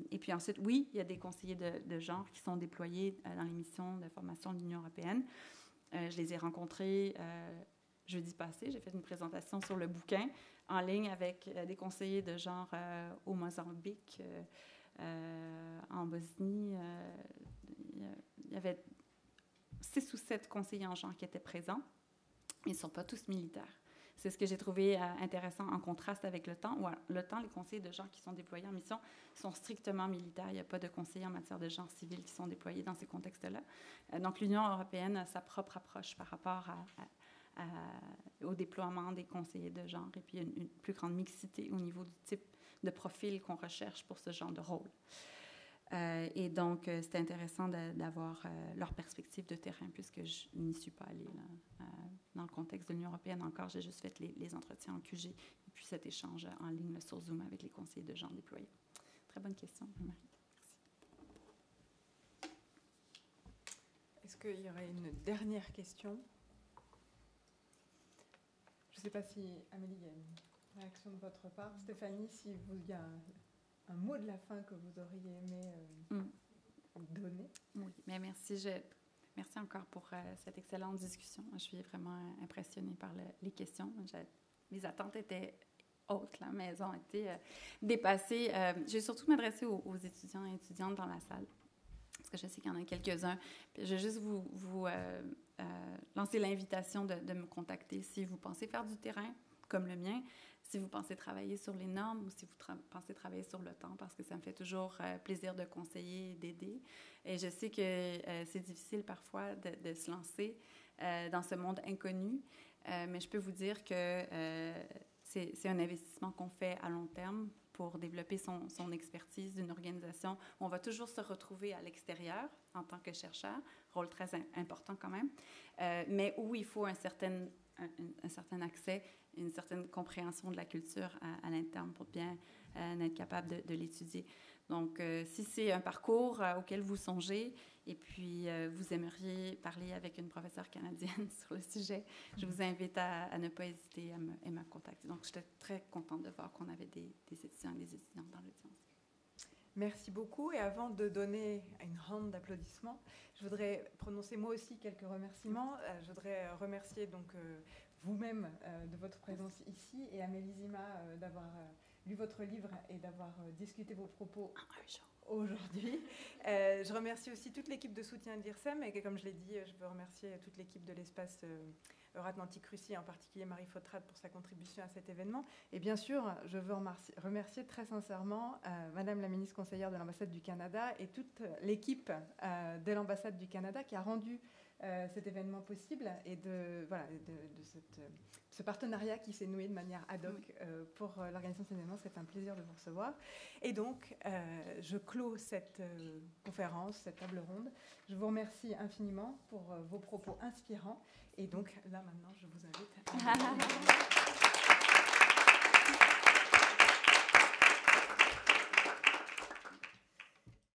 Et puis ensuite, oui, il y a des conseillers de genre qui sont déployés dans les missions de formation de l'Union européenne. Je les ai rencontrés jeudi passé. J'ai fait une présentation sur le bouquin en ligne avec des conseillers de genre au Mozambique, en Bosnie. Il y avait 6 ou 7 conseillers en genre qui étaient présents. Ils ne sont pas tous militaires. C'est ce que j'ai trouvé intéressant en contraste avec l'OTAN, où l'OTAN, les conseillers de genre qui sont déployés en mission sont strictement militaires. Il n'y a pas de conseillers en matière de genre civil qui sont déployés dans ces contextes-là. Donc, l'Union européenne a sa propre approche par rapport au déploiement des conseillers de genre, et puis une plus grande mixité au niveau du type de profil qu'on recherche pour ce genre de rôle. Et donc, c'était intéressant d'avoir leur perspective de terrain, puisque je n'y suis pas allée là, dans le contexte de l'Union européenne encore. J'ai juste fait les entretiens en QG et puis cet échange en ligne sur Zoom avec les conseillers de gens déployés. Très bonne question, Marie. Merci. Est-ce qu'il y aurait une dernière question? Je ne sais pas si, Amélie, il y a une réaction de votre part. Stéphanie, si il y a un mot de la fin que vous auriez aimé donner. Oui, mais merci. Merci encore pour cette excellente discussion. Je suis vraiment impressionnée par les questions. Mes attentes étaient hautes, là, mais elles ont été dépassées. Je vais surtout m'adresser aux étudiants et étudiantes dans la salle, parce que je sais qu'il y en a quelques-uns. Puis je vais juste vous lancer l'invitation de me contacter si vous pensez faire du terrain, comme le mien, si vous pensez travailler sur les normes ou si vous pensez travailler sur le temps, parce que ça me fait toujours plaisir de conseiller et d'aider. Et je sais que c'est difficile parfois de se lancer dans ce monde inconnu, mais je peux vous dire que c'est un investissement qu'on fait à long terme pour développer son expertise d'une organisation. On va toujours se retrouver à l'extérieur en tant que chercheur, rôle très important quand même, mais où il faut un certain accès, une certaine compréhension de la culture à l'interne pour bien être capable de l'étudier. Donc, si c'est un parcours auquel vous songez et puis vous aimeriez parler avec une professeure canadienne sur le sujet, je vous invite à ne pas hésiter à me contacter. Donc, j'étais très contente de voir qu'on avait des étudiants et des étudiantes dans l'audience. Merci beaucoup. Et avant de donner une ronde d'applaudissements, je voudrais prononcer moi aussi quelques remerciements. Je voudrais remercier donc vous-même de votre présence ici et Amélie Zima d'avoir lu votre livre et d'avoir discuté vos propos aujourd'hui. Je remercie aussi toute l'équipe de soutien de l'IRSEM et comme je l'ai dit, je veux remercier toute l'équipe de l'espace Euratlantique-Russie, en particulier Marie Fautrade pour sa contribution à cet événement. Et bien sûr, je veux remercier très sincèrement Madame la ministre conseillère de l'ambassade du Canada et toute l'équipe de l'ambassade du Canada qui a rendu cet événement possible et de ce partenariat qui s'est noué de manière ad hoc pour l'organisation de cet événement. C'est un plaisir de vous recevoir. Et donc, je clôt cette conférence, cette table ronde. Je vous remercie infiniment pour vos propos inspirants. Et donc, là, maintenant, je vous invite à...